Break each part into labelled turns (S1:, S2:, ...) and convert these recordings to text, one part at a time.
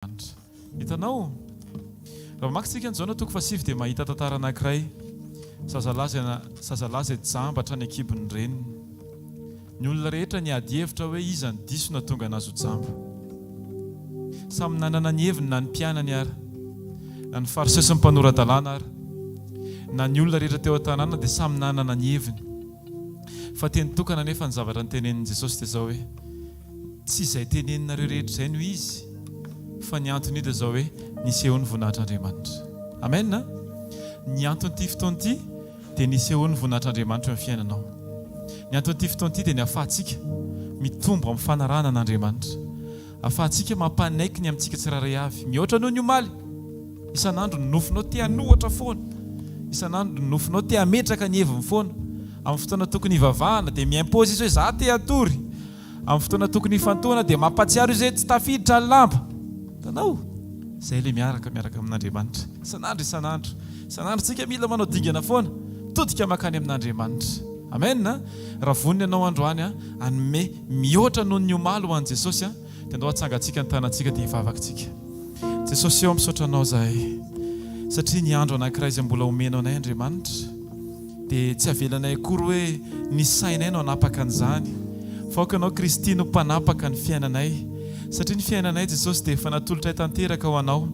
S1: Hitanao raha makitsika an'izao na toko fasivy dia mahita tantara anankiray sazalaza jambatra ny ekipiny reniny. Ny olona rehetra ny ady hevitra hoe iza ny diso na tonga anazy ho jamba. Samy nanana ny heviny na ny mpianany ary na ny fariseho sy ny mpanorandalàna ary na ny olona rehetra teo an-tanàna dia samy nanana ny heviny. Fa teny tokana nefa ny zavatra nytenenin' Jesosy dia zao hoe tsy izay teneninareo rehetra izay no izy, fa ny antony io dia zao hoe nisehoany voninahitran'Andriamanitra. Amen. Ny antony fotoan'ity dia nisehoany voninahitran'Andriamanitra amin'ny fiainanao. Ny antony fotoan'ity dia ny ahafahantsika mitombo amin'ny fanarahana an'Andriamanitra. Ahafahantsika mampanaiky ny amintsika tsiraray avy. Mihoatra noho ny omaly. Isan'andro ny nofinao te hanohatra foana. Isan'andro ny nofinao te hametraka ny heviny foana. Amin'ny fotoana tokony hivavahana dia miimpôzy izy hoe za te hatory. Amin'ny fotoana tokony hifantohana dia mampatsiaro izy hoe tsy tafiditra ny lamba. Tanao izay ilay miaraka amin'Andriamanitra. Isan'andro tsika mila manao dingana foana. Todika makany amin'Andriamanitra. Amen. Raha voniny ianao androany hanome mihoatra noho ny omaly ho an'i Jesosy dia andao hatsangatsika ny tanantsika dia hivavakantsika. Jesosy eo misaotra anao zahay satria ny andro anankiray izay mbola omenao anay Andriamanitra dia tsy avelanay akory hoe ny sainay no hanapaka an'izany, fa ianao Kristy no mpanapaka ny fiainanay. Satria ny fiainanay Jesosy dia efa natolotra tanteraka ho anao.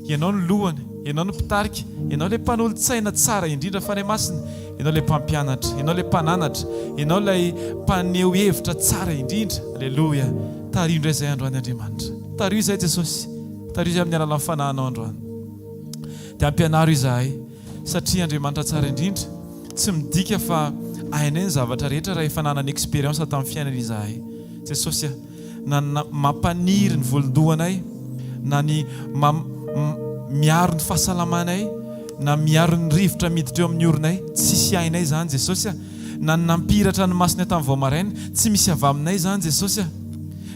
S1: Ianao ny lohany, ianao ny mpitarika, ianao ilay mpanolo-tsaina tsara indrindra fanay masina, ianao ilay mpampianatra, ianao ilay mpananatra, ianao ilay mpaneho hevitra tsara indrindra. Aleluia. Tario indray izay androany Andriamanitra. Tario izay Jesosy. Tario izay amin'ny alalan'ny fanahinao androany. Dia ampianaro izahay satria Andriamanitra tsara indrindra tsy midika fa hainay ny zavatra rehetra raha efa nanana expérience tamin'ny fiainana izahay. Jesosy na mampaniry ny volondohanay, na ny miaro ny fahasalamanay, na miaro ny rivotra miditra eo amin'ny oronay, tsy misy hainay zany Jesosy. Na nampiratra ny masony tamin'ny vao maraina, tsy misy avy aminay zany Jesosy.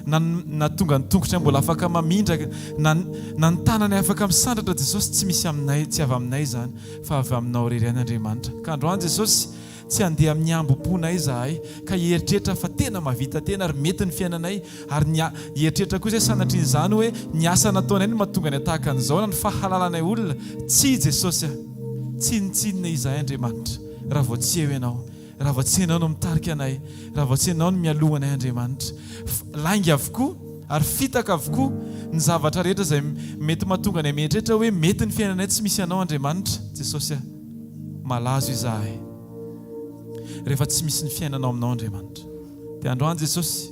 S1: Na tonga ny tongotra mbola afaka mamindraka, na ny tanany afaka misandratra Jesosy, tsy misy aminay, tsy avy aminay zany, fa avy aminao irery Andriamanitra. Ka androany Jesosy tsy handeha amin'ny ambom-ponay izahay ka hieritreritra fa tena mahavita tena ary mety ny fiainanay, ary hieritreritra koa izay sanatrian' izany hoe ny asa nataonay no mahatonga ny tahaka an'izao na ny fahalalanay olona. Tsy Jesosy, tsinitsinina izahay Andriamanitra raha vao tsy eo ianao, raha vao tsy ianao no mitarika anay, raha vao tsy ianao no mialoha anay Andriamanitra. Lainga avokoa ary fitaka avokoa ny zavatra rehetra izay mety mahatonga ny mieritreritra hoe mety ny fiainanay tsy misy anao Andriamanitra. Jesosy, malazo izahay rehefa tsy misy ny fiainanao aminao Andriamanitra. Dia androany Jesosy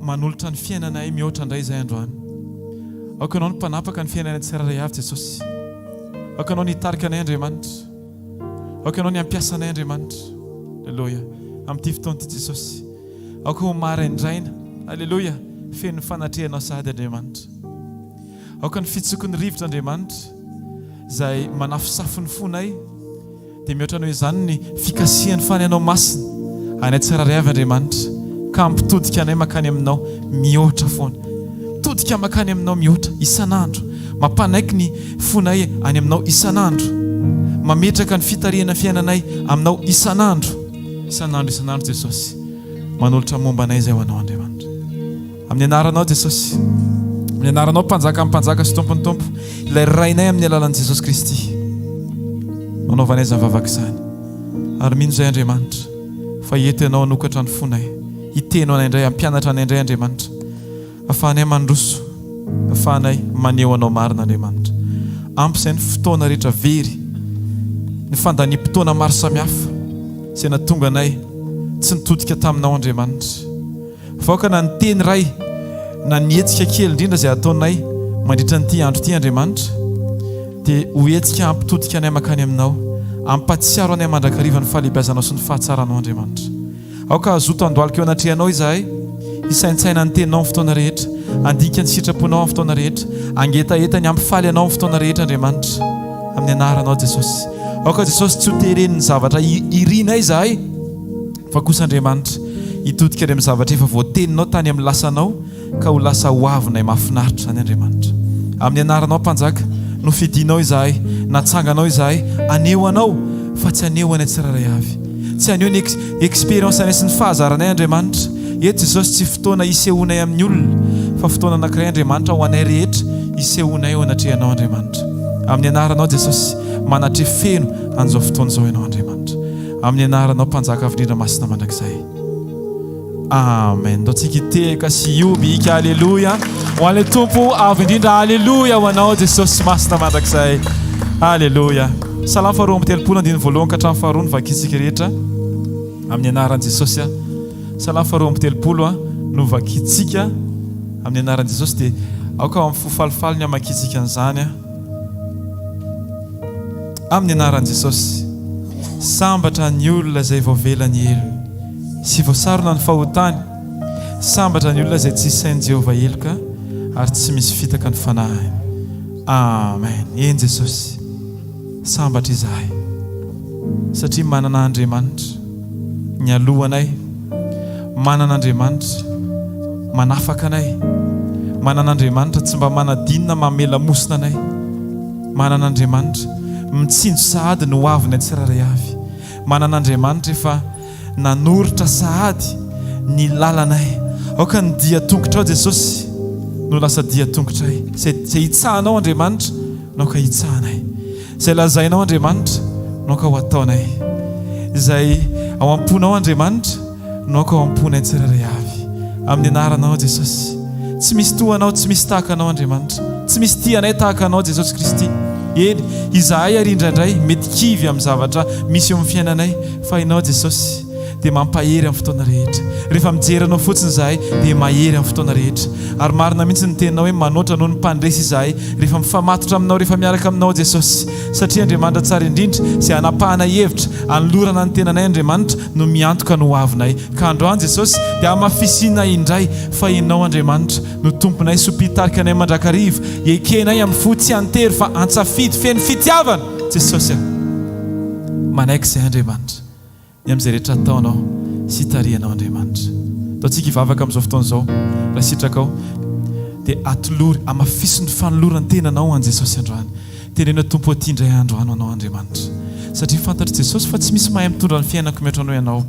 S1: manolotra ny fiainanay mihoatra indray izay androany. Aoka ianao ny mpanapaka ny fiainanay tsiraray avy Jesosy. Aoka ianao ny hitarika anay Andriamanitra. Aoka ianao ny hampiasa anay Andriamanitra. Aleluia. Amin'ity fotoan'ity Jesosy, aoka ho maraindraina. Aleluia. Feno fanatrehanao sady Andriamanitra. Aoka ny fitsokon'ny rivotra Andriamanitra izay manafosafo ny fonay dia mihoatra noho izany ny fikasihan'ny fanahinao masina anay tsiraray avy Andriamanitra, ka ampitodika anay makany aminao mihoatra foana. Todika makany aminao mihoatra isan'andro, mampanaiky ny fonay any aminao isan'andro, mametraka ny fitariana fiainanay aminao isan'andro Jesosy. Manolotra momba anay izay ho anao Andriamanitra. Amin'ny anaranao Jesosy, amin'ny anaranao mpanjaka sy tompon'ny tompo, ilay rainay amin'ny alalan'i Jesosy Kristy, nanaovanay izany vavaka izany. Ary mino izay Andriamanitra fa eto ianao hanokatra ny fonay, hitenao anay indray, hampianatra anay indray Andriamanitra, ahafahanay mandroso, ahafahanay maneho anao marina Andriamanitra. Ampy izay ny fotoana rehetra very, ny fandaniam-potoana maro samihafa izay nahatonga anay tsy nitodika taminao Andriamanitra. Vaoka na ny teny ray na ny hetsika kely indrindra izay ataonay mandritra nyity andro ity Andriamanitra dia ho hetsika hampitodika anay makany aminao, hampatsiaro anay mandrakariva ny fahalehibiazanao sy ny fahatsaranao Andriamanitra. Aoka azoto andohalika eo anatrehanao izahay, hisaintsaina ny teninao amin'ny fotoana rehetra, andika ny sitraponao amin'ny fotoana rehetra, angetaeta ny ampifaly anao amin'ny fotoana rehetra Andriamanitra, amin'ny anaranao Jesosy. Aoka Jesosy tsy ho tereniny zavatra irinay izahay, fa kosa Andriamanitra hitodika ary amin'ny zavatra efa voateninao tany amin'ny lasanao ka ho lasa hoavinay mahafinaritra zany Andriamanitra. Amin'ny anaranao mpanjaka no fidinao izahay, natsanganao izahay, aneho anao fa tsy aneho anay tsiraray avy, tsy aneho ny expérience anay sy ny fahazaranay Andriamanitra. Eto Jesosy tsy fotoana isehonay amin'ny olona, fa fotoana anankiray Andriamanitra ho anay rehetra isehonay eo anatrehanao Andriamanitra. Amin'ny anaranao Jesosy manatre feno an'izao fotoana izao ianao Andriamanitra. Amin'ny anaranao mpanjaka avin'indrindra masina mandrakizay. Amen. Ndotsika iteka sy ioby ika. Alleluia. Ho an'ilay tompo avo indrindra. Alleluia ho anao Jesosy masina mandrakizay. Alleluia. Salamo faharoa amby telopolo andiny voalohany ka hatramin'ny faharoa no vakitsika rehetra amin'ny anaran'i Jesosy. Salamo faharoa amby telopolo no vakitsika amin'ny anaran'i Jesosy dia aoka amin'ny fofalifali ny amakitsika an'izany amin'ny anaran'i Jesosy. Sambatra ny olona izay voavelany elo sy voasarona ny fahotany. Sambatra ny olona izay tsy sain'i Jehovah eloka ary tsy misy fitaka ny fanahiny. Amen. En Jesosy. Sambatra izahay satria manana Andriamanitra ny alohanay, manana Andriamanitra manafaka anay, manana Andriamanitra tsy mba manadinina mamela mosina anay, manana Andriamanitra mitsinjo sahady no aviny tsiraray avy, manana Andriamanitra efa nanoritra sahady ny lalanay. Aoka ny dia tongotra ao Jesosy no lasa dia tongotray. Zay hitsahanao Andriamanitra no ka hitsahanay. Zay lazainao Andriamanitra no ka ho ataonay. Zay ao amponao Andriamanitra no ka ho amponay tsiraray avy. Amin'ny anaranao Jesosy. Tsy misy tohanao, tsy misy tahaka anao Andriamanitra. Tsy misy tianay tahaka anao Jesosy Kristy. Eny, izahay ary indraindray mety kivy amin'ny zavatra misy eo amin'ny fiainanay, fa ianao Jesosy dia mampahery amin'ny fotoana rehetra. Rehefa mijeranao fotsiny izahay dia mahery amin'ny fotoana rehetra. Ary marina mihitsy ny teninao hoe manoatra noho ny mpandresy izahay rehefa mifamatotra aminao, rehefa miaraka aminao Jesosy. Satria Andriamanitra tsara indrindra izay anapahana hevitra anolorana ny tenanay Andriamanitra no miantoka no avinay. Ka androany Jesosy dia amafisiana indray fa ianao Andriamanitra no tomponay sy mpitarika anay mandrakariva, ekenay amin'ny fo tsy antery fa antsafidy feno fitiavana Jesosy. Manaiky izay Andriamanitra ny amin'izay rehetra ataonao sy tarihanao Andriamanitra. Ataontsika hivavaka amin'izao fotoana izao raha sitrakao dia atolory amafisy ny fanolorany tenanao an Jesosy androany. Tenena tompo aty indray androany anao Andriamanitra. Satria fantatry Jesosy fa tsy misy mahay mitondra ny fiainako mihoatra anao ianao.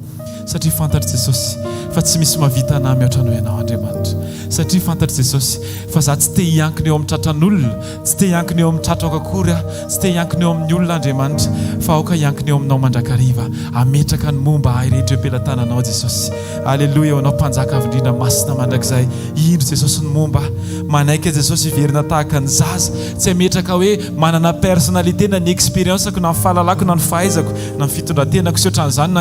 S1: Satria fantatry Jesosy fa tsy misy mavita anahy mihoatra anao ianao Andriamanitra. Satria fantatry Jesosy fa za tsy te hiankina eo amin'ny tratran'olona, tsy te hiankina eo amin'ny tratrako akory, tsy te hiankina eo amin'ny olona Andriamanitra, fa aoka hiankina eo aminao mandrakariva, ametraka ny momba ahy rehetra eo ampelantananao Jesosy. Alleluia. Anao mpanjaka avindrindra masina mandrakizay. Indro Jesosy ny momba. Manaiky Jesosy hiverina tahaka ny zaza, tsy ametraka hoe manana personnalité na ny expérience-ako na ny fahalalako na ny fahaizako na ny fitondrantenako sy ohatran'izany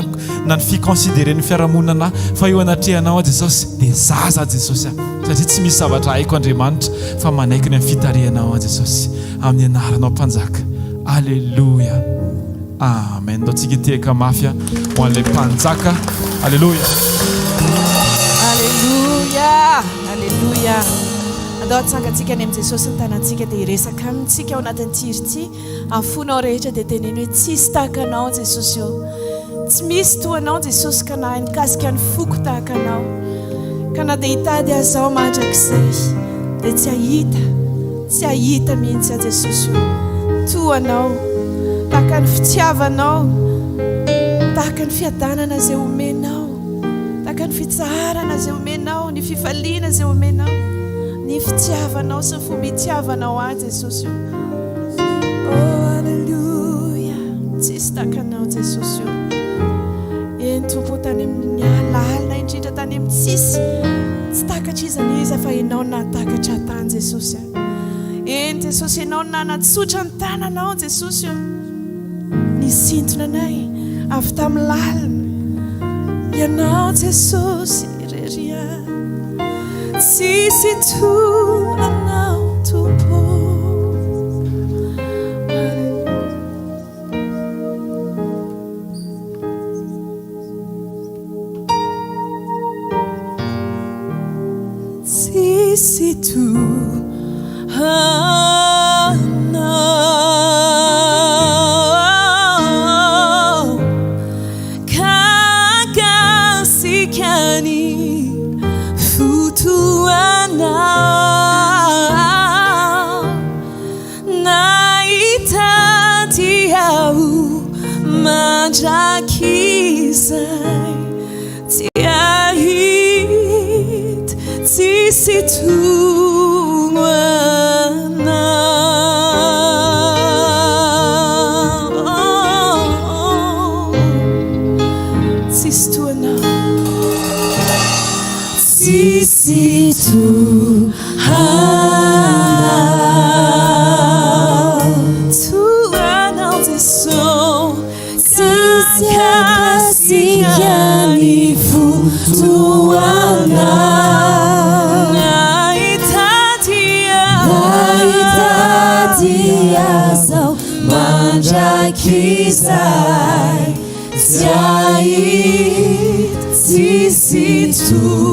S1: na ny ficonsidéren'ny fiarahamonina, fa eo anatrehanao Jesosy dia zaza Jesosy. Satria tsy misy zavatra haiko Andriamanitra fa manaiky ny amin'ny fitarihanao Jesosy. Amin'ny anaranao mpanjaka. Alleluia. Amen. Ndaontsika iteka mafia ho an'ilay mpanjaka. Alleluia.
S2: Alleluia. Alleluia. Andao atsangatsika any amin'i Jesosy ny tanantsika dia hiresaka amintsika ao anatin'ny tiry ity. Afonao rehetra dia teneny hoe tsisy tahaka anao Jesosy eo. Tsy misy toanao Jesosy ka nahay nikasika ny foko tahaka anao. Ka na dia hitady azao mandrakizay dia tsy hahita mihitsy Jesosy eo. Toanao tahaka ny fitiavanao, tahaka ny fiadanana izay omenao, tahaka ny fitsarana izay omenao, ny fifaliana izay omenao, ny fitiavanao sy ny fomba itiavanao ahy Jesosy eo. Oh, alleluia. Tsisy tahaka anao Jesosy eo. Eny tompo tany amin'ny alalina indrindra tany amin'ny tsisy tsy takatra izaniza fa ianao natakatra tany Jesosy. Eny Jesosy ianao nanatsotra ny tananao Jesosy eo. Nisintona anay avy tamin'ny lalina ianao Jesosy reria. Tsisy toanao tompo. Tsisy toanao mandrakizay tsy ahit tsisy Kizai Siai Sisitu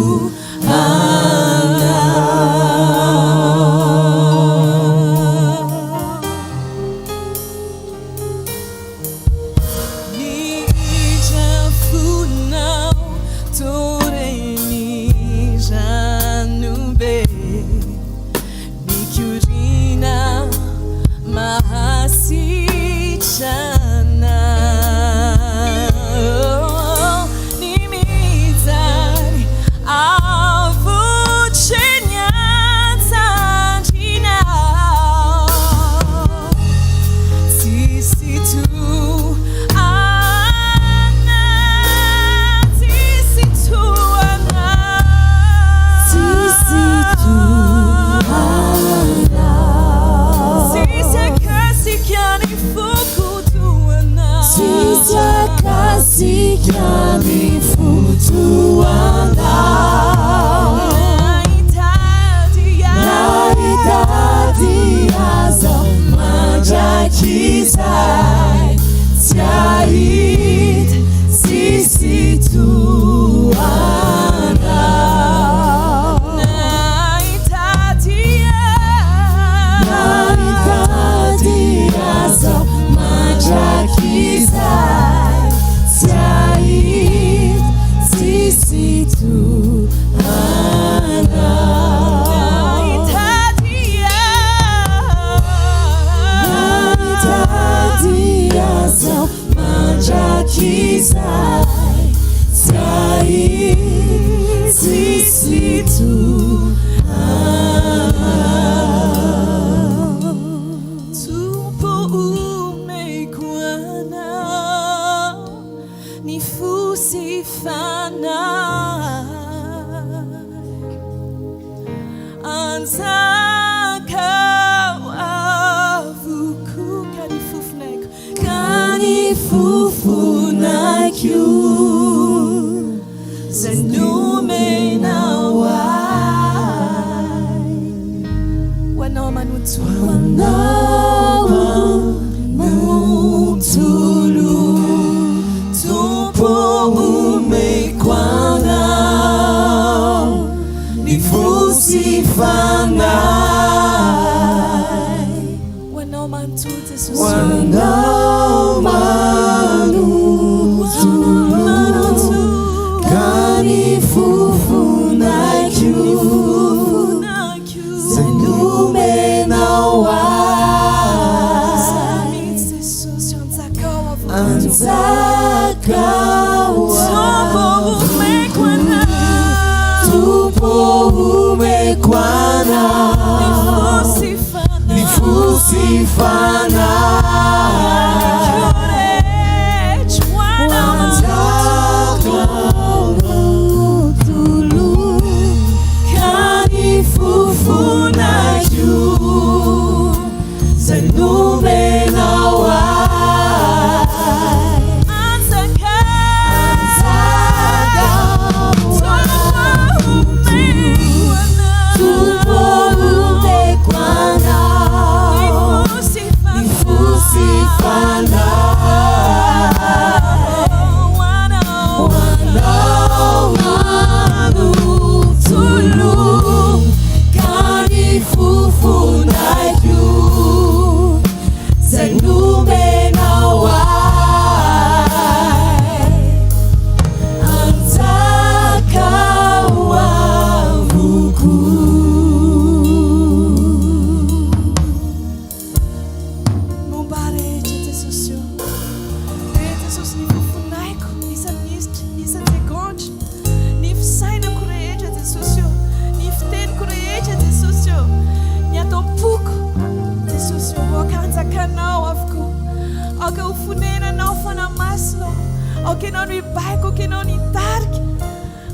S3: che non mi baiko, che non mi tarchi,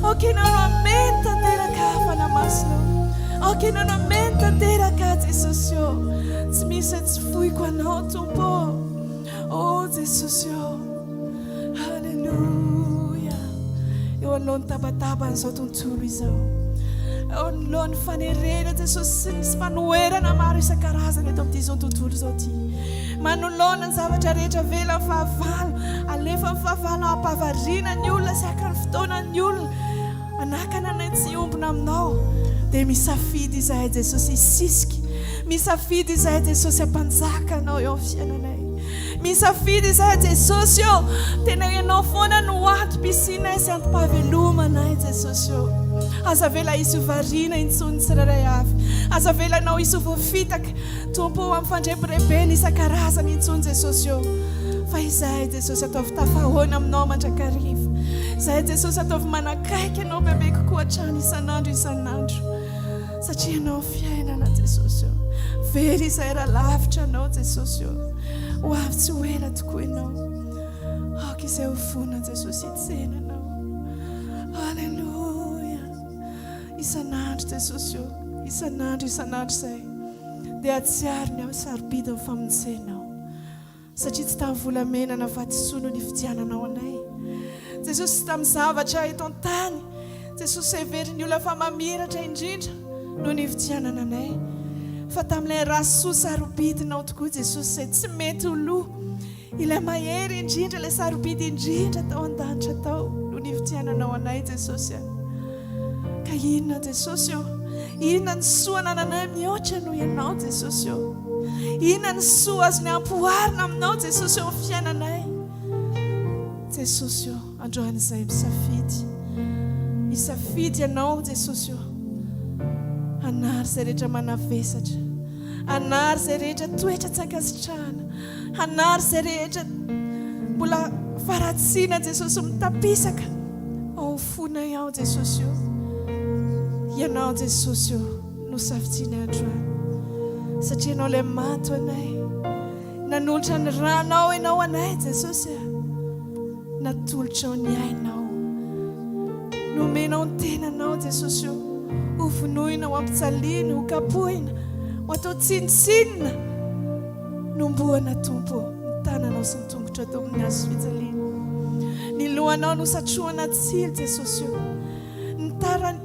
S3: o che non aumenta nella cava na masno. que nanameny tanteraka Jesosy tsy misy tsy voiko anao Tompo Jesosy Halleluja eo anoloan'ny tabataba izao tontolo izao eo anoloan'ny fanerena Jesosy sy misy fanoherana maro isan-karazany eto amin'ity izao tontolo izao ty manoloana ny zavatra rehetra vela ny fahavalo alefa ny fahavalo ampahavariana ny olona sy aka ny fotoana ny olona anakana ny tsy ombona aminao dia misafidy izahay Jesosy hisisiky misafidy izahay Jesosy hampanjaka anao eo amin'ny fiainanay misafidy izahay Jesosy tena ianao foana no atom-pisinay sy antom-pahavelomanay Jesosy aza vela hisy variana intsony tsirairay avy aza vela anao hisy voafitaka Tompo amin'ny fandrempirebeny isan-karazany intsony Jesosy fa izahay Jesosy ataovy tafahoana aminao mandrakariva izahay Jesosy ataovy manakaiky anao bebe kokoa hatrany isan'andro satria anao fiainana Jesosy very izahay raha lavitra anao Jesosy ho avy tsy ho ela tokoa ianao izay ho fona Jesosy hitsena anao Halleluja isan'andro Jesosy isan'andro izay dia atsiary ny sarobidy ny famonjenao satria tsy tamin'ny volamenana vatisono ny fidiananao anay Jesosy tsy tamin'ny zavatra eto an-tany Jesosy everiny olona fa mamiratra indrindra no ny fidianana anay fa tamin'ilay rasoa sarobidinao tokoa Jesosy izay tsy mety ho loha ilay mahery indrindra ilay sarobidy indrindra tao an-danitra tao no ny fidiananao anay Jesosy ka inona Jesosy inona ny soa anananay mihoatra no ianao Jesosy inona ny soa azo ny ampoarina aminao Jesosy eo fiainanay Jesosy androany izay misafidy ianao Jesosy anary izay rehetra manavesatra anary izay rehetra toetra tsakasitrahana anary izay rehetra mbola faratsiana Jesosy mitapisaka ao fona ao Jesosy ianao Jesosy no safidianay androany satria anao ilay mato anay nanolotra ny ranao ianao anay Jesosy natolotra ao ny ainao nomenao ny tenanao Jesosy ho vonoina ho ampitsaliana ho kapohina ho atao tsinitsinina nomboana Tompo ny tananao sy ny tongotra tao amin'ny azo fijaliana ny lohanao no satroana tsily Jesosy ny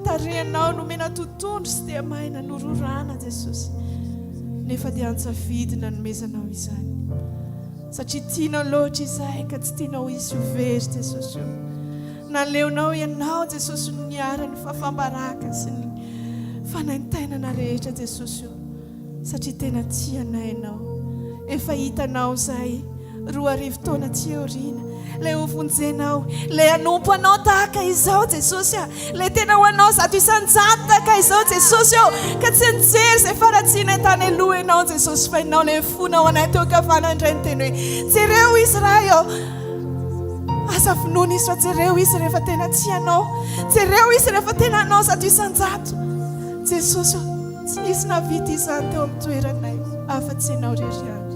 S3: tarehanao nomena totondro sy dia maina nororana Jesosy nefa dia antsavidina nomezanao izany satria tianao loatra izahay ka tsy tianao hisy ho very Jesosy naleonao ianao Jesosy no niara ny fafambaraka sy ny fanaintainana rehetra Jesosy satria tena tianay ianao efa hitanao izahay 2 arivo taona ty aoriana lay hovonjenao lay hanompo anao tahaka izao Jesosy lay tena ho anao zato isan-jato tahaka izao Jesosy ka tsy nijery izay faratsiana tany aloha ianao Jesosy fa ianao lay fonao anay teo kavana indray ny teny hoe jereo Israely aza vonoana izy fa jereo izy rehefa tena tianao jereo izy rehefa tena anao zato isan-jato Jesosy tsy nisy navity izany teo amin'ny toeranay afa-tsy ianao reriany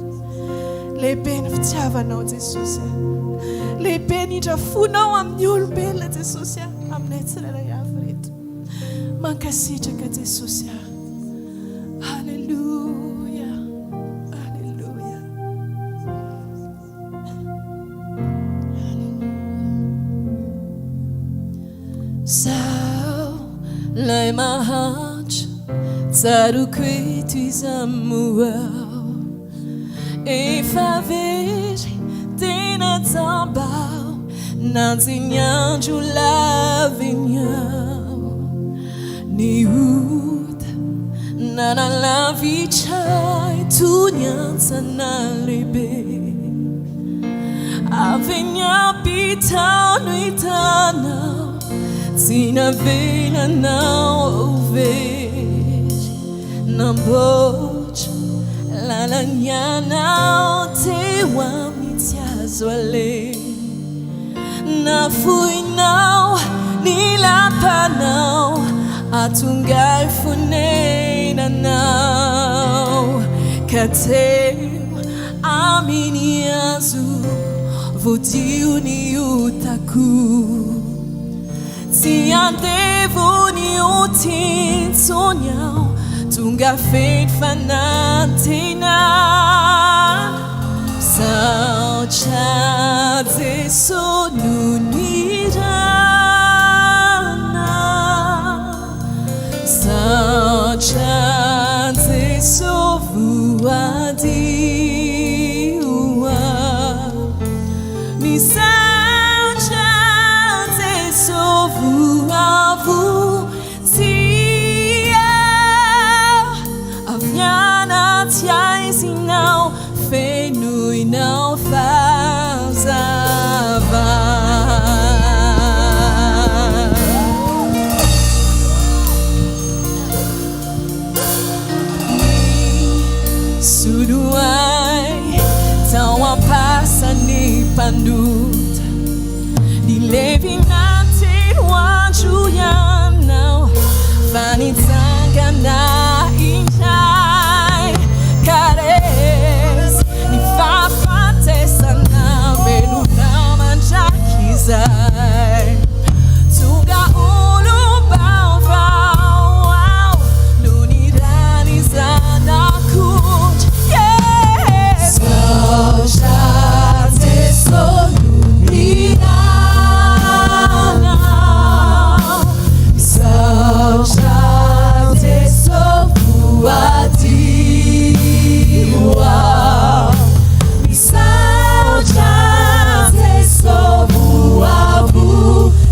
S3: lehibe ny fitiavanao Jesosy lehibe ny indrafonao amin'ny olombelona Jesosy aminay tsirairay avy reto mankasitraka Jesosy Halleluja Halleluja
S2: Sao lay mahantra tsaroko eto izamoao efa very tena tambao nanjy andro lavignao ny ota nanalavitray tony antsana lehibe avy niampitao no hitanao tsy navelanao very namboatra lalagnianao teo amin'ny tsy azo ale nafoinao ny lampanao atonga fonenanao ka teo aminy azo voadio ny otako tsy andevo ny otintsonyao
S3: tonga fety fanantenana saotra Jesosy no nirana saotra Jesosy voadioa misaotra Jesosy voavotia avy anaty aizinao fenoinao fazava suduai tao ampasany mpanota ny levinanty hoandro ianao fa nitsangana indray kares ny fafatesana velona mandrakizay tonga olo baovao no nirany zanak'ondry saotra Jesosy no nirana saotra Jesosy voadioa misaotra Jesosy voavotia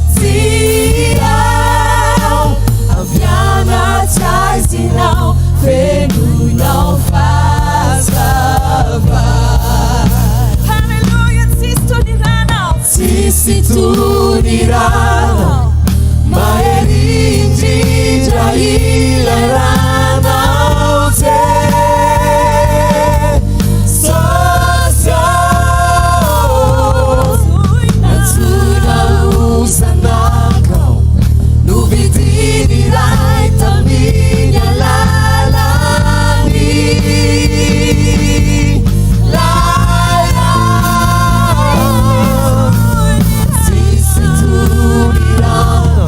S3: avy anaty aizinao fenoinao fazava Halleluja tsisy tonirana mahery indrindra ilaranao Jesosy natsona osanakao no vidiny ray tamin'ny alalany tsisy tonirana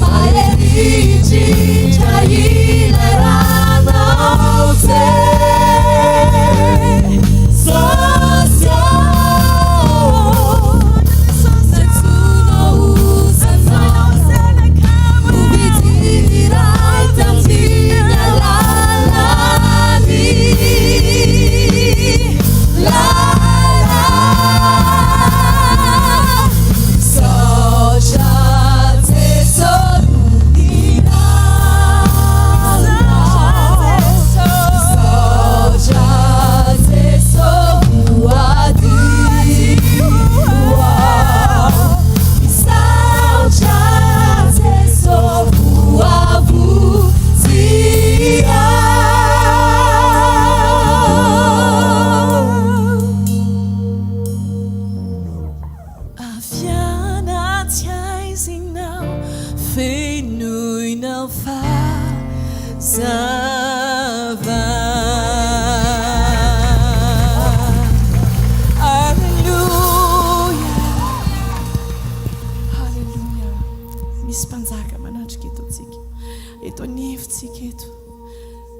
S3: mahery indrindra ilaranao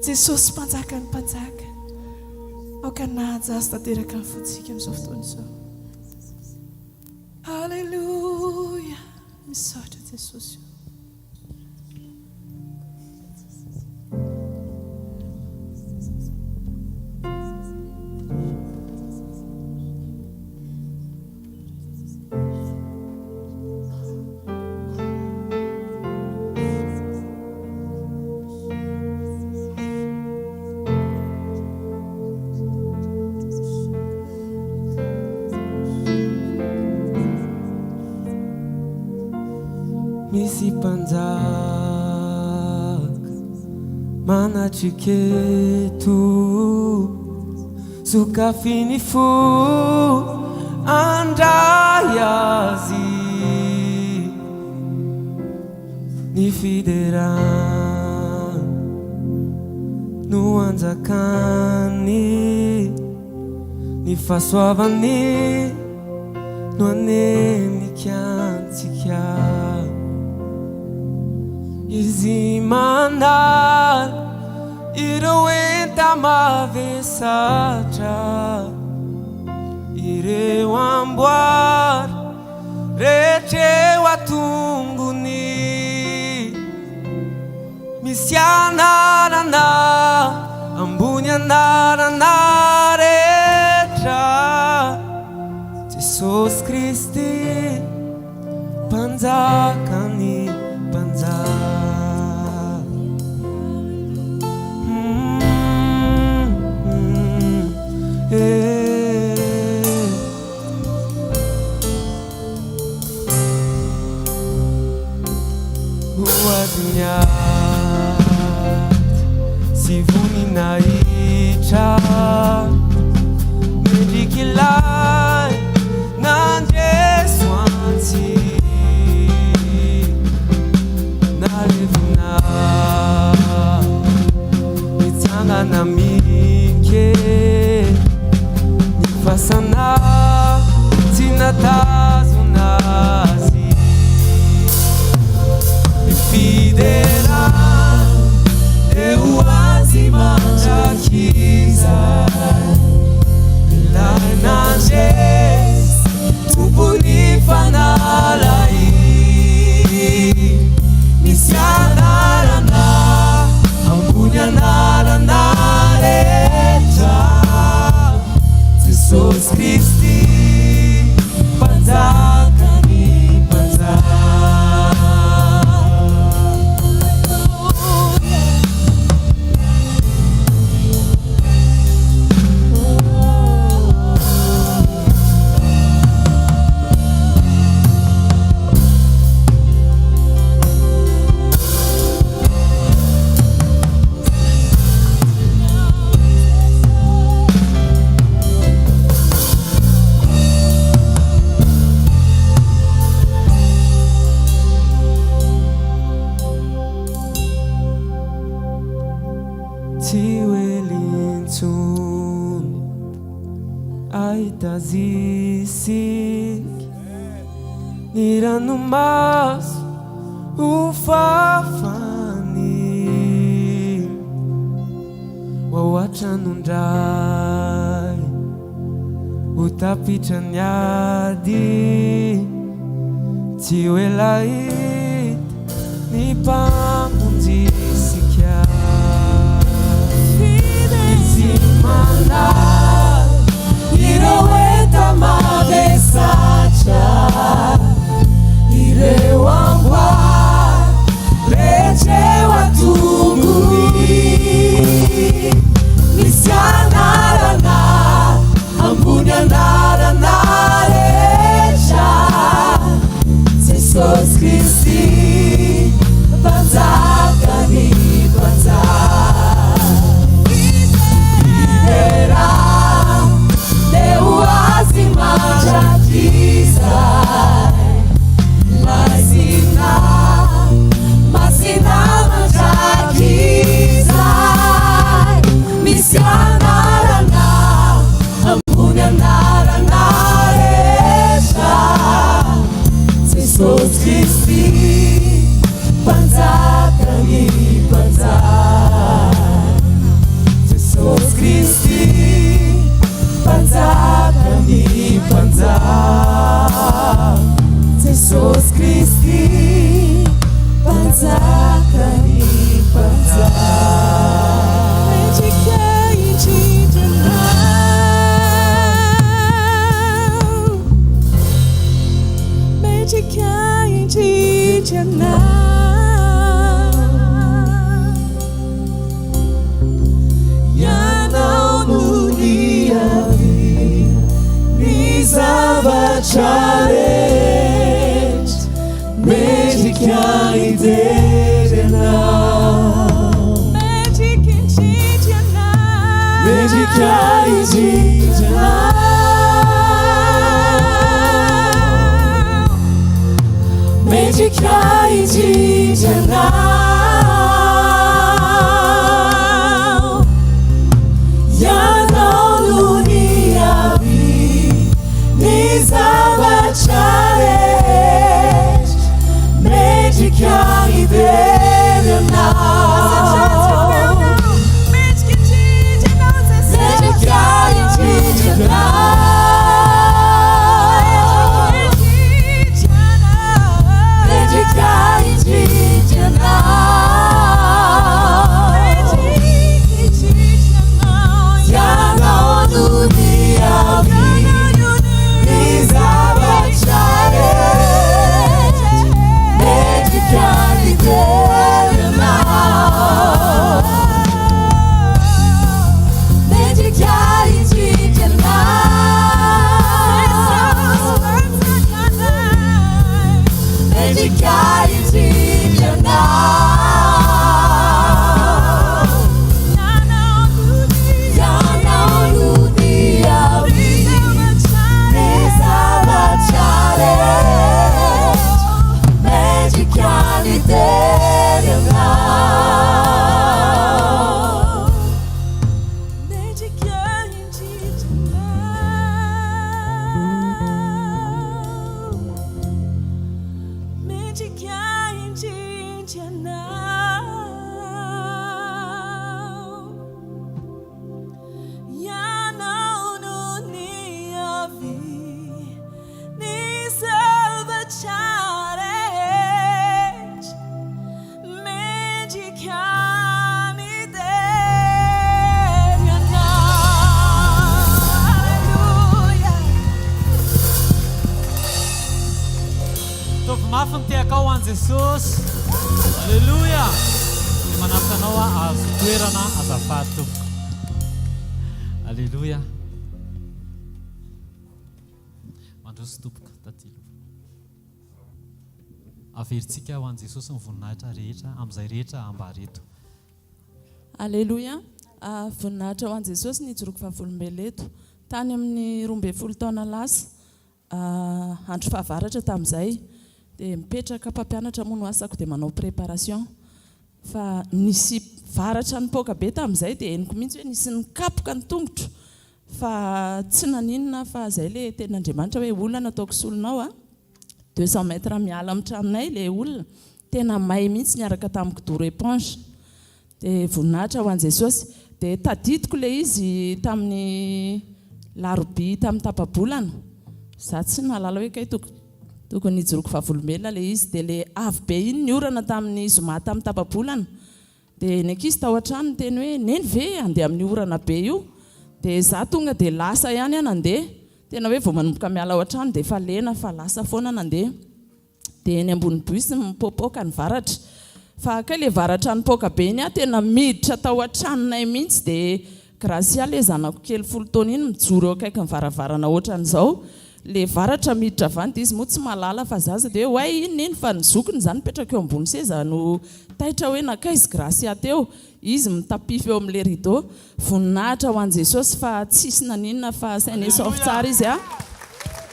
S3: Jesosy mpanjaka ny mpanjaka aokanaja azy tanteraka ny fotsika amin'izao fotoana izao Halleluja misaotra Jesosy
S4: misy mpanjaka manatriketo sokafiny fo andray azy ny fiderany no anjakany ny fahasoavany no anenika antsika izy mandala ireo entamavesatra, ireo amboary rehetreo atongony, misy anarana ambony anarana rehetra, Jesosy Kristy mpanjakany mpanjaka. Si voninahitra mendrikilay nandresoantsy, nalevina mitsangana mike, ny fasana tsy natazonazy, mifidera eo azy mandrakizay, ilainandresy tompony fanalay, misy anarana ambony anarana rehetra, Jesosy Kristy mpanjakany mpanjaka. Aitazisik niranumas ufafani wawachanundrai utapichanyadi tiwelait nipangunjisikia izimana ireo entamavesatra, ireo amboary rehetreo atongony, misy anarana ambony anarana rehetra, Jesosy Kristy mpanjakany mpanjaka. Libera eo azy mandrakizay, masina mandrakizay, misy anarana ambony anarana rehetra, Jesosy Kristy mpanjakany mpanjaka. Jesosy Kristy mpanjakany mpanjaka, Jesosy Kristy mpanjakany mpanjaka. Mendrika indrindranao, mendrika indrindranao, ianao no niavy ny zavatra rehetra, mendrika idery anao, mendrika indrindry anao, mendrika indrindry anao, mendrika indrindry anao, ianao no niavy ny zavatra rehetra, mendrika idery anao,
S5: Jesosy. Alleluia. Dia manatanao azo toerana azafady tompoko. Alleluia. Mandroso tompoko tatilo. Averintsika ho an'i Jesosy ny voninahitra rehetra amin'izay rehetra ambareto.
S6: Alleluia. Voninahitra ho an'i Jesosy nijoroky fahavolombeleto tany amin'ny 12 taona lasa andro fahavaratra tamin'izay dia mipetraka mpampianatra moa no asako dia manao préparation fa nisy varatra nipoaka be tamin'izay dia henoko mihitsy hoe nisy nikapoka ny tongotro fa tsy naninona fa izay le tenin'Andriamanitra hoe olona nataoko solonao 200 mètres miala amin'ny tranonay ilay olona tena may mihitsy niaraka tamin'ny kidoro éponge dia voninahitra ho an'i Jesosy dia tadidiko ilay izy tamin'ny larobi tamin'ny tapabolana za tsy nalala hoe kay tokony hijoroky fahavolombelona ilay izy dia ilay avy be iny niorana tamin'ny zoma tamin'ny tapabolana dia ny ankizy tao an-trano ny teny hoe neny ve andeha amin'ny orana be io dia za tonga dia lasa ihany nandeha tena hoe vao manomboka miala ao an-trano dia fa lena fa lasa foana nandeha dia ny ambony bus mipopoka ny varatra fa kay ilay varatra nipoaka be iny tena miditra tao an-tranonay mihitsy dia gracia ilay zanako kely 10 taona iny mijoro eo akaiky ny varavarana ohatran'izao le varatra miditra avany dia izy moa tsy malala fa zaza dia hoe way iny fa nizokony zany mipetraka eo ambony seza no taitra hoe nakaizy gracia teo izy mitapify eo amin'ilay rideau voninahitra ho an'i Jesosy fa tsisy naninona fa sainy saof tsara izy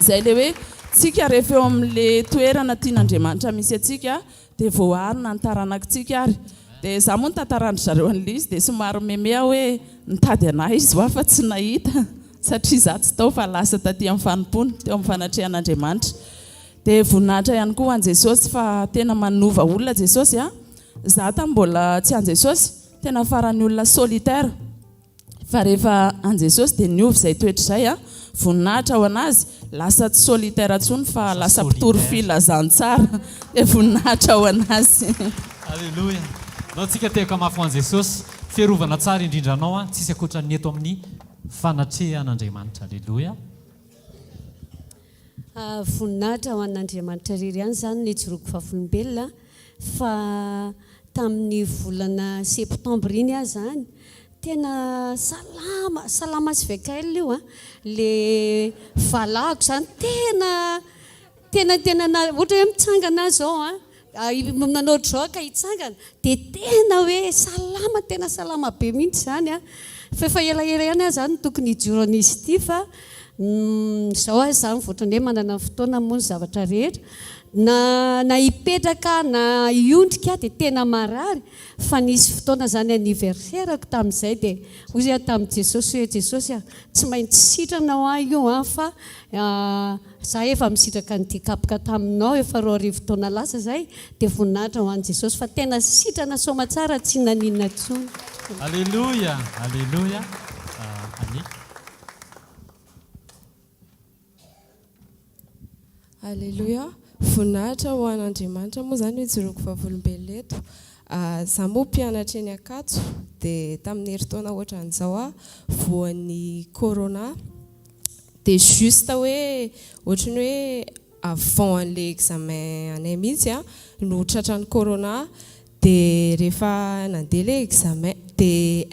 S6: izay le hoe tsika rehefa eo amin'ilay toerana tian'Andriamanitra misy atsika dia voarina ny taranakitsika ary dia za moa nytantarandry zareo an'ilay izy dia somary memea hoe nitady anahy izy hoa fa tsy nahita satria za tsy tao fa lasa taty amin'ny fanompony teo amin'ny fanatrehan'Andriamanitra dia voninahitra ihany koa ho an'i Jesosy fa tena manova olona Jesosy za tamy mbola tsy an'i Jesosy tena farany olona solitaire fa rehefa an'i Jesosy dia niova izay toetra izay voninahitra ho anazy lasa tsy solitaire atsony fa lasa mpitory filazantsara dia voninahitra ho anazy.
S5: Alleluia. Nao tsika teka mafy ho an'i Jesosy fiarovana tsara indrindra anao tsisy akoatra ny eto amin'ny fanatrehan'Andriamanitra. Alleluia.
S7: Voninahitra ho an'Andriamanitra rery ihany zany nijoroky fahavolombelona fa tamin'ny volana septembre iny zany tena salama sy hvkl io le valahako zany tena ohatra hoe mitsangana zao nanao droka hitsangana dia tena hoe tena salama be mihitsy zany fa efa elaela ihany zany tokony hijoro an'izy ity fa zao zany voatrany hoe manana fotoana moa ny zavatra rehetra na hipetraka na hiondrika dia tena marary fa nisy fotoana zany anniversairako tamin'izay dia ozy tamin'i Jesosy hoe Jesosy tsy maintsy sitranao io fa za efa misitraka nydikapoka taminao efa 2 taona lasa zay dia voninahitra ho an'i Jesosy fa tena sitrana soma tsara tsy naninona tsony.
S5: Alleluia. Alleluia. Aminy.
S3: Alleluia. Voninahitra ho an'Andriamanitra moa zany hoe joroky fahavolombeleto za moa mpianatra eny Akatso dia tamin'ny herintaona ohatran'izao voan'ny corona dia juste hoe ohatrany hoe avant an'ilay examen anay mihitsy no tratran'ny corona dia rehefa nandeha ilay examen dia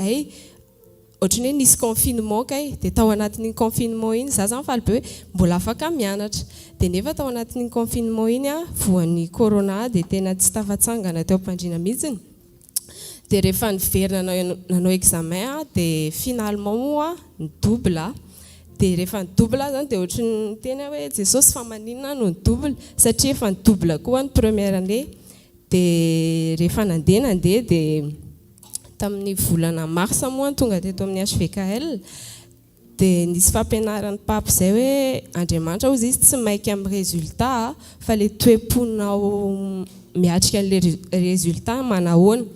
S3: ohatrany hoe nisy confinement kay dia tao anatin'iny confinement iny za zany faly be hoe mbola afaka mianatra dia nefa tao anatin'iny confinement iny voan'ny corona dia tena tsy tafatsangana teo ampandriana mihitsiny dia rehefa niverina nanao examen dia finalement moa ny double dia rehefa ny double zany dia ohatrany tena hoe Jesosy fa maninona no ny double satria efa ny double koa ny première année dia rehefa nandeha dia tamin'ny volana marsa moa tonga teto amin'ny hvkl dia nisy fampianaran'ny papy izay hoe Andriamanitra ozy izy tsy maiky amin'ny résultat fa le toe-ponao miatrika an'ilay résultat manahoana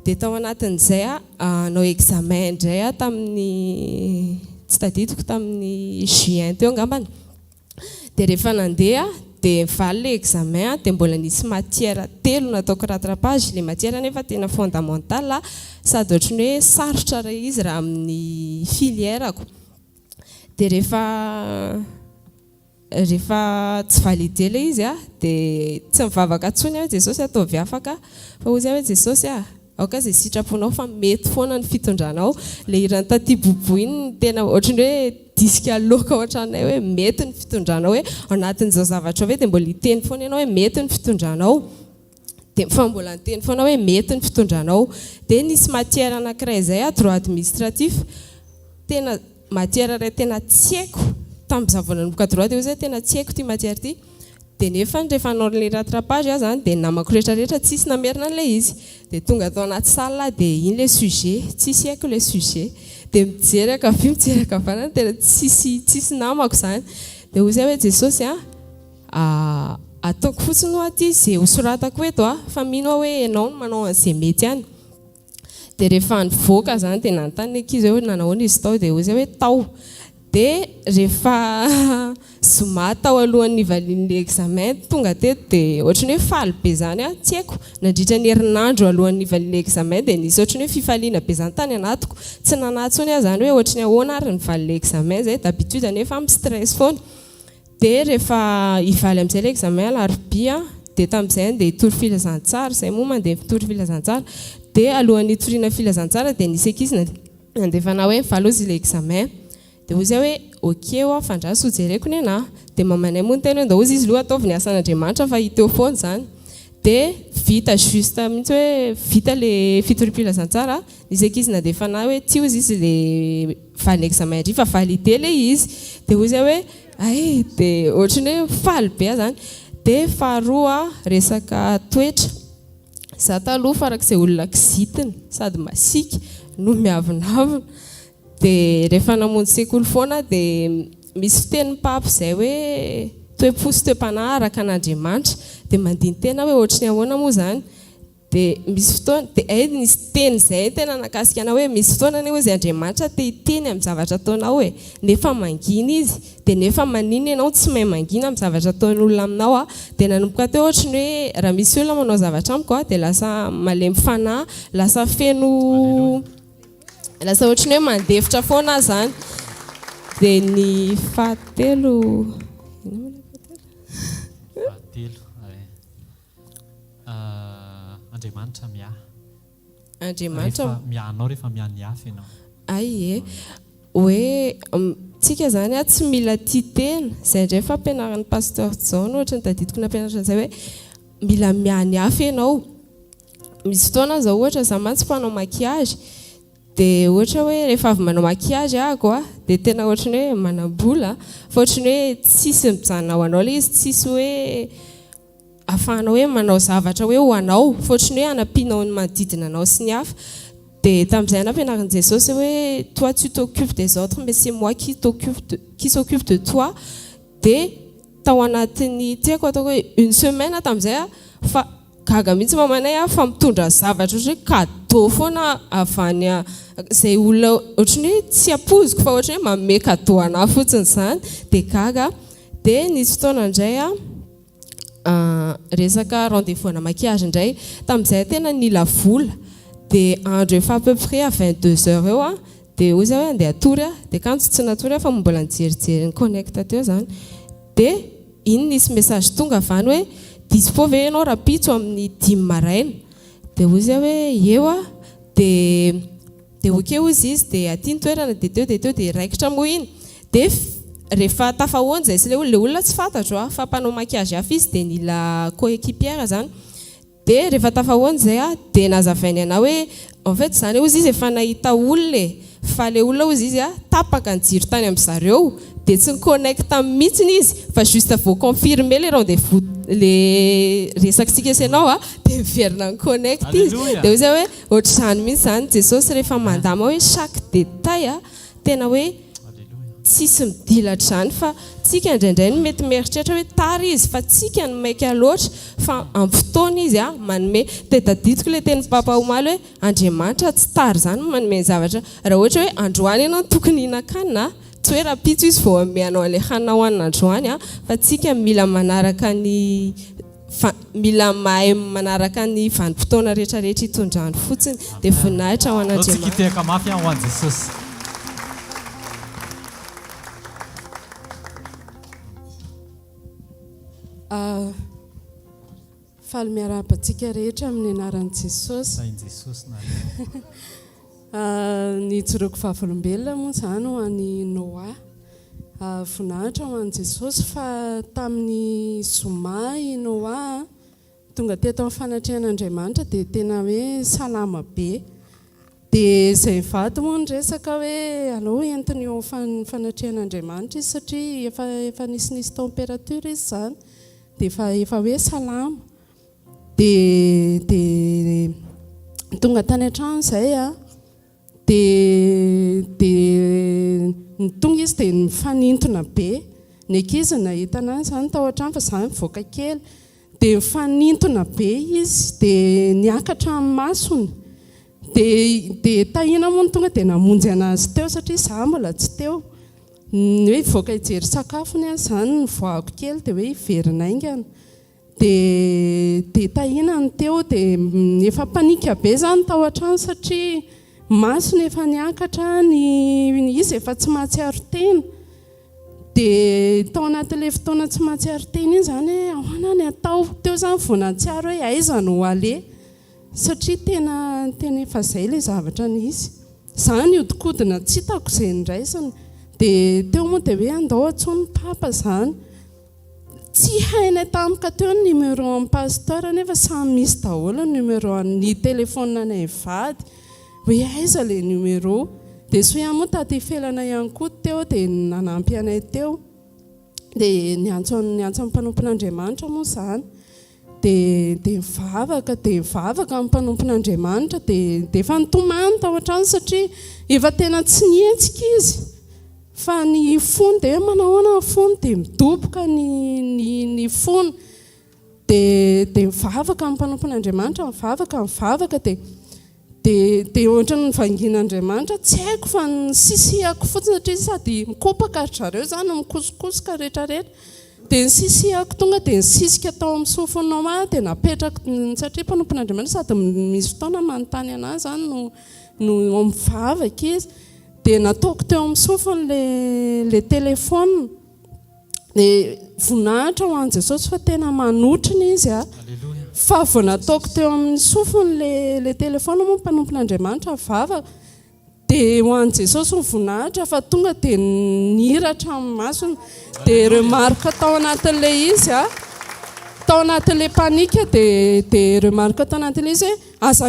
S3: dia tao anatin'izay anao examen indray tamin'ny tsy tadidiko tamin'ny juin teo angambany dia rehefa nandeha dia valy le examen dia mbola nisy matière 3 nataoko rattrapage le matière nefa tena fondamental sady ohatrany hoe sarotra raha izy raha amin'ny filièrako dia rehefa rehefa tsy valide le izy dia tsy mivavaka tsony hoe Jesosy ataovy afaka fa ozy hoe Jesosy aoka izay sitraponao fa mety foana ny fitondranao le irany taty bobo iny tena ohatrany hoe disika loka ohatranay hoe mety ny fitondranao hoe anatin'izao zavatra hoe dia mbola hiteny foana ianao hoe mety ny fitondranao dia fa mbola niteny foana hoe mety ny fitondranao dia nisy matière anankiray izay droit administratif tena matière ray tena tsy haiko tamin'izaho vao nanomboka droit dia ozy hoe tena tsy haiko ty matière ty dia nefa rehefa hanao le rattrapage zany dia namako rehetrarehetra tsisy namerina an'ilay izy dia tonga tao anaty salle dia iny le sujet tsisy haiko le sujet dia mijery akavia mijery akavanana tena tsisy namako zany dia ozy hoe Jesosy ataoko fotsiny ho aty izay hosoratako eto fa mino hoe ianao no manao an'izay mety ihany dia rehefa nivoaka zany dia nanontany ankizy hoe nanahoana izy tao dia ozy hoe tao dia rehefa zoma tao alohan'ny valian'le examen tonga teto dia ohatrany hoe faly be zany tsy haiko nandritra ny herinandro alohan'ny valian'le examen dia nisy ohatrany hoe fifaliana be zany tany anatiko tsy nanatsony zany hoe ohatrany ahoana ary nivaly le examen zay d'habitude nefa amin'ny stress foana dia rehefa hivaly amin'izay le examen alarobia dia tamin'izay dia hitory filazantsara izay moa mandeha hitory filazantsara dia alohan'ny hitoriana filazantsara dia nisy ankizy nandefana hoe mivaly ozy le examen dia ozy hoe okeo fandraso ho jereko ny anahy dia mamanay moa ny tena hoe ozy izy loha ataovy ny asan'Andriamanitra fa hiteo foana zany dia vita juste mihitsy hoe vita le fitorim-pilazantsara nisy ankizy nandefana hoe tsy ozy izy le valy examen ry fa valide le izy dia ozy hoe ay dia ohatrany hoe faly be zany dia faharoa resaka toetra za taloha farak'izay olona kizitina sady masika no miavonavona dia rehefa namonjy sekoly foana dia misy fiteny papo izay hoe toe-posy toe-panahy araka an'Andriamanitra dia mandiny tena hoe ohatrany ahoana moa zany dia misy fotoana dia nisy teny izay tena nakasikana hoe misy fotoana ane hoe izay Andriamanitra te hiteny amin'ny zavatra ataonao nefa mangina izy dia nefa manina ianao tsy mahay mangina amin'ny zavatra ataon'olona aminao dia nanomboka teo ohatrany hoe raha misy olona manao zavatra amiko dia lasa malemy fanahy lasa feno lasa ohatrany hoe mandefitra foana zany dia ny fahatelo
S5: Andriamanitra
S3: Andriamanitra
S5: miahanao rehefa miany hafa ianao
S3: ay hoe tsika zany tsy mila tia tena izay indray fa ampianaran'ny pasteur John ohatra ny tadidiko nampianatra an'izay hoe mila miany hafa ianao misy fotoana zao ohatra za mantsy mpanao maquillage dia ohatra hoe rehefa avy manao maquillage ahako dia tena ohatrany hoe manambola fa ohatrany hoe tsisy mijanona ho anao le izy tsisy hoe afahana hoe manao zavatra hoe ho anao fa ohatrany hoe anampianao ny manodidina anao sy ny hafa dia tamin'izay nampianaran'i Jesosy hoe toi tu t'occupes des autres mais c'est moi qui s'occupe de toi dia tao anatin'ny tiako ataoko hoe une semaine tamin'izay fa gaga mihitsy mamanay fa mitondra zavatra ohatry hoe cadeau foana avany izay olona ohatrany hoe tsy apoziko fa ohatrany hoe manome cadeau anahy fotsiny zany dia gaga dia nisy fotoana indray resaka rendez-vous na maquillage indray tamin'izay tena nila vola dia andro efa à peu près à 22h eo dia ozy hoe andeha atory dia kanjo tsy natory fa mbola nijerijery ny connecte teo zany dia iny nisy message tonga avany hoe dispo ve ianao rapitso amin'ny 10 maraina dia ozy hoe eo dia okeo ozy izy dia aty ny toerana dia teo dia raikitra moa iny dia rehefa tafahoany zay sy le olona tsy fantatro fa mpanao maquillage hafa izy dia nila coéquipière zany dia rehefa tafahoany zay dia nazavainy ana hoe en fait zany ozy izy efa nahita olona fa le olona ozy izy tapaka ny jiro tany amin'ny zareo dia tsy niconnecte mihitsiny izy fa juste vao confirmer le rendez-vous le resakitsika isanao dia miverina ny connecte izy dia ozy hoe ohatr'izany mihitsy zany Jesosy rehefa mandama hoe chaque détail tena hoe tsisy midilatra zany fa tsika indraindray no mety mieritreritra hoe tary izy fa tsika no maika loatra fa amin'ny fotoana izy manome dia tadidiko le teny papa omaly hoe Andriamanitra tsy tary zany manome ny zavatra raha ohatra hoe androany ianao tokony hihinan-kanina tsy hoe rapitso izy vao ameanao an'ilay hanina hoanina androany fa tsika mila manaraka ny mila mahay manaraka ny vanim-potoana rehetrarehetra hitondrany fotsiny dia voninahitra ho an'Andriamanitra.
S5: Tsika teka mafy ho an'i Jesosy.
S3: faly miarabantsika rehetra amin'ny anaran'i Jesosy.
S5: Sain'i Jesosy na
S3: Ny joroko vavolombelona moa izany ho an'ny Noa. Voninahitra ho an'i Jesosy fa tamin'ny zoma i Noa tonga teto amin'ny fanatrehan'Andriamanitra dia tena hoe salama be. Dia izay vady moa ny resaka hoe aleo entiny eo amin'ny fanatrehan'Andriamanitra izy satria efa nisy température izy izany dia efa hoe salama. Dia tonga tany an-trano izay dia tonga izy dia mifanintona be. Ny ankizy nahita anazy izany tao an-trano fa izany mivoaka kely dia mifanintona be izy dia niakatra amin'ny masony. Dia tahina moa ny tonga dia namonjy anazy teo satria izaho mbola tsy teo. Hoe voaka hijery sakafony izany nivoahako kely dia hoe hiverina aingana. Dia tahina ny teo dia efa panika be izany tao an-trano satria masony efa niakatra izy efa tsy mahatsiaro tena. Dia tao anatin'ilay fotoana tsy mahatsiaro tena iny izany hoe ahoana ny atao teo izany vao nahatsiaro hoe aiza no ale satria tena efa izay ilay zavatra nisy. Izany hodikodina tsy hitako izay niraisiny. Dia teo moa dia hoe andao antsony papa izany. Tsy hainay tampoka teo ny numéro amin'ny pasteur nefa samy misy daholo ny numéro ny telefonina anay vady. Hoe aiza ilay numéro. Dia soa moa taty felana ihany koa teo dia nanampy anay teo. Dia niantso amin'ny mpanompon'Andriamanitra moa izany. Dia mivavaka amin'ny mpanompon'Andriamanitra dia efa nitomany tao an-trano satria efa tena tsy nihetsika izy. Fa ny fony dia manahoana ny fony dia midoboka ny fony. Dia mivavaka amin'ny mpanompon'Andriamanitra, mivavaka dia ohatra ny vangin'Andriamanitra tsy haiko fa ny sisihako fotsiny satria sady mikopaka ry zareo izany mikosokosoka rehetrarehetra. Dia ny sisihako tonga dia nisisika tao amin'ny sofonao dia napetraka satria mpanompon'Andriamanitra sady misy fotoana manontany anazy izany no mivavaka izy. Dia nataoko teo amin'ny sofony le telefona. Dia voninahitra ho an'i Jesosy fa tena manotriny izy fa vao nataoko teo amin'ny sofony le telefona moa mpanompon'Andriamanitra vavaka. Dia ho an'i Jesosy ny voninahitra fa tonga dia niratra amin'ny masony. Dia remarque tao anatin'ilay izy tao anatin'ilay panika dia remarque tao anatin'ilay izy hoe aza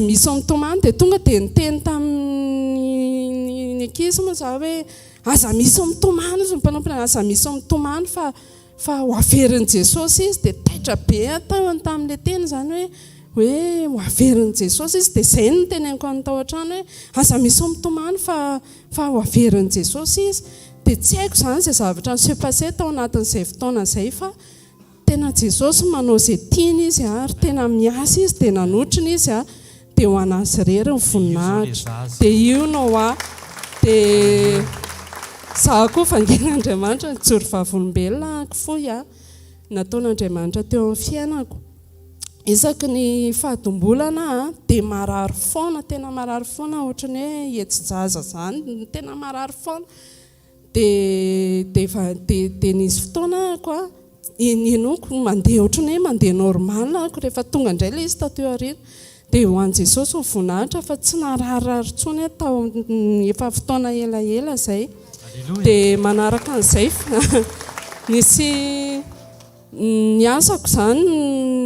S3: misy mitomany dia tonga dia niteny tamin'ny ankizy moa za hoe aza misy mitomany izy mpanompon'Andriamanitra aza misy mitomany fa ho averin'i Jesosy izy. Dia taitra be ataony tamin'ilay teny izany hoe ho averin'i Jesosy izy. Dia izay no teneniko any tao an-trano hoe aza misy mitomany fa ho averin'i Jesosy izy. Dia tsy haiko izany izay zavatra ny se-passé tao anatin'izay fotoana izay fa tena Jesosy manao izay tiany izy ary tena miasa izy dia nanotriny izy dia ho anazy irery ny voninahitra. Dia io Noa. Dia zaho koa vangin'Andriamanitra nijoro vavolombelona foy nataon'Andriamanitra teo amin'ny fiainako. Isaky ny fahadom-bolana dia marary foana, tena marary foana ohatrany hoe hetsi-jaza izany, tena marary foana. Dia nisy fotoana koa inoko mandeha ohatrany hoe mandeha normal ako rehefa tonga indray ilay izy tateo aoriana. Dia ho an'i Jesosy ny voninahitra fa tsy nararirary intsony tao efa fotoana elaela izay. Dia manaraka an'izay nisy niasako izany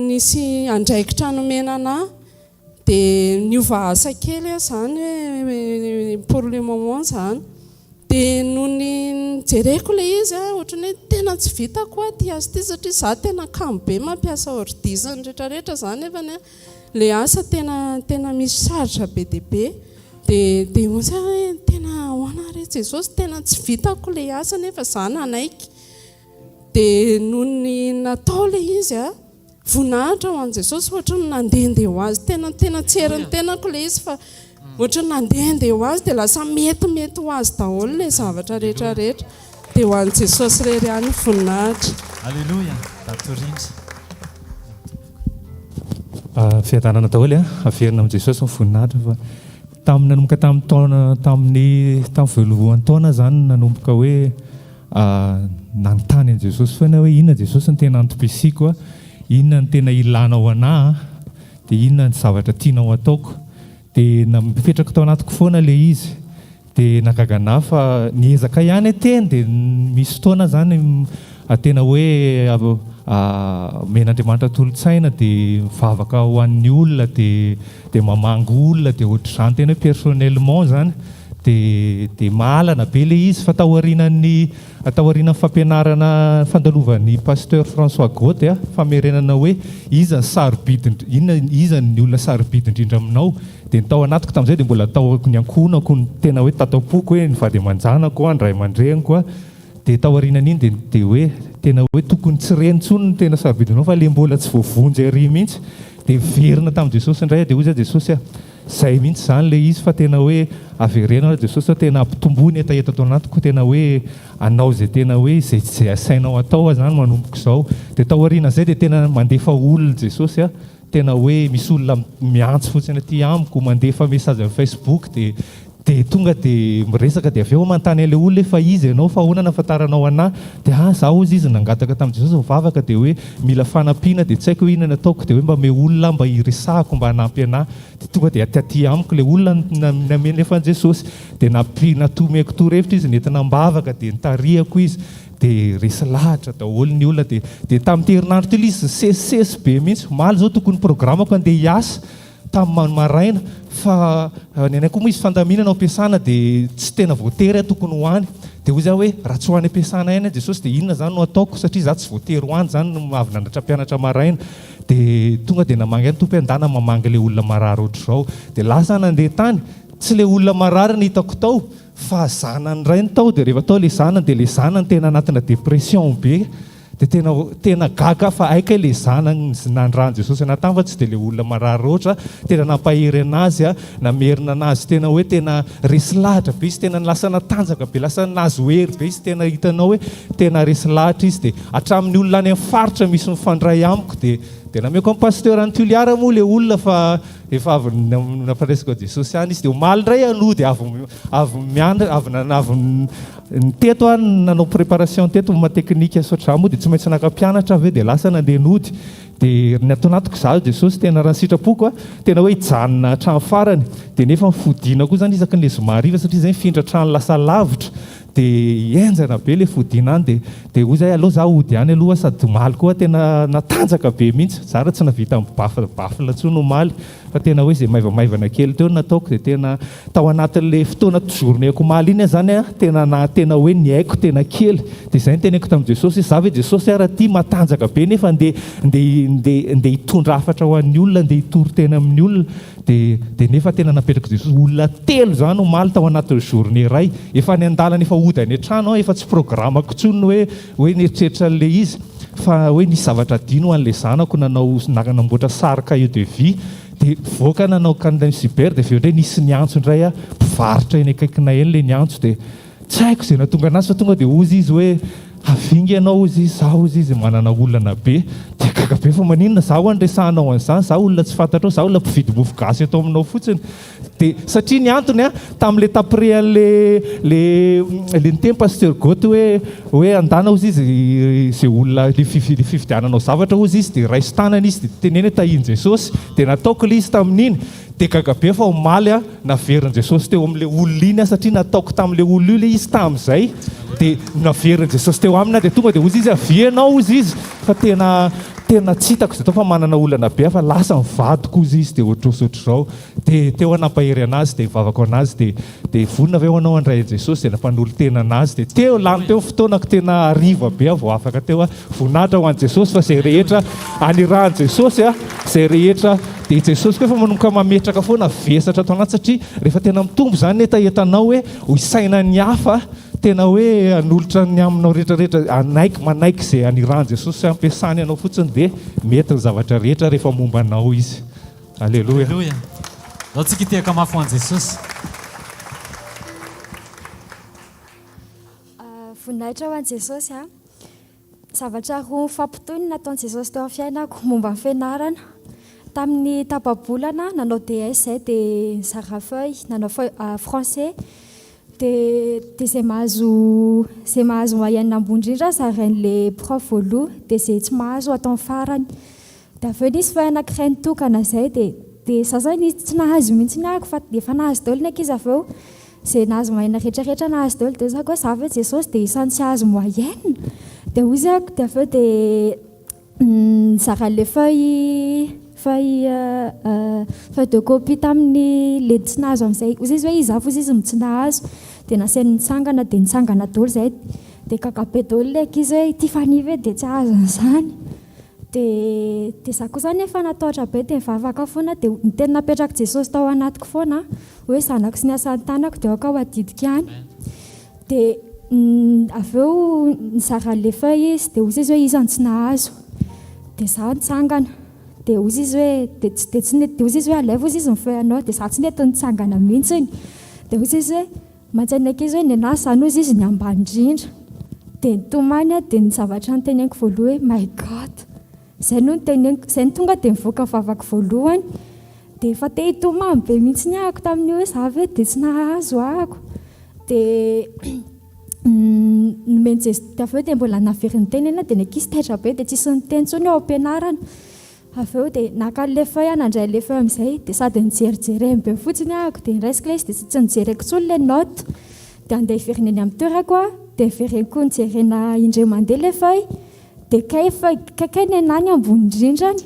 S3: nisy andraikitra nomena anahy. Dia niova asa kely izany hoe pour le moment izany. Dia no ny jereko ilay izy ohatrany hoe tena tsy vitako aty asa ity satria za tena kamo be mampiasa ordi izany rehetrarehetra izany nefa ilay asa tena misy saritra be dia be. Dia osa hoe tena ahoana re Jesosy tena tsy vitako ilay asa nefa za nanaiky. Dia no ny natao ilay izy voninahitra ho an'i Jesosy ohatrany nandehandeha ho azy tena tsy heriny tenako ilay izy fa ohatrany nandehandeha ho azy dia lasa mety ho azy daholo ilay zavatra rehetrarehetra. Dia ho an'i Jesosy irery ihany voninahitra.
S5: Alleluia. Datorindra.
S8: Fiadanana daholo averina amin'i Jesosy ny voninahitra fa nanomboka tamin'ny voalohan'ny taona izany nanomboka hoe nanontany an Jesosy foana hoe inona Jesosy ny tena antom-pisiako, inona ny tena ilanao anahy, dia inona ny zavatra tianao ataoko. Dia mipetraka tao anatiko foana ilay izy. Dia nakagana fa niezaka ihany teny dia misy fotoana zany tena hoe men'Andriamanitra tolotsaina dia mivavaka ho an'ny olona dia mamango olona dia ohatr'izany tena hoe personnellement zany. Dia mahalana be ilay izy fa taorian'ny fampianarana fandalovan'ny pasteur François Gaute famerenana hoe iza ny olona sarobidy indrindra aminao. Dia ny tao anatiko tamin'izay dia mbola ataoko ny ankonako ny tena hoe tataopoko hoe ny vady aman-janako ny ray aman-dreniko. Dia taorianan'iny dia hoe tena hoe tokony tsy renitsony ny tena sarobidinao fa le mbola tsy voavonjy ary mihitsy. Dia verina tamin'i Jesosy indray dia hoy Jesosy zay mihitsy zany le izy fa tena hoe averenao Jesosy tena ampitombony etaeta tao anatiko tena hoe anao zay tena hoe zay asainao atao zany manomboko izao. Dia taoriana zay dia tena mandefa olona Jesosy tena hoe misy olona miantso fotsiny aty amiko mandefa message amin'ny Facebook dia tonga dia miresaka dia avy eo manontany an'ilay olona fa izy ianao fa ahoana nahafantaranao anahy. Dia zaho izy nangataka tamin'i Jesosy mivavaka dia hoe mila fanampiana dia tsy haiko hoe inona ataoko dia hoe mba me olona mba iresahako mba hanampy anahy. Dia tonga dia aty amiko ilay olona namenefa Jesosy dia natomeko torohevitra izy nentina mbavaka dia nitarihako izy. Dia resy lahatra daholo ny olona dia tamin'ny herinandro telo izy sesisesy be mihitsy. Maly zao tokony programako andeha hiasa tamin'ny maraina fa ny anay koa moa izy fandaminana ampiasana dia tsy tena voatery tokony hoany. Dia hoy zaho hoe raha tsy hoany ampiasana ihany Jesosy dia inona zany no ataoko satria za tsy voatery hoany zany no avy nandratra mpianatra maraina. Dia tonga dia namangy any tompo andana mamanga ilay olona marary ohatr'izao. Dia lasa nandeha tany tsy ilay olona marary ny hitako tao fa zanany iray ny tao. Dia rehefa tao ilay zanany dia ilay zanany tena anatina dépression be. Dia tena gaga fa aika ilay zanany nandrany Jesosy anatany fa tsy dia ilay olona marary oatra. Tena nampahery anazy namerina anazy tena hoe tena resy lahatra be izy tena lasa natanjaka be lasa nazy hoery be izy tena hitanao hoe tena resy lahatra izy. Dia hatramin'ny olona any amin'ny faritra misy mifandray amiko dia nameko amin'ny pasteur Antoliara moa ilay olona fa efa avy namparesaka Jesosy any izy. Dia omaly indray anody avy miandra avy niteto nanao préparation teto mateknika sotra moa dia tsy maintsy nakampianatra avy dia lasa nandeha nody. Dia ny atao anatiko izaho Jesosy tena raha ny sitrapoko tena hoe hijanona trano farany dia nefa mifodiana koa zany isaky ny zomariva satria zay mifindra trano lasa lavitra. Dia enjana be ilay fodiana any dia hoy zay aloha zaho hody any aloha sady omaly koa tena natanjaka be mihitsy. Za raha tsy navita bafla tsony omaly fa tena hoe zay maivamaivana kely teo nataoko dia tena tao anatin'ilay fotoana journéako omaly iny zany tena hoe ny haiko tena kely. Dia izay ny teneko tamin'i Jesosy za hoe Jesosy raha tia matanjaka be nefa ndeha hitondra hafatra ho an'ny olona ndeha hitory tena amin'ny olona. Dia nefa tena napetraka Jesosy olona telo zany omaly tao anatin'ny journée iray. Efa ny andalana efa hody any an-trano efa tsy programako tsony hoe nieritreritra an'ilay izy fa hoe nisy zavatra dino ho an'ilay zanako nanamboatra sary cahier de vie. Dia voaka nanao canne cyber dia avy eo indray nisy ny antso indray mpivarotra eny akaikina eny ilay ny antso dia tsy haiko izay nahatonga anazy fa tonga dia ozy izy hoe avingy ianao izy zaho izy manana olana be. Dia kakabe fa maninona zaho andresahanao an'izany zaho olona tsy fantatrao zaho olona mpividy mofo gasy atao aminao fotsiny. Dia satria ny antony tamin'ilay tapre an'le niteny pasteur Gaute hoe andana ozy izy zay olona le fividiananao zavatra ozy izy dia raiso tanana izy dia teneny tahiny Jesosy dia nataoko ilay izy tamin'iny. Dia kakabe fa omaly naveriny Jesosy teo amin'ilay olona iny satria nataoko tamin'ilay olona io ilay izy tamin'izay. Dia naveriny Jesosy teo amina dia tonga dia ozy izy avianao ozy izy fa tena tsy hitako izay tao fa manana olana be fa lasa mivadiko ozy izy dia ohatrosotr'izao. Dia teo nampahery anazy dia hivavako anazy dia vonina avy eo anao andray Jesosy dia nampanolo tena anazy dia teo lany teo fotoanako tena hariva be vao afaka teo voninahitra ho an'i Jesosy fa izay rehetra anirahany Jesosy izay rehetra. Dia Jesosy koa efa manomboka mametraka foana vesatra atao anaty satria rehefa tena mitombo zany etaetanao hoe ho isaina ny hafa tena hoe anolotra ny aminao rehetrarehetra manaiky izay anirahany Jesosy ampiasany anao fotsiny dia mety ny zavatra rehetra rehefa momba anao izy. Alleluia.
S5: Zao tsika itehaka mafy ho an'i Jesosy.
S9: Voninahitra ho an'i Jesosy zavatra roa fampitoiny nataon'i Jesosy teo amin'ny fiainako momba ny fianarana. Tamin'ny tapabolana nanao DS dia nizara feuille nanao français dia izay mahazo hainina ambondrindra zarain'ilay prof voaloha dia izay tsy mahazo atao farany dia avy eo nisy fa anankiray nitokana izay dia sasany tsy nahazo mihitsy ny ahako fa efa nahazo daholo ny ankizy avy eo izay nahazo moyenne rehetrarehetra nahazo daholo dia zako hoe zavy Jesosy dia isany tsy ahazo moyenne dia hozy ako dia avy eo dia zaran'ilay feuille de copie tamin'ny le tsy nahazo amin'izay ozy izy hoe izafo izy tsy nahazo dia nasainy nitsangana dia nitsangana daholo izay dia kakabe daholo ilay ankizy hoe ity faniva dia tsy ahazo an'izany dia za koa izany efa natahotra be dia mivavaka foana dia ny tena napetraka Jesosy tao anatiko foana hoe zanako sy ny asan'ny tanako dia aoka ho adidiko ihany dia avy eo nizaran'ilay feuille izy dia ozy izy hoe izany tsy nahazo dia za nitsangana dia ozy izy hoe dia ozy izy hoe alaivo ozy izy mifeuille anao dia za tsy nety nitsangana mihitsiny dia ozy izy hoe mantsaina ankizy hoe ny anazy zany ozy izy ny ambany indrindra dia nitomany dia ny zavatra nyteneniko voaloha hoe my god izay no izay ny tonga dia mivoaka vavaka voalohany dia efa te hitomany be mihitsy ny ahako tamin'io hoe zavy dia tsy nahazo ahako dia nomeny dia avy eo dia mbola naveriny tenena dia ny ankizy taitra be dia tsisy niteny intsony ao am-pianarana avy eo dia nakan'ilay feuille nandray ilay feuille amin'izay dia sady nijerijereny be fotsiny ahako dia niraisika ilay izy dia tsy nijereko intsony ilay note dia andeha hiverina eny amin'ny toerako a dia hivereny koa nijerena indray mandeha ilay feuille dia kaikay ny anany ambony indrindrany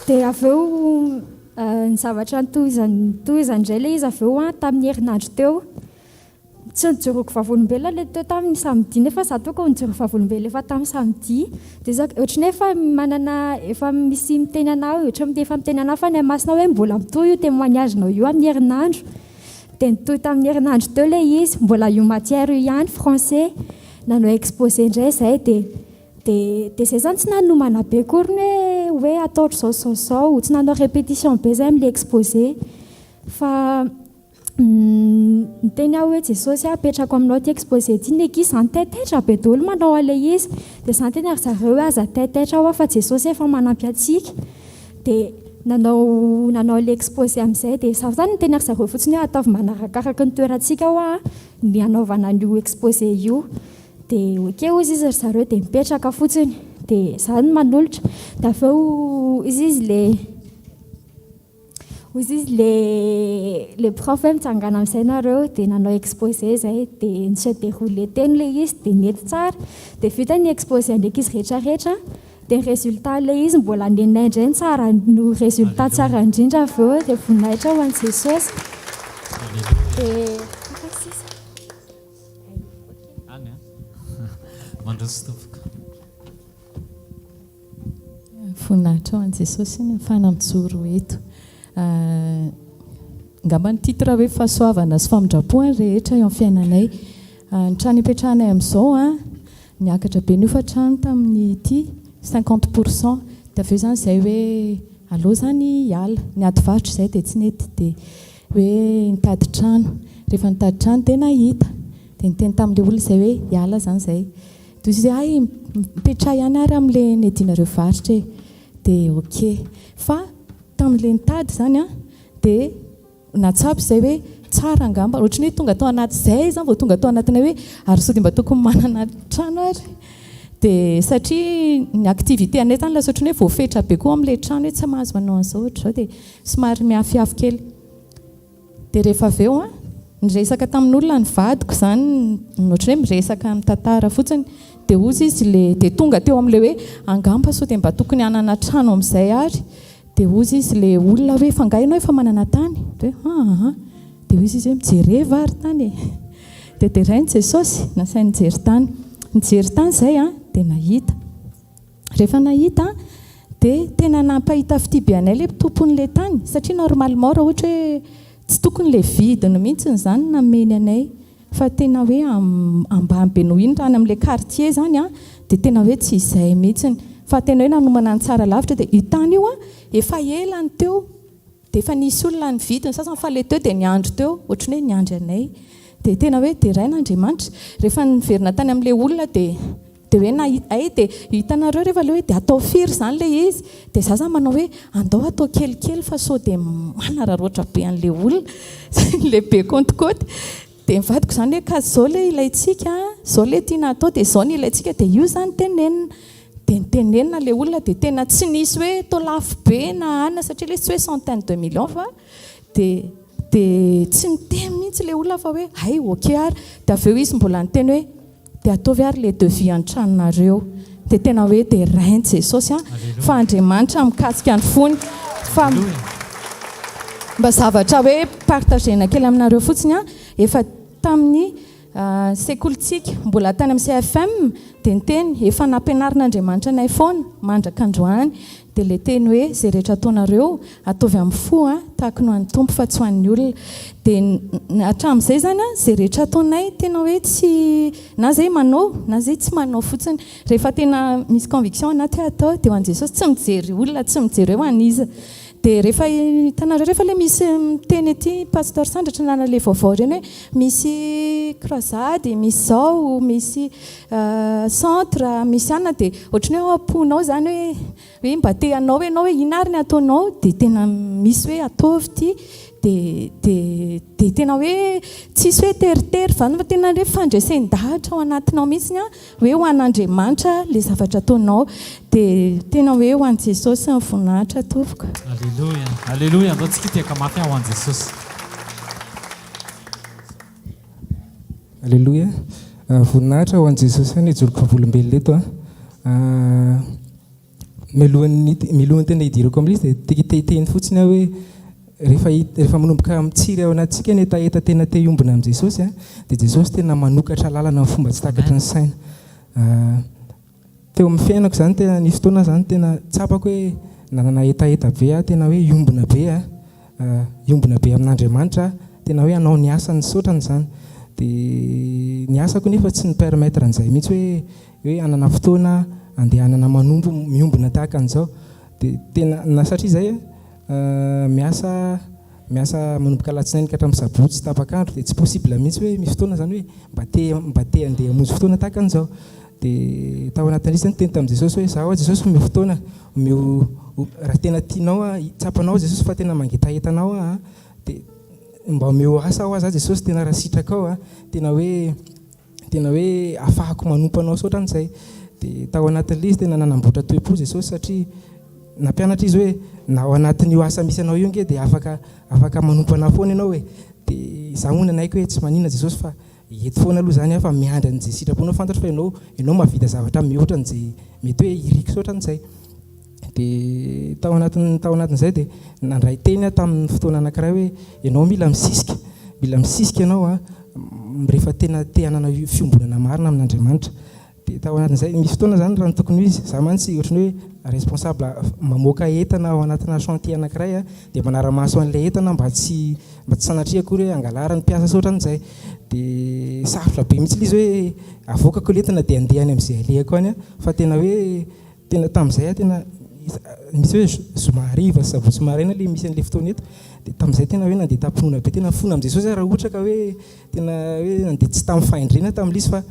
S9: dia avy eo ny zavatra nitohizany indray ilay izy avy eo tamin'ny herinandro teo tsy nijoroko vavolombelona ilay teo tamin'ny samedi nefa za toko nijoro vavolombelona efa tamin'ny samedi dia za ohatrany efa manana efa misy miteny anao ohatra efa miteny anao fa ny masina hoe mbola mitohy io témoignagenao io amin'ny herinandro dia nitohy tamin'ny herinandro teo ilay izy mbola io matière io ihany français nanao exposé indray izay dia izay zany tsy nanomana be koriny hoe ataotro zao tsy nanao répétition be izay amin'ilay exposé fa niteny aho hoe Jesosy apetrako aminao ty exposé ty ny ankizy zany taitaitra be daholo manao an'ilay izy dia zany teny ary zareo hoe aza taitaitra ao fa Jesosy efa manampy antsika dia nanao ilay exposé amin'izay dia za zany niteny ary zareo fotsiny hoe ataovy manarakaraka ny toerantsika ao ny anaovana an'io exposé io dia oke ozy izy ry zareo dia mipetraka fotsiny dia za ny manolotra dia avy eo izy le prof hoe mitsangana amin'izay nareo dia nanao exposé zay dia ny se déroulé teny ilay izy dia nety tsara dia vita ny exposé ndraiky izy rehetrarehetra dia ny résultat ilay izy mbola nenay indray ny tsara no résultat tsara indrindra avy eo dia voninahitra ho an'i Jesosy
S10: voninahitra ho an'i Jesosy ny fanamijoro eto ngamba ny titre hoe fahasoavana sy famindrapoana rehetra eo amin'ny fiainanay ny trano ipetrahanay amin'izao niakatra be ny fa trano tamin'ny ity 50% dia avy eo zany izay hoe aleo zany hiala ny ady varotra izay dia tsy nety dia hoe nitady trano rehefa nitady trano dia nahita dia niteny tamin'ilay olona izay hoe hiala zany izay dia izy ay mipetraha ihany ary amin'ilay niadinareo varotra dia ok fa tamin'ilay nitady zany dia natsapy izay hoe tsara angamba ohatrany hoe tonga tao anaty izay zany vao tonga tao anatinay hoe ary sao dia mba tokony manana trano ary dia satria ny activité anay zany lasa ohatrany hoe voafetra be koa amin'ilay trano hoe tsy mahazo manao an'izao ohatra zao dia somary miafiafy kely dia rehefa avy eo niresaka tamin'olona ny vadiko zany ohatrany hoe miresaka mitantara fotsiny dia ozy izy dia tonga teo amin'ilay hoe angamba sao dia mba tokony hanana trano amin'izay ary dia ozy izy le olona hoe fangainao efa manana tany dia ozy izy hoe mijereva vary tany dia ray ny Jesosy nasainy nijery tany izay dia nahita rehefa nahita dia tena nampahita fitiby anay ilay tompon'ilay tany satria normalement raha ohatra hoe tsy tokony ilay vidiny mihitsy zany nameny anay fa tena hoe ambany be noho iny rany amin'ilay quartier zany dia tena hoe tsy izay mihitsy fa tena hoe nanomana ny tsara lavitra dia io tany io efa elany teo dia efa nisy olona ny vidiny sasany fa le teo dia niandro teo ohatrany hoe niandry anay dia tena hoe dia ray n'Andriamanitra rehefa niverina tany amin'ilay olona dia dia hoe na ay dia hitanareo rehefa le hoe dia atao firy zany le izy dia za zany manao hoe andao atao kelikely fa sao dia manararoatra be an'le olona le be kontikôty dia mivadiko zany hoe ka zao le ilayntsika zao le tiana atao dia zao ny ilayntsika dia io zany tenenina dia nitenenina le olona dia tena tsy nisy hoe tao lafo be na anina satria le tsy hoe centaine de million fa dia tsy niteny mihitsy le olona fa hoe ay ok ary dia avy eo izy mbola niteny hoe dia ataovy ary le devis an-tranonareo dia tena hoe dia rainy Jesosy fa Andriamanitra mikasika ny fony fa mba zavatra hoe partagena kely aminareo fotsiny efa tamin'ny sekolintsika mbola tany amin'ny CFM dia niteny efa nampianarin'Andriamanitra anay foana mandraka androany dia le teny hoe zay rehetra ataonareo ataovy amin'ny fo tahaka no an'ny tompo fa tsy ho an'ny olona dia hatramin'izay zany zay rehetra ataonay tena hoe tsy na zay manao na zay tsy manao fotsiny rehefa tena misy conviction anaty atao dia ho an'i Jesosy tsy mijery olona tsy mijery hoe ho an'iza dia rehefa hitanareo rehefa le misy miteny ety pasteur sandratra nana le vaovao reny hoe misy croisade misy zao misy centre misy anna dia ohatrany hoe amponao zany hoe mba te anao hoe anao hoe inariny ataonao dia tena misy hoe ataovy ty dia tena hoe tsisy hoe teritery zany fa tena hoe fandresendahatra ao anatinao mihitsy hoe ho an'Andriamanitra le zavatra ataonao dia tena hoe ho an'i Jesosy ny voninahitra tompoko.
S5: Alleluia, alleluia, andao tsika tiaka mafy ho an'i Jesosy.
S11: Alleluia, voninahitra ho an'i Jesosy ny ijoroko vavolombelona eto milohany tena hidirako amin'izy dia tika tehitehiny fotsiny hoe rehefa manomboka mitsiry ao anatsika ny etaeta tena te hiombona amin'i Jesosy dia Jesosy tena manokatra lalana amin'ny fomba tsy takatra ny saina. Teo amin'ny fiainako zany tena nisy fotoana zany tena tsapako hoe nanana etaeta be tena hoe hiombona be amin'Andriamanitra tena hoe anao ny asa ny saotrany zany dia ny asako nefa tsy ny permettre an'izay mihitsy hoe anana fotoana andehanana manombo miombona tahaka an'izao dia tena na satria izay miasa manomboka alatsinainy ka hatramin'ny sabotsy tapakandro dia tsy possible mihitsy hoe misy fotoana zany hoe mba te andeha hamonjy fotoana tahaka an'izao dia tao anatin'izy zany teny tamin'i Jesosy hoe zaho Jesosy omeo fotoana raha tena tianao tsapanao Jesosy fa tena mangetahetanao dia mba omeo asa ao za Jesosy tena raha sitrakao tena hoe afahako manompo anao saotran'izay dia tao anatin'ilay izy tena nanamboatra toe-po Jesosy satria nampianatra izy hoe na ao anatin'io asa misy anao io nge dia afaka manompo anao foana ianao hoe dia za moa nanaiko hoe tsy manina Jesosy fa eto foana aloha zany fa miandry an'izay sitraponao fantatra fa ianao mavita zavatra mihoatra an'izay mety hoe iriky saotran'izay dia tao anatin'izay dia nandray teny tamin'ny fotoana anankiray hoe ianao mila misisika ianao rehefa tena te hanana fiombonana marina amin'Andriamanitra dia tao anatin'izay misy fotoana zany raha ny tokony izy za mantsy ohatrany hoe responsable mamoaka entana ao anatina chantier anankiray dia manara-maso an'ilay entana mba tsy sanatria akory hoe angalara ny mpiasa saotran'izay dia sarotra be mihitsy izy hoe avoakako l'entana dia andehany amin'izay alehako any fa tena hoe tena tamin'izay tena misy hoe zomariva sabotsy maraina le misy an'ilay fotoana eto dia tamin'izay tena hoe nandeha tampinoana be tena fona amin'i Jesosy raha ohatra ka hoe tena hoe nandeha tsy tamin'ny fahendrena tamin'ilay izy fa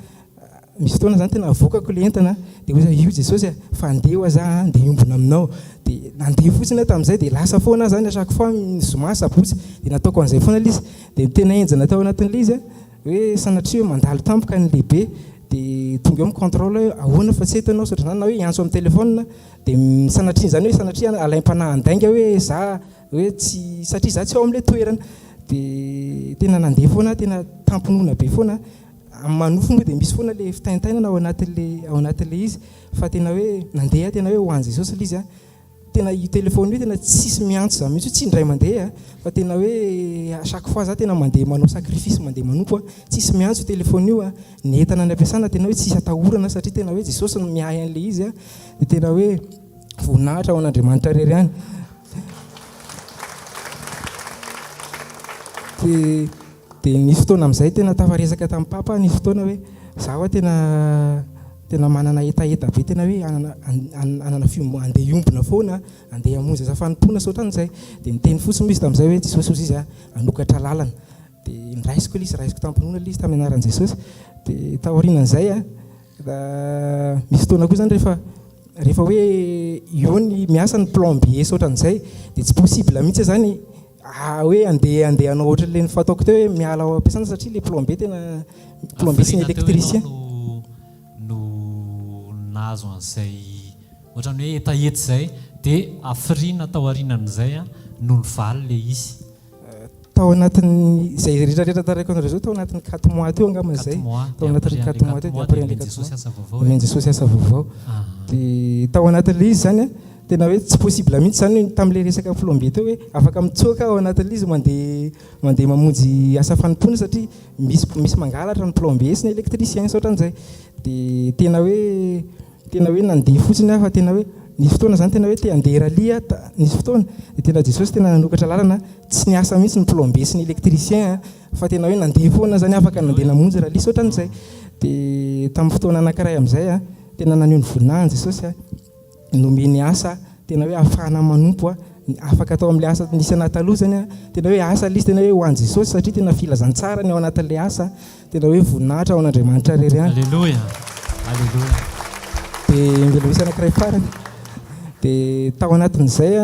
S11: misy fotoana zany tena avoakako le entana dia hoe io Jesosy fa andeha za andeha hiombona aminao dia nandeha fotsiny tamin'izay dia lasa foana zany chaque fois zoma sabotsy dia nataoko an'izay foana izy dia tena enjana tao anatin'ilay izy hoe sanatria hoe mandalo tampoka ny lehibe dia tonga eo amin'ny contrôle ahoana fa tsy etanao sotra zany na hoe antso amin'ny telefona dia sanatria zany hoe sanatria alaim-panahy andainga hoe za hoe tsy satria za tsy ao amin'ilay toerana dia tena nandeha foana tena tampinoana be foana manofo moa dia misy foana le fitaintainana ao anatin'ilay izy fa tena hoe nandeha tena hoe ho an'i Jesosy ilay izy tena io telefony io tena tsisy miantso za mihitsy tsy indray mandeha fa tena hoe chaque fois za tena mandeha manao sacrifice mandeha manompo tsisy miantso io telefony io ny entana ny ampiasana tena hoe tsisy atahorana satria tena hoe Jesosy no miahy an'ilay izy dia tena hoe voninahitra ao an'Andriamanitra rery any dia nisy fotoana amin'izay tena tafaresaka tamin'ny papa nisy fotoana hoe zaho tena manana etaeta be tena hoe anana andeha hiombona foana andeha hamonjy za fanompona saotran'izay dia niteny fotsiny izy tamin'izay hoe Jesosy ozy izy anokatra lalana dia niraisiko ilay izy raisiko tampinoana ilay izy tamin'ny anaran'i Jesosy dia taorianan'izay misy fotoana koa zany rehefa hoe eo ny miasa ny plombier ohatran'izay dia tsy possible mihitsy zany hoe andeha anao ohatran'le ny fataoko teo hoe miala ao ampiasana satria le plombier tena plombier sy ny électricien
S5: no nazo an'izay ohatrany hoe etaety zay dia afrina tao arinan'izay no ny valy le izy
S11: tao anatin'ny izay rehetrarehetra taraiko anareo zao tao anatin'ny 4 mois teo angambany zay tao anatin'ny 4 mois teo dia après les 4 mois menjy Jesosy asa vaovao dia tao anatin'le izy zany tena hoe tsy possible mihitsy zany tamin'le resaka plombier teo hoe afaka mitsoaka ao anatin'le izy mandeha mamonjy asa fanompona satria misy mangalatra ny plombier sy ny électricien sy ohatran'izay dia tena hoe nandeha fotsiny fa tena hoe nisy fotoana zany tena hoe te andeha ralia nisy fotoana dia tena Jesosy tena nanokatra lalana tsy niasa mihitsy ny plombier sy ny électricien fa tena hoe nandeha foana zany afaka nandeha namonjy ralia sy ohatran'izay dia tamin'ny fotoana anankiray amin'izay tena naneho ny voninahiny Jesosy nomeny asa tena hoe ahafahana manompo afaka atao amin'le asa nisy anataloha zany tena hoe asa lizy tena hoe ho an'i Jesosy satria tena filazantsara ny ao anatin'le asa tena hoe voninahitra ao an'Andriamanitra rery any
S5: alleluia alleluia
S11: dia mbola misy anankiray farany dia tao anatin'izay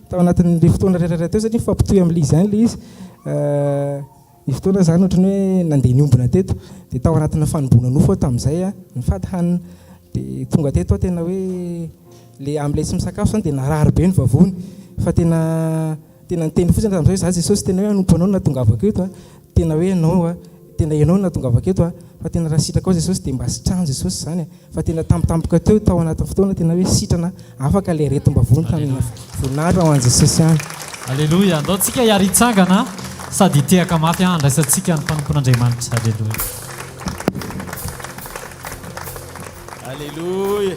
S11: tao anatin'le fotoana rehetrarehetra teo satria fampitohy amin'le izy zany le izy ny fotoana zany ohatrany hoe nandeha niombona teto dia tao anatina fanombona nofo tamin'izay nifady hanina dia tonga teto tena hoe le amin'ilay tsy misakafo zany dia narary be ny vavony fa tena niteny fotsiny tamin'izay hoe za Jesosy tena hoe anompo anao natongavako eto tena hoe tena ianao natongavako eto fa tena raha sitraka ao Jesosy dia mba sitrahany Jesosy zany fa tena tampotampoka teo tao anatin'ny fotoana tena hoe sitrana afaka le retom-bavony tamin'ny voninahitra ao an'i Jesosy any
S5: alleluia andao tsika hiary hitsangana sady hitehaka mafy andraisantsika ny mpanompon'Andriamanitra alleluia
S12: alleluia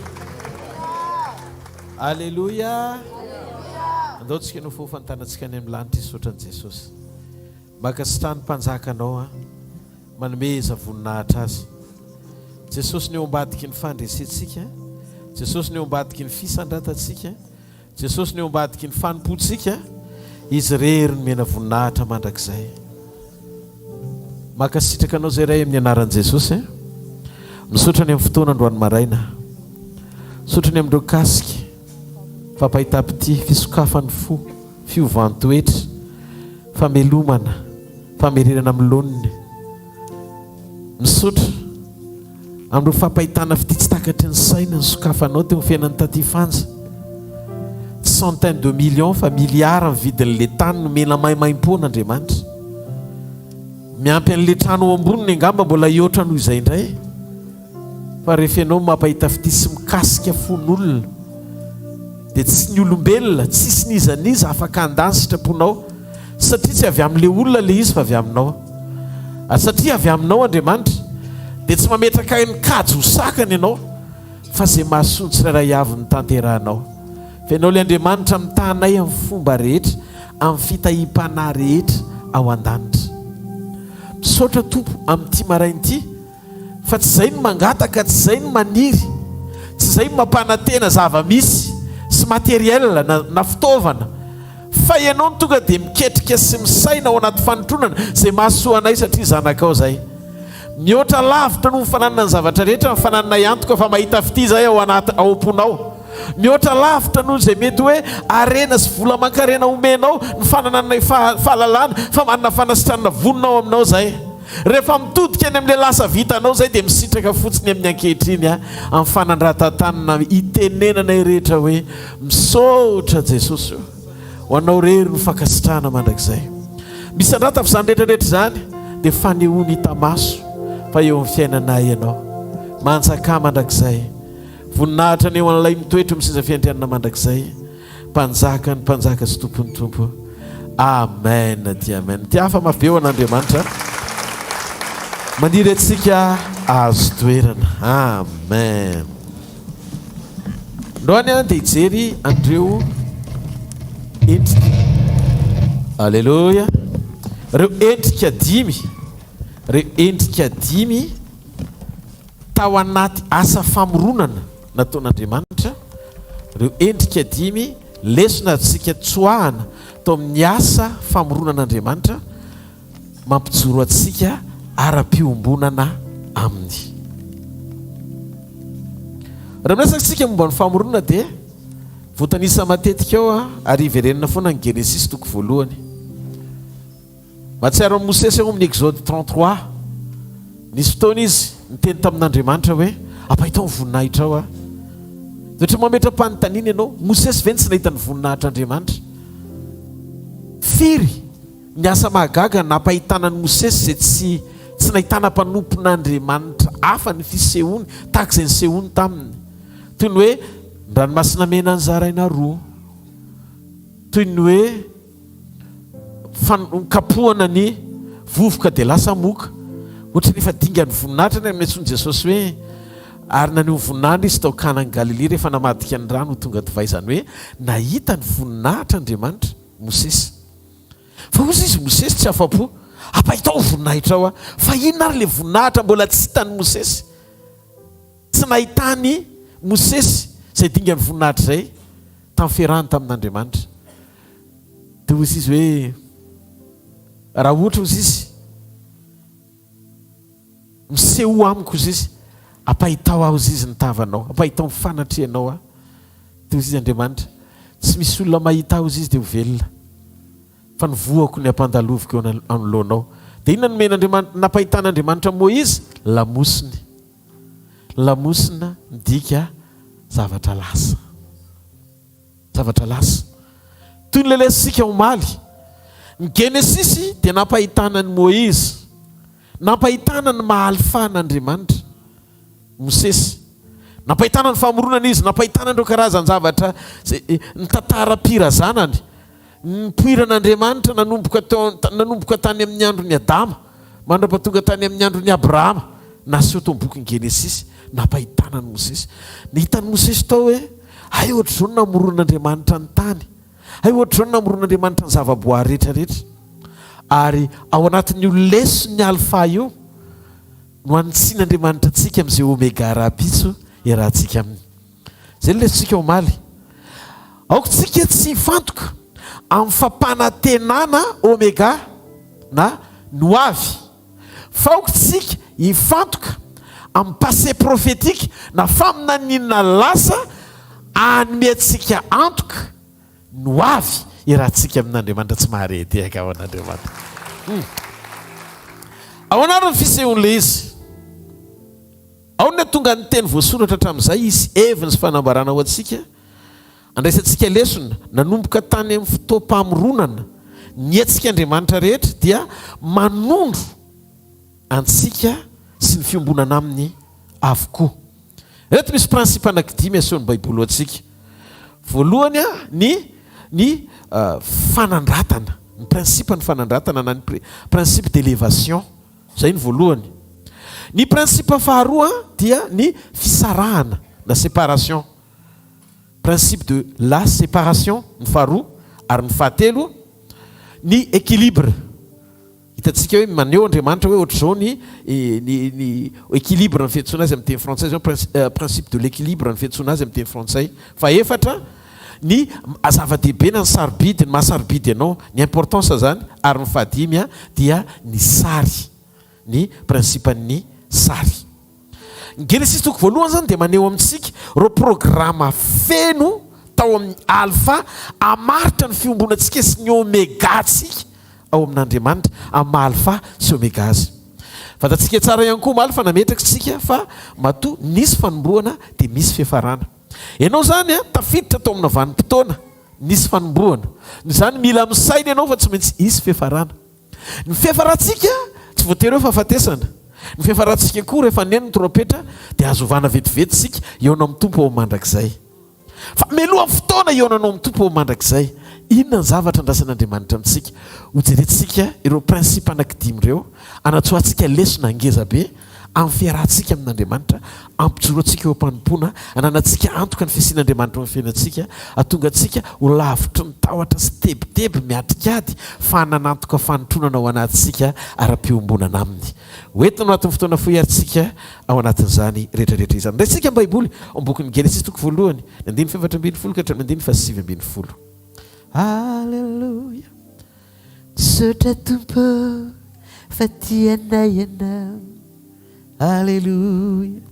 S12: alleluia andao tsika no fofantanantsika any amin'ny lanitra izy ohatran'i Jesosy maka sitrany mpanjaka anao manomeza voninahitra azy Jesosy ny eo ambadiky ny fandresentsika Jesosy ny eo ambadiky ny fisandratantsika Jesosy ny eo ambadiky ny fanompontsika izy rery ny mena voninahitra mandrakizay maka sitraka anao zay ray amin'ny anaran'i Jesosy misotrany amin'ny fotoana androany maraina sotrany amin'ireo kasika fampahitapity fisokafany fo fiovantoetra famelomana famerirana amin'ny loniny misotra amin'ireo fampahitana fititsy takatry ny saina ny sokafanao teo amin'ny fiainan'ny taty fanja centaine de millions fa milliard ny vidin'le tany no mena maimaim-pona Andriamanitra miampy an'le trano ao amboniny angamba mbola iotra noho izay indray fa rehefa ianao mampahita fititsy mikasika fon'olona dia tsy ny olombelona tsisy nizaniza afaka andany sitraponao satria tsy avy amin'le olona le izy fa avy aminao satria avy aminao Andriamanitra dia tsy mametraka ny kajo hosakany ianao fa zay mahasoa tsirairay avy ny tanterahanao fa ianao le Andriamanitra mitanay amin'ny fomba rehetra amin'ny fitahim-panahy rehetra ao an-danitra misaotra tompo amin'ity marain'ity fa tsy zay ny mangataka tsy zay ny maniry tsy zay ny mampanantena zava-misy sy materiel na fitaovana fa ianao ny tonga dia miketrika sy misaina ao anaty fanotronana zay mahasoa anay satria zanakao zay mihoatra lavitra no mifananana ny zavatra rehetra mifananana iantoka fa mahita fity zay ao anaty ao am-ponao mihoatra lavitra noho zay mety hoe arena sy vola mankarena omenao ny fanananay fahalalana fa manana fanasitranana voninao aminao zay rehefa mitodika any amin'le lasa vitanao zay dia misitraka fotsiny amin'ny ankehitriny amin'ny fanandratantanana itenenanay rehetra hoe misaotra Jesosy ho anao rery no fankasitrahana mandrakizay misy andrata f'izany rehetrarehetra zany dia fanehoany hitamaso fa eo amin'ny fiainanay ianao manjaka mandrakizay voninahitra ny eo an'ilay mitoetra miseza fiandrianana mandrakizay mpanjaka ny mpanjaka sy tompony tompo amen dia amen ty hafa mafy eo an'Andriamanitra maniry atsika azo toerana amen ndoany dia hijery andreo endrika alleluia reo endrika dimy tao anaty asa famoronana nataon'Andriamanitra reo endrika dimy lesona atsika tsoahana tao amin'ny asa famoronan'Andriamanitra mampijoro atsika ara-piombonana aminy raha miresatsika momba ny famorona dia voatanisa matetika ao a ary iverenina foana ny genesis toko voalohany mahatsiaro ny mosesy ao amin'ny exode 33 nisy fotoana izy niteny tamin'Andriamanitra hoe ampahitao ny voninahitra ao a ohatra mametra-panontaniana ianao mosesy ve ny tsy nahita ny voninahitr'Andriamanitra firy ny asa mahagaga nampahitana ny mosesy zay tsy nahitana mpanompon'Andriamanitra hafa ny fisehony tahaka izay nisehony taminy toy ny hoe ranomasina mena ny zaraina roa toy ny hoe kapohana ny vovoka dia lasa moka ohatra nefa dinga ny voninahitra ny amin'nyatsony Jesosy hoe ary naneo voninahitra izy tao Kana ny Galilea rehefa namadika ny rano tonga divay zany hoe nahita ny voninahitra Andriamanitra Mosesy fa ozy izy Mosesy tsy afa-po ampahitao voninahitra ao a fa inona ary le voninahitra mbola tsy hitany Mosesy tsy nahitany Mosesy zay dinga ny voninahitra zay tamin'ny fiarahany tamin'Andriamanitra dia ozy izy hoe raha ohatra ozy izy miseho amiko ozy izy ampahitao aho ozy izy nitavanao ampahitao mifanatrehanao a dia ozy izy Andriamanitra tsy misy olona mahita aho ozy izy dia ho velona fa nivoako ny ampandaloviko eo anoloanao dia inona no men'Andriamanitra nampahitan'Andriamanitra Moïse lamosina midika zavatra lasa toy ny lelesika omaly ny Genesisy dia nampahitana ny Moïse nampahitana ny mahalfan'Andriamanitra Mosesy nampahitana ny famoronana izy nampahitana ireo karazany zavatra ny tantara-pirazanany ny poiran'Andriamanitra nanomboka tany amin'ny andron'ny Adama mandrapatonga tany amin'ny andron'ny Abrahama naseho tao amin'ny boky ny Genesisy nampahitana ny Mosesy nihitany Mosesy tao hoe ay ohatra zao namoron'Andriamanitra ny tany ay ohatra zao namoron'Andriamanitra ny zavaboary rehetrarehetra ary ao anatin'io leso ny alfa io no anitsin'Andriamanitra antsika amin'izay omega raha-pitso iarahantsika aminy zay ny lesontsika omaly aoko tsika tsy hifantoka amin'ny fampanantenana omega na noavy fa aoko tsika hifantoka amin'ny passé prophétique na faminaninana lasa anomentsika antoka noavy iarahantsika amin'Andriamanitra tsy maharetehaka ao an'Andriamanitra ao anarany fisehon'le izy ao ny tonga ny teny voasoratra hatramin'izay izy eviny sy fanambarana ao antsika andraisantsika lesona nanomboka tany amin'ny fotoam-pamoronana ny etsika Andriamanitra rehetra dia manondro antsika sy ny fiombonana aminy avokoa reto misy prinsipe anankidimy asehon'ny baiboly antsika voalohany a ny fanandratana ny prinsipe ny fanandratana na ny principe d'élévation zay ny voalohany ny prinsipe faharoa dia ny fisarahana na séparation principe de la séparation ny faharoa ary ny fahatelo ny équilibre hitantsika hoe maneho Andriamanitra hoe ohatra zao ny équilibre ny fiantsona azy amin'ny teny frantsay zao principe de l'équilibre ny fiantsona azy amin'ny teny frantsay fa efatra ny zava-dehibe na ny sarobidy ny mahasarobidy ianao ny importance zany ary ny fahadimy a dia ny sary ny principe ny sary ny Genesis toko voalohany zany dia maneho amintsika reo programma feno tao amin'ny alpha amaritra ny fiombonantsika sy ny omegatsika ao amin'Andriamanitra amin'ny mahalfa sy omega azy fantatsika tsara ihany koa maly fa nametraka tsika fa matoa nisy fanomboana dia misy fiafarana ianao zany a tafiditra tao amina vanim-potoana nisy fanomboana zany mila misaina ianao fa tsy maintsy isy fiafarana ny fiafarantsika tsy voatery hoe fahafatesana ny fiafarantsika koa rehefa neny ny trompetra dia azovana vetivety sika eona amin'ny tompo ao mandrakizay fa meloha fotoana eonanao amin'ny tompo ao mandrakizay inona ny zavatra andrasan'Andriamanitra amintsika hojerentsika ireo prinsipe anankidimy ireo anatsoantsika lesona angeza be amin'ny fiarahantsika amin'Andriamanitra ampijoro antsika eo am-panompona ananantsika antoka ny fiasian'Andriamanitra amin'ny fiainantsika atonga antsika ho lavitry ny tahotra sy tebiteby miatrikady fa nanantoka fanotronana ao anatintsika ara-piombonana aminy hoentina anatin'ny fotoana foiarintsika ao anatin'izany rehetrarehetra izany ndraitsika ny baiboly ambokin'ny Genesis toko voalohany ny andiny 7:20 ka hatramin'ny andiny 7:20 Haleluya Sotra tumpo fatiana ianao Haleluya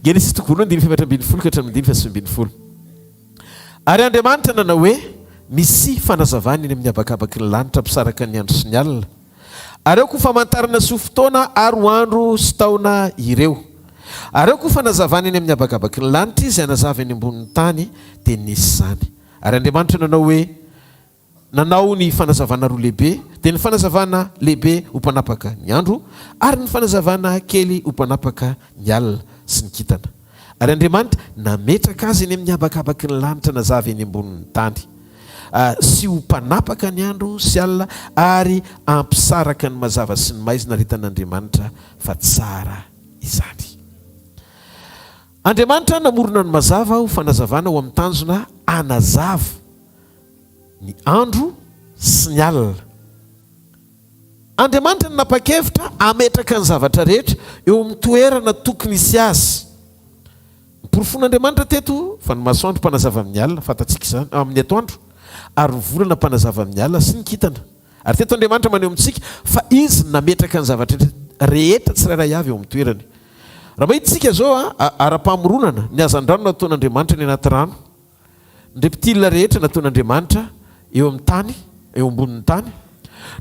S12: Genesis toko voalohany dimy efatra ambin'ny folo ka hatramin'ny dimy fasa ambin'ny folo. Ary Andriamanitra nanao hoe misy fanazavana eny amin'ny habakabaky ny lanitra mpisaraka ny andro sy ny alina. Ary eo koa famantarana sy ho fotoana ary ho andro sy taona ireo. Ary eo koa fanazavana eny amin'ny habakabaky ny lanitra izay anazava eny ambonin'ny tany dia nisy izany. Ary Andriamanitra nanao hoe nanao ny fanazavana roa lehibe, dia ny fanazavana lehibe ho mpanapaka ny andro ary ny fanazavana kely ho mpanapaka ny alina sy ny kintana. Ary Andriamanitra nametraka azy eny amin'ny habakabaky ny lanitra nazava eny ambonin'ny tany sy ho mpanapaka ny andro sy alina ary ampisaraka ny mazava sy ny maizina retan'Andriamanitra fa tsara izany. Andriamanitra namorona ny mazava ho fanazavana ho amin'ny tanjona anazava ny andro sy ny alina. Andriamanitra nanapa-kevitra ametraka ny zavatra rehetra eo amin'ny toerana tokony hisy azy. Porofon'Andriamanitra teto fa ny masoandro mpanazava amin'ny alina, fantatsika izany amin'ny atoandro, ary ny volana mpanazava amin'ny alina sy ny kintana. Ary teto Andriamanitra maneho amintsika fa izy nametraka ny zavatra rehetra tsirairay avy eo amin'ny toerany. Raha mahitsika zao ara-pamoronana ny hazan-drano nataon'Andriamanitra ny anaty rano, ny reptile rehetra nataon'Andriamanitra eo amin'ny tany, eo ambonin'ny tany,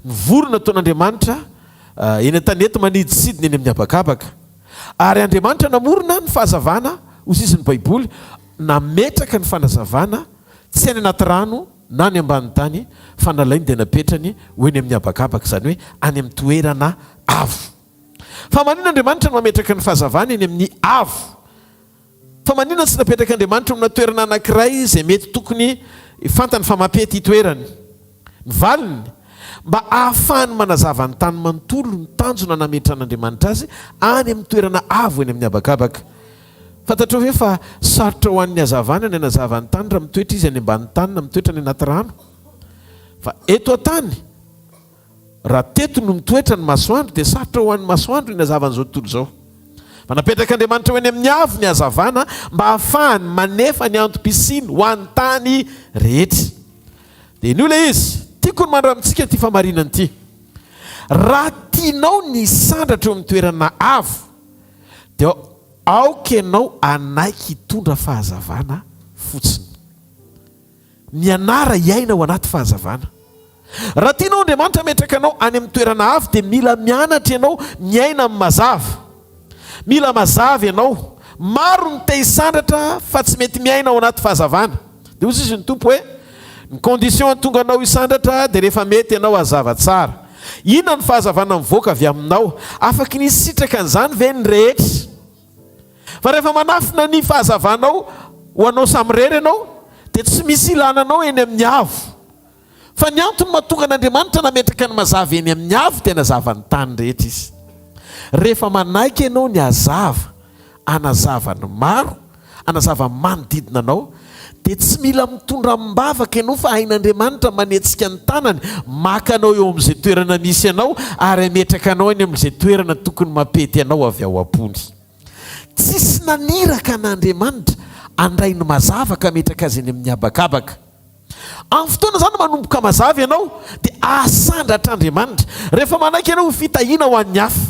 S12: ny vorona nataon'Andriamanitra eny an-tanety maniditsidina eny amin'ny habakabaka. Ary Andriamanitra namorona ny fahazavana hozy izy ny Baiboly, nametraka ny fanazavana tsy any anaty rano na ny ambanin'ny tany fa nalainy dia napetrany ho eny amin'ny habakabaka, izany hoe any amin'ny toerana avo. Fa maninona Andriamanitra no mametraka ny fahazavana eny amin'ny avo? Fa maninona tsy napetraka Andriamanitra amina toerana anankiray izay mety tokony fantany fa mampety toerany ny valiny, mba ahafahany manazava ny tany manontolo ny tanjona nametran'Andriamanitra azy any amin'ny toerana avo eny amin'ny habakabaka. Fantatrao ve fa sarotra ho an'ny hazavana ny anazava ny tany raha mitoetra izy any ambanin'ny tany na mitoetra any anaty rano? Fa eto an-tany raha teto no mitoetra ny masoandro dia sarotra ho an'ny masoandro ny hazavan'izao tontolo izao. Fa napetraka Andriamanitra ho eny amin'ny avo ny hazavana mba ahafahany manefa ny antom-pisiny ho an'ny tany rehetra. Dia iny ilay izy tiako ny mandra amintsika ty famarinany ity. Raha tianao ny sandratra eo amin'ny toerana avo dia aoka ianao anaiky hitondra fahazavana fotsiny. Mianara hiaina ao anaty fahazavana. Raha tianao Andriamanitra metraka anao any amin'ny toerana avo dia mila mianatra ianao miaina amin'ny mazava. Mila mazava ianao. Maro ny te hisandratra fa tsy mety miaina ao anaty fahazavana. Dia hozy izy ny tompo hoe ny condition tonga anao hisandratra dia rehefa mety ianao hazava tsara. Inona ny fahazavana mivoaka avy aminao? Afaka ny sitraka an'izany ve ny rehetra? Fa rehefa manafina ny fahazavanao ho anao samirery ianao dia tsy misy ilananao eny amin'ny avo. Fa ny antony mahatonga an'Andriamanitra nametraka ny mazava eny amin'ny avo dia nazava ny tany rehetra izy. Rehefa manaiky ianao ny hazava, anazava ny maro, anazava manodidina anao, dia tsy mila mitondra mbavaka ianao fa hain'Andriamanitra manetsika ny tanany, maka anao eo amin'izay toerana misy ianao ary ametraka anao eny amin'izay toerana tokony mampety ianao avy ao am-pony. Tsisy naniraka an'Andriamanitra andray ny mazava ka ametraka azy eny amin'ny habakabaka. Amin'ny fotoana izany manomboka mazava ianao dia asandratr'Andriamanitra. Rehefa manaiky ianao ho fitahiana ho an'ny hafa,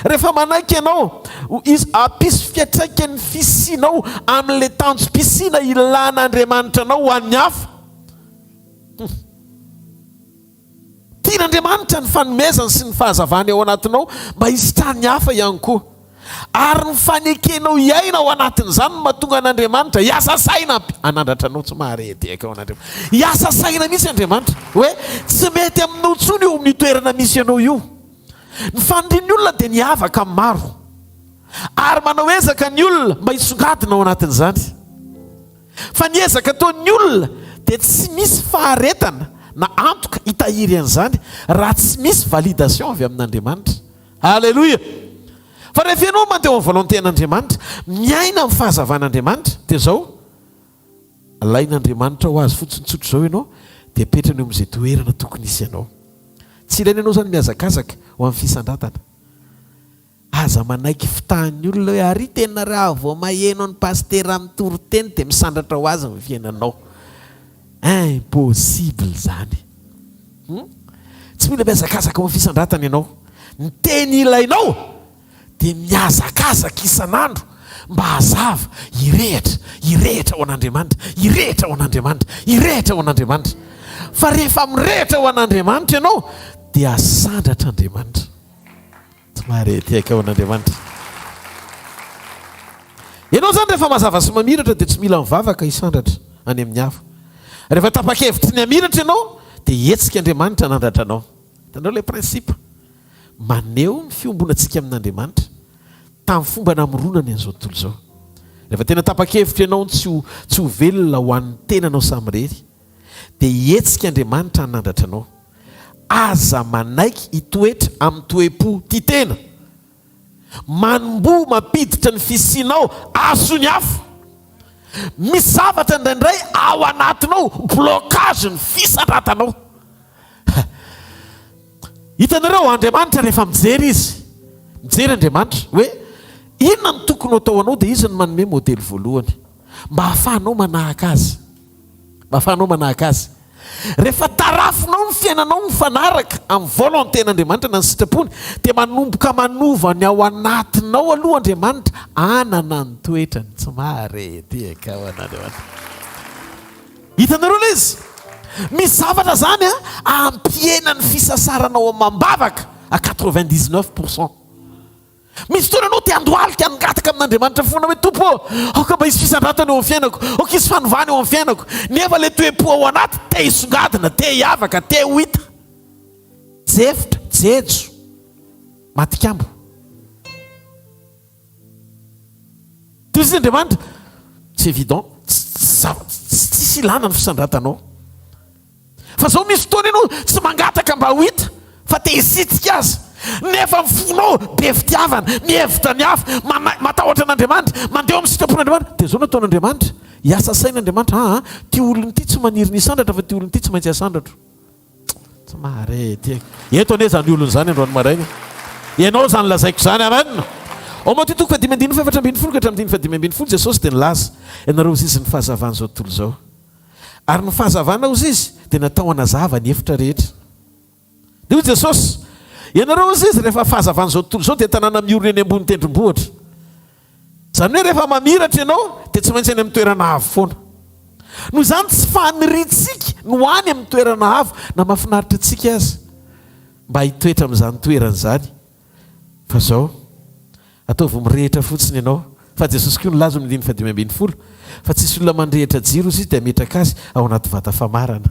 S12: rehefa manaiky ianao izy ampisy fiantraikany fisinao amin'ilay tanjom-pisina ilan'Andriamanitra anao ho an'ny hafa. Tian'Andriamanitra ny fanomezany sy ny fahazavany ao anatinao mba hisitrany hafa ihany koa. Ary ny fanekenao hiaina ao anatin'izany mahatonga an'Andriamanitra hiasa saina anandratra anao tsy maharety eka ao an'Andriamanitra. Hiasa saina misy Andriamanitra hoe tsy mety aminao intsony io amin'ny toerana misy ianao io. Ny fandrin'ny olona dia niavaka amin'ny maro ary manao ezaka ny olona mba hisongadina ao anatin'izany. Fa ny ezaka ataon'ny olona dia tsy misy faharetana na antoka hitahiry an'izany raha tsy misy validation avy amin'Andriamanitra. Halleluja. Fa rehefa ianao mandeha amin'ny volonté-n'Andriamanitra, miaina amin'ny fahazavan'Andriamanitra, dia izao alain'Andriamanitra ho azy fotsiny tsotro izao ianao dia apetrany eo amin'izay toerana tokony hisy ianao. Tsy ilaina ianao izany mihazakazaka ho amin'ny fisandratana. Aza manaiky fitahan'ny olona hoe ary tena raha vao maheno ny pastera amin'ny toroteny dia misandratra ho azy ny fiainanao. Impossible izany. Tsy mila mihazakazaka ho amin'ny fisandratana ianao. Ny teny ilainao dia mihazakazaka isan'andro mba hazava irehitra ho an'Andriamanitra, irehitra ho an'Andriamanitra, irehitra ho an'Andriamanitra. Fa rehefa mirehitra ho an'Andriamanitra ianao dia asandratra Andriamanitra. Tsy maharetiaka ho an'Andriamanitra. Ianao zany rehefa mazava sy mamiratra dia tsy mila mivavaka hisandratra any amin'ny hafa. Rehefa tapa-kevitry ny hamiratra ianao dia hetsika Andriamanitra nandratra anao. Hitanao ilay prinsipa maneho ny fiombonantsika amin'Andriamanitra tamin'ny fomba namoronany an'izao tontolo izao. Rehefa tena tapa-kevitra ianao tsy ho velona ho an'ny tenanao samirery dia hetsika Andriamanitra nandratra anao. Aza manaiky hitoetra amin'ny toe-po tia tena, manombo mampiditra ny fisianao aso ny hafa. Misy zavatra indraindray ao anatinao blocage ny fisandratanao. Hitanareo Andriamanitra rehefa mijery izy, mijery Andriamanitra hoe inona ny tokony atao anao dia izy ny manome modely voalohany mba hahafahanao manahaka azy, mba hahafahanao manahaka azy. Rehefa tarafinao ny fiainanao mifanaraka amin'ny volontén'Andriamanitra na ny sitrapony dia manomboka manova ny ao anatinao aloha Andriamanitra anana ny toetrany. Tsy maharetiaka ho an'Andriamanitra. Hitanareo ilay izy misy zavatra zany ampiena ny fisasaranao amam-bavaka à 99%. Misy fotoana anao te andohalika angataka amin'Andriamanitra foana hoe tompo aoka mba hisy fisandratana eo amin'ny fiainako, aoka hisy fanovana eo amin'ny fiainako, nefa le toe-po ao anaty te hisongadina, te hiavaka, te ho hita, jefitra, jejo, matikambo. Toy izy Andriamanitra tsy évident, tsisy ilana ny fisandratanao. Fa zao misy fotoana ianao tsy mangataka mba ho hita fa te hisitsika azy, nefa mifonao be fitiavana, mihevitra ny hafa, matahotra an'Andriamanitra, mandeha amin'ny sitrapon'Andriamanitra. Dia zao nataon'Andriamanitra, hiasa sain'Andriamanitra, ty olona ity tsy maniry ny sandratra fa ty olona ity tsy maintsy hasandratro. Tsy maharety. Eto ane zany olona zany androany maraina. Ianao zany lazaiko zany amanina. Ao moa ty toko 5:4-5 ka 5:5 Jesosy dia nilaza ianareo izy izy ny fahazavana zao tontolo zao. Ary ny fahazavana ozy izy dia natao hanazava ny hevitra rehetra. Dia hoy Jesosy, ianareo izy izy rehefa fahazavana zao tontolo zao dia tanàna miorina eny ambony tendrombohitra. Zany hoe rehefa mamiratra ianao dia tsy maintsy any amin'ny toerana avo foana. Noho izany tsy faniritsika no any amin'ny toerana avo na mahafinaritra antsika azy mba hitoetra amin'izany toerana zany. Fa zao ataovy mirehitra fotsiny ianao. Fa Jesosy koa nilaza amin'ny 5:10 fa tsisy olona mandrehitra jiro izy dia metraka azy ao anaty vata famarana.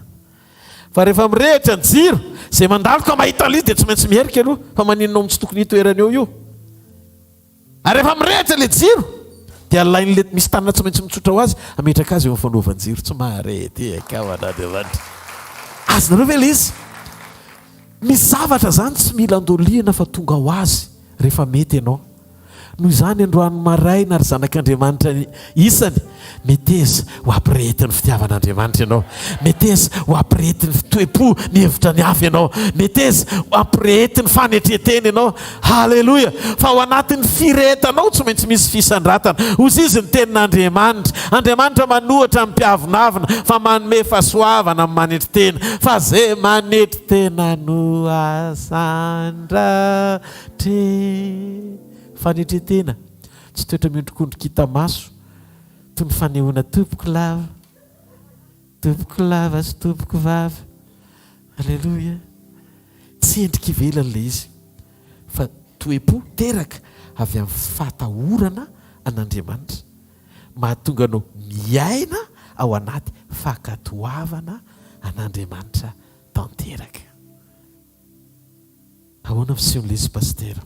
S12: Fa rehefa mirehitra ny jiro izay mandaloka mahita izy dia tsy maintsy miherika aloha fa maninonao tsy tokony hitoerana eo io. Ary rehefa mirehitra ilay jiro dia alain'ilay misy tanana tsy maintsy mitsotra ho azy ametraka azy eo amin'ny fanaovan-jiro. Tsy maharety ka ho an'Andriamanitra. Azonareo ve ilay izy? Misy zavatra zany tsy mila andoliana fa tonga ho azy rehefa mety ianao. Noho izany androany maraina ary zanak'Andriamanitra isany meteza ho ampirehety ny fitiavan'Andriamanitra ianao, meteza ho ampirehety ny toe-po ny hevitra ny hafa ianao, meteza ho ampirehety ny fanetreteny ianao. Halleloja. Fa ao anatin'ny firehetanao tsy maintsy misy fisandratana. Ozy izy ny tenin'Andriamanitra. Andriamanitra manohatra amin'ny mpiavonavina fa manome fahasoavana amin'ny manetry tena. Fa zay manetry tena no asandratre. Fanetretena tsy toetra miondrikondrikita maso toy ny fanehoana tompoko lava sy tompoko vava. Halleloja. Tsy endrika ivelany ilay izy fa toe-po teraka avy amin'ny fatahorana an'Andriamanitra mahatonga anao miaina ao anaty fakatoavana an'Andriamanitra tanteraka. Ahoana fisehoan'ilay izy pastera?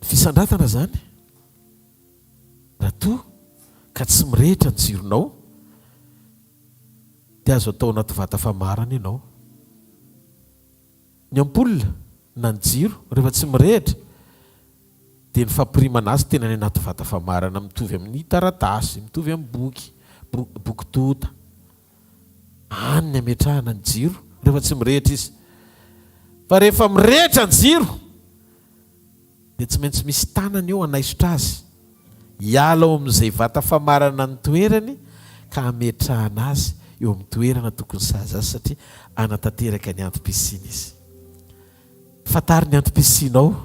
S12: Fisandratana zany raha toa ka tsy mirehitra ny jironao dia azo atao anaty vata famarana ianao. Ny ampola na ny jiro rehefa tsy mirehitra dia ny fampirimana azy tena ny anaty vata famarana mitovy amin'ny taratasy, mitovy amin'ny boky tota. Any ny ametrahana ny jiro rehefa tsy mirehitra izy. Fa rehefa mirehitra ny jiro dia tsy maintsy misy tanana eo anaisotra azy hiala ao amin'izay vata famarana ny toerany ka ametrahana azy eo amin'ny toerana tokony sazy azy satria anatanteraka ny antom-pisiana izy. Fantary ny antom-pisianao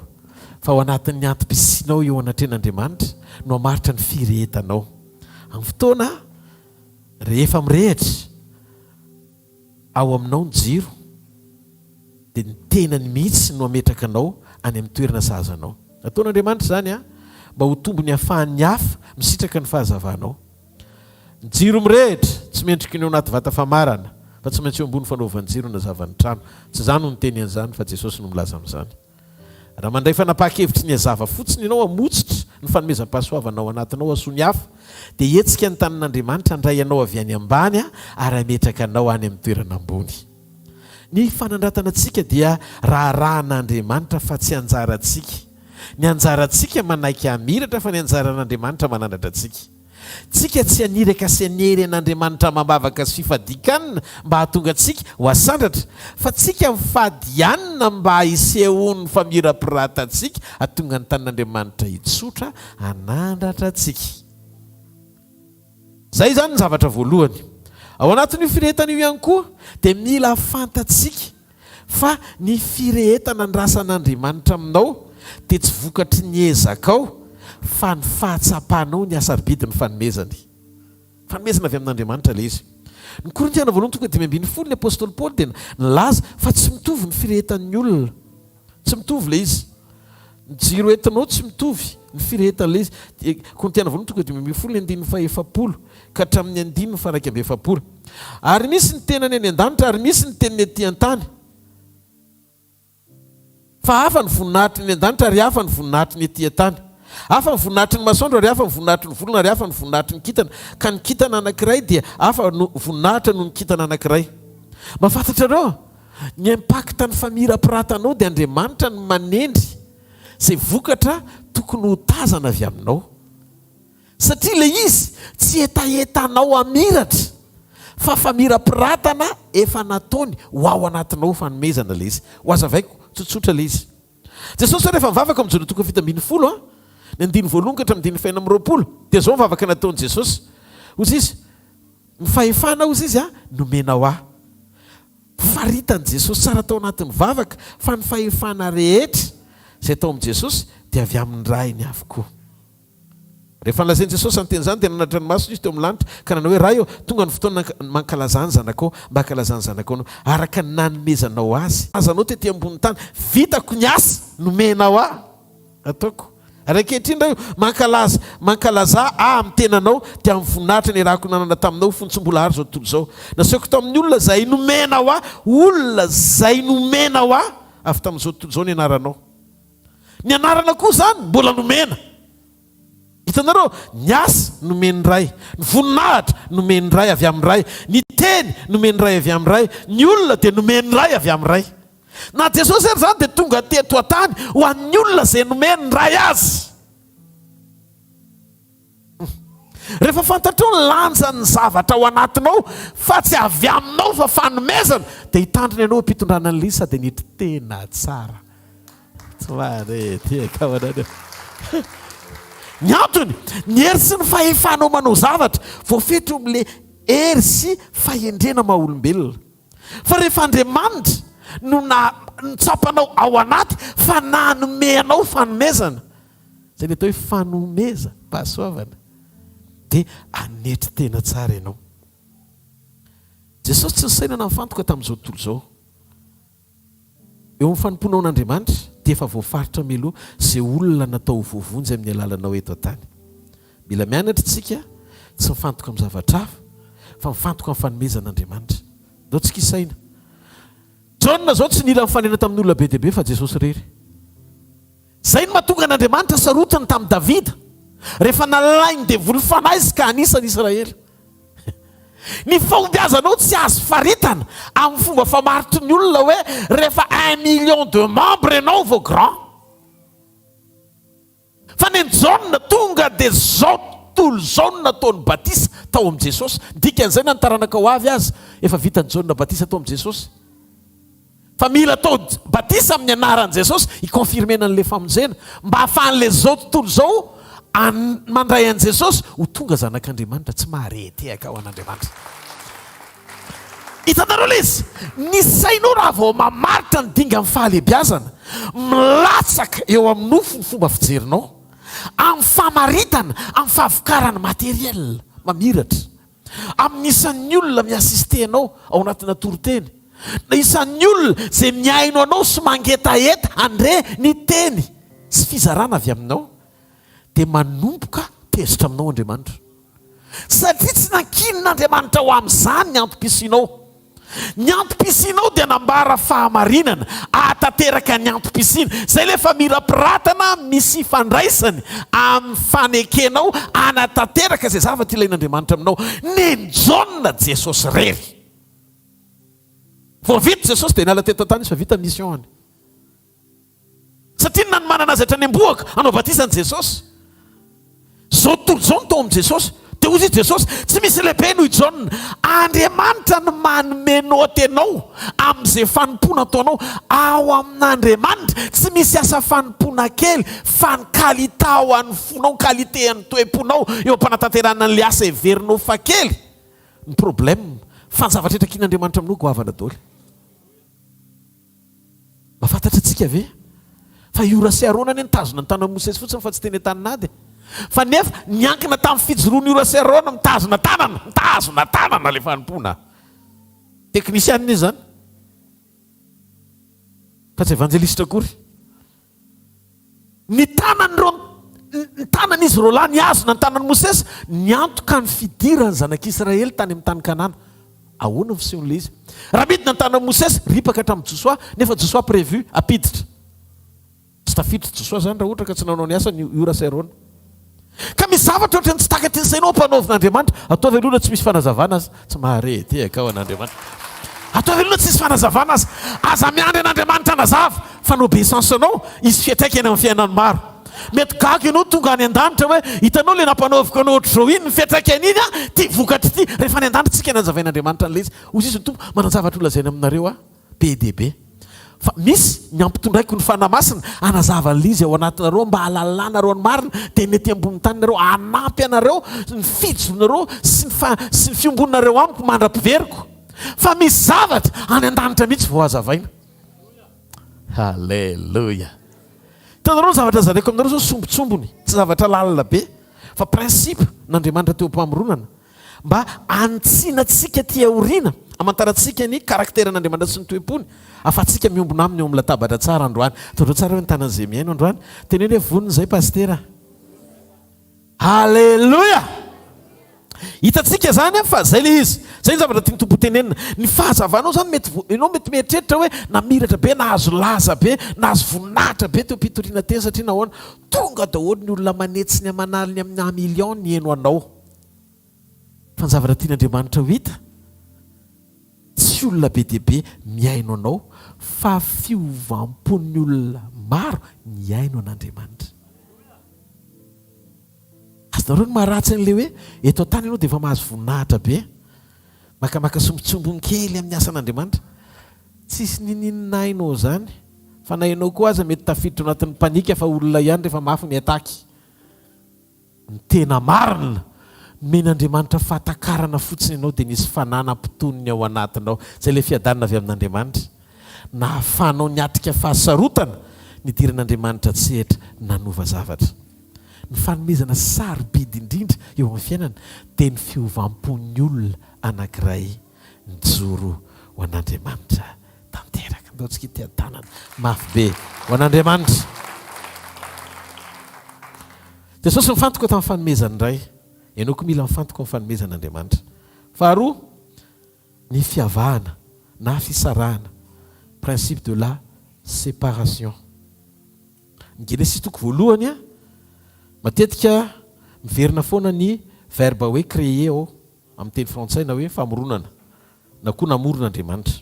S12: fa ao anatin'ny antom-pisianao eo anatren'Andriamanitra no hamaritra ny firehetanao. Amin'ny fotoana rehefa mirehitra ao aminao ny jiro dia ny tenany mihitsy no ametraka anao any amin'ny toerana sahazanao. Nataon'Andriamanitra zany mba ho tombo ny hafahan'ny hafa misitraka ny fahazavanao. Ny jiro mirehitra tsy mendrika ny ao anaty vata famarana fa tsy maintsy eo ambony fanaovan'ny jiro na zavan'ny trano. Tsy zany no niteny an'izany fa Jesosy no milaza amin'izany. Raha mandray fanapahakevitry ny hazava fotsiny ianao hamotsitra ny fanomezam-pahasoavanao anatinao asony hafa dia hetsika ny tanin'Andriamanitra handray anao avy any ambany ary ametraka anao any amin'ny toerana ambony. Ny fanandratana antsika dia raharan'Andriamanitra fa tsy anjarantsika. Ny anjarantsika manaiky hamiratra fa ny anjaran'Andriamanitra manandratra antsika. Tsika tsy aniraka sy anery an'Andriamanitra mambavaka sy fifadikanina mba hahatonga antsika ho asandratra, fa tsika mifadianina mba hisehony famirapiratana antsika hahatonga ny tanin'Andriamanitra hitsotra hanandratra antsika. Zay zany ny zavatra voalohany. Ao anatin'io firehetana io ihany koa dia mila fantatsika fa ny firehetana ny rasan'Andriamanitra aminao dia tsy vokatry ny ezakao fa ny fahatsapanao ny asarbidiny fanomezany. Fanomezana avy amin'Andriamanitra ilay izy. Ny Korintiana voalohany 5:10 ny apôstôly Paoly dia nilaza fa tsy mitovy ny firehetan'ny olona. Tsy mitovy ilay izy. Ny jiro entinao tsy mitovy ny firehetan'ilay izy. Korintiana voalohany 5:10 ka hatramin'ny 9:140. Ary misy ny tenany any an-danitra ary misy ny tenany aty an-tany. Fa hafa ny voninahitry ny an-danitra ary hafa ny voninahitry ny aty an-tany. Hafa ny voninahitry ny masoandro ary hafa ny voninahitry ny volana ary hafa ny voninahitry ny kintana. Ka ny kintana anankiray dia hafa voninahitra noho ny kintana anankiray. Mahafantatrareo ny impakta ny famirapiratana dia Andriamanitra ny manendry izay vokatra tokony ho tazana avy aminao. Satria ilay izy tsy etaetanao hamiratra fa famirapiratana efa nataony ho ao anatinao fanomezana ilay izy. Ho aza vaiko tsotsotra ilay izy. Jesosy rehefa mivavaka amin'ny Jona 5:20 ny 9:1 ka hatramin'ny 9:20 dia zao mivavaka nataon'i Jesosy. Ozy izy ny fahefana ozy izy nomenao aho. Faritan'i Jesosy tsara tao anatin'ny mivavaka fa ny fahefana rehetra izay tao amin'i Jesosy dia avy amin'ny rainy avokoa. Rehefa nolazain'i Jesosy anteny izany dia nanatra ny masony izy teo amin'ny lanitra ka nanao hoe raha eo tonga ny fotoana mankalaza ny zanakao mba hankalaza ny zanakao araka ny nanomezanao azy. Azanao tetỳ ambony tany vitako ny asa nomenao aho ataoko. Rakehitriny raha io mankalaza amin'ny tenanao dia amin'ny voninahitra ny rahako nanana taminao fontsombola hary zao tontolo izao. Nasehoko tao amin'ny olona izay nomenao aho, olona izay nomenao aho avy tamin'izao tontolo izao ny anaranao. Ny anarana koa zany mbola nomena. Hitanareo ny asa nomeny ray, ny voninahitra nomeny ray avy amin'ny ray, ny teny nomeny ray avy amin'ny ray, ny olona dia nomeny ray avy amin'ny ray. Na Jesosy ery zany dia tonga teto an-tany ho an'ny olona izay nomeny ray azy. Rehefa fantatrao ny lanjan'ny zavatra ao anatinao fa tsy avy aminao fa fanomezana dia hitandrina ianao ampitondrana ny lisa dia nety tena tsara. Ny antony ny hery sy ny fahefanao manao zavatra voafetra amin'ilay hery sy fahendrena maha olombelona. Fa rehefa Andriamanitra no nitsapanao ao anaty fa nanomenao fanomezana, izay ny atao hoe fanomeza pahasoavana, dia anetry tena tsara ianao. Jesosy tsy nisainana mifantoka tamin'izao tontolo izao. Eo amin'ny fanomponao n'Andriamanitra dia efa voafaritra meloha izay olona natao voavonjy amin'ny alalanao eto an-tany. Mila mianatra tsika tsy mifantoka amin'ny zavatra hafa fa mifantoka amin'ny fanomezan'Andriamanitra. Ndao tsika isaina. Jona zao tsy nila mifanena tamin'ny olona be dia be fa Jesosy rery. Zay no mahatonga an'Andriamanitra sarotiny tamin'ny Davida rehefa nalainy devoly fanahy ka anisan'ny Israely. Ny fahombiazanao tsy azo faritana amin'ny fomba famaritry ny olona hoe rehefa 1 million de membres ianao vao grand. Fa ny Jona tonga dia zao tontolo zao no nataony Batisa tao amin'i Jesosy. Dikan'izay na nitaranaka ho avy azy efa vitany Jona Batisa tao amin'i Jesosy. Fa mila atao Batisa amin'ny anaran'i Jesosy hikonfirmena an'ilay famonjena mba hahafahan'ilay zao tontolo zao mandray an'i Jesosy ho tonga zanak'Andriamanitra tsy maharetehaka ao an'Andriamanitra. Hitanareo ilay izy, ny sainao raha vao mamaritra ny dinga amin'ny fahalebiazana milatsaka eo amin'ny nofo ny fomba fijerinao amin'ny famaritana amin'ny fahavokarana materiel mamiratra, amin'isan'ny olona miasistenao ao anatina toroteny, na isan'ny olona izay miaino anao sy mangetaeta andre ny teny sy fizarana avy aminao, dia manomboka tezitra aminao Andriamanitra, satria tsy nankinin'Andriamanitra ho amin'izany ny antom-pisianao. Ny antom-pisianao dia nambara fahamarinana, ahatateraka ny antom-pisiana izay lefa mirapiratana misy fandraisany amin'ny fanekenao anatateraka izay zavatra ilain'Andriamanitra aminao. Nenjona Jesosy rery. Vao vita Jesosy dia niala teto tany izy fa vita mission. Satria na ny manana azy hatrany am-boaka hanao batisany Jesosy. Zao tontolo zao no tao amin'ny Jesosy. Dia hozy Jesosy tsy misy lehibe noho John. Andriamanitra no manomenao tenao amin'izay fanompona ataonao ao amin'Andriamanitra. Tsy misy asa fanompona kely fa ny kalita ao an'ny fonao, kalite an'ny toe-ponao eo am-panatanterana an'ilay asa heverinao fa kely. Ny problème fa ny zavatra rehetra kin'Andriamanitra aminao goavana daholo. Mahafantatra antsika ve? Fa ora sy aronany nitazona ny tanan'i Mosesy fotsiny fa tsy teny an-taninady. Fa nefa niankina tamin'ny fijoroan'ny ora sy arona mitazona tanana le fanompona. Teknisianina izy zany. Fa tsy evangelista akory. Ny tanan'izy roa lahy niazona ny tanan'i Mosesy niantoka ny fidirany zanak'Israely tany amin'ny tany Kanana. Ahoana ny fisehon'ilay izy? Raha midina ny tanan'i Mosesy ripaka hatramin'ny Josoa, nefa Josoa prévu apiditra. Tsy tafiditra Josoa zany raha ohatra ka tsy nanao ny asa ny ora sy arona. Ka misy zavatra ohatrany tsy takatry ny sainao mpanaovin'Andriamanitra. Atao veloana tsy misy fanazavana azy. Tsy mahare ka ao an'Andriamanitra. Atao veloana tsy misy fanazavana azy. Aza miandry an'Andriamanitra anazava fa ny obéissance anao izy fiatraikany amin'ny fiainany maro. Mety gaga ianao tonga any an-danitra hoe hitanao le nampanaoviko anao ohatr'izao iny ny fiatraikany iny ty vokatry ty. Rehefa any an-danitra tsika nanjavain'Andriamanitra an'ilay izy. Hozy izy ny tompo manazavatra olazaina aminareo be dia be. Fa misy ny ampitondraiko ny fanamasina anazavana izy ao anatinareo mba halalanareo ny marina dia ny ety ambony taninareo anampy anareo ny fijonareo sy ny fiombonareo amiko mandra-piveriko. Fa misy zavatra any an-danitra mihitsy vao hazavaina. Halleluja. Hitanareo ny zavatra zaraiko aminareo zao sombotsombony, tsy zavatra lalina be fa principe n'Andriamanitra teo am-pamoronana mba antsinantsika ty aoriana, amantarantsika ny karakteran'Andriamanitra sy ny toe-pony, afatsika miombona aminy eo amin'ny latabatra tsara androany. Tondro tsara hoe ny tanan'izay miaino androany. Teneny hoe vonona izay pastera. Halleluja. Hitantsika zany fa zay le izy. Zay ny zavatra tiany tompo tenenina. Ny fahazavanao zany ianao mety mieritreritra hoe namiratra be, nahazo laza be, nahazo voninahitra be teo am-pitoriana teny satria nahoana tonga daholo ny olona manetsy ny amanaliny amin'ny million ny eno anao. Fa ny zavatra tian'Andriamanitra ho hita tsy olona be dia be miaino anao fa fiovampon'ny olona maro miaino an'Andriamanitra. Azonareo ny maharatsy an'ilay hoe eto an-tany ianao dia efa mahazo voninahitra be, makamaka sombotsombony kely amin'ny asan'Andriamanitra. Tsisy nininainao zany fa na ianao koa aza mety tafiditra anatin'ny panika fa olona ihany rehefa mafy ny ataky. Ny tena marina men'Andriamanitra fahatakarana fotsiny ianao dia nisy fananam-potoniny ao anatinao. Zay le fiadanana avy amin'Andriamanitra. Na hafanao niatrika fahasarotana ny diran'Andriamanitra tsehatra nanova zavatra. Ny fanomezana sarobidy indrindra eo amin'ny fiainana dia ny fiovampon'ny olona anankiray nijoro ho an'Andriamanitra tanteraka. Ndaontsika ity an-tanana mafy be ho an'Andriamanitra. Jesosy nifantoka tamin'ny fanomezana indray. Ianao koa mila mifantoka amin'ny fanomezan'Andriamanitra. Faharoa, ny fiavahana na fisarahana, principe de la séparation. Ny Genesis toko voalohany matetika miverina foana ny verbe hoe créer ao amin'ny teny frantsay na hoe famoronana na koa namoron'Andriamanitra.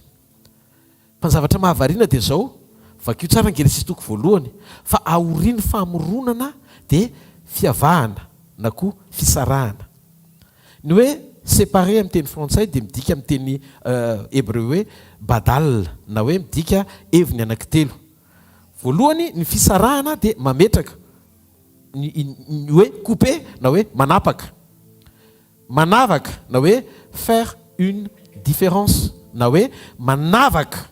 S12: Fa ny zavatra mahavariana dia zao, vakio tsara ny Genesis toko voalohany fa aorian'ny famoronana dia fiavahana na koa fisarahana. Ny hoe séparé amin'ny teny frantsay dia midika amin'ny teny hébreu hoe badal na hoe midika heviny anankitelo. Voalohany ny fisarahana dia mametraka, ny hoe couper na hoe manapaka, manavaka na hoe faire une différence na hoe manavaka.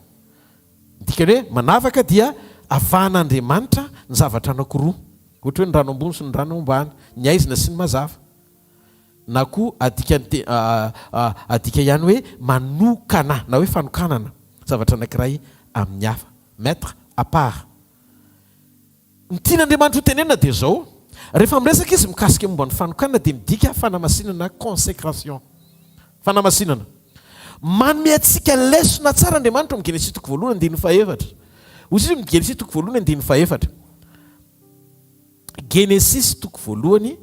S12: Dikany hoe manavaka dia avahan'Andriamanitra ny zavatra anankiroa ohatra hoe ny rano ambony sy ny rano ambany, ny aizina sy ny mazava. Na koa adika ihany hoe manokana na hoe fanokanana zavatra anankiray amin'ny hafa, mettre à part. Ny tian'Andriamanitra ho tenenina dia zao, rehefa miresaka izy mikasika momba ny fanokanana dia midika fanamasinana consécration. Fanamasinana. Manome antsika lesona tsara Andriamanitra amin'ny Genesis 1:4. Hozy izy Genesis 1:4. Genesis 1:4.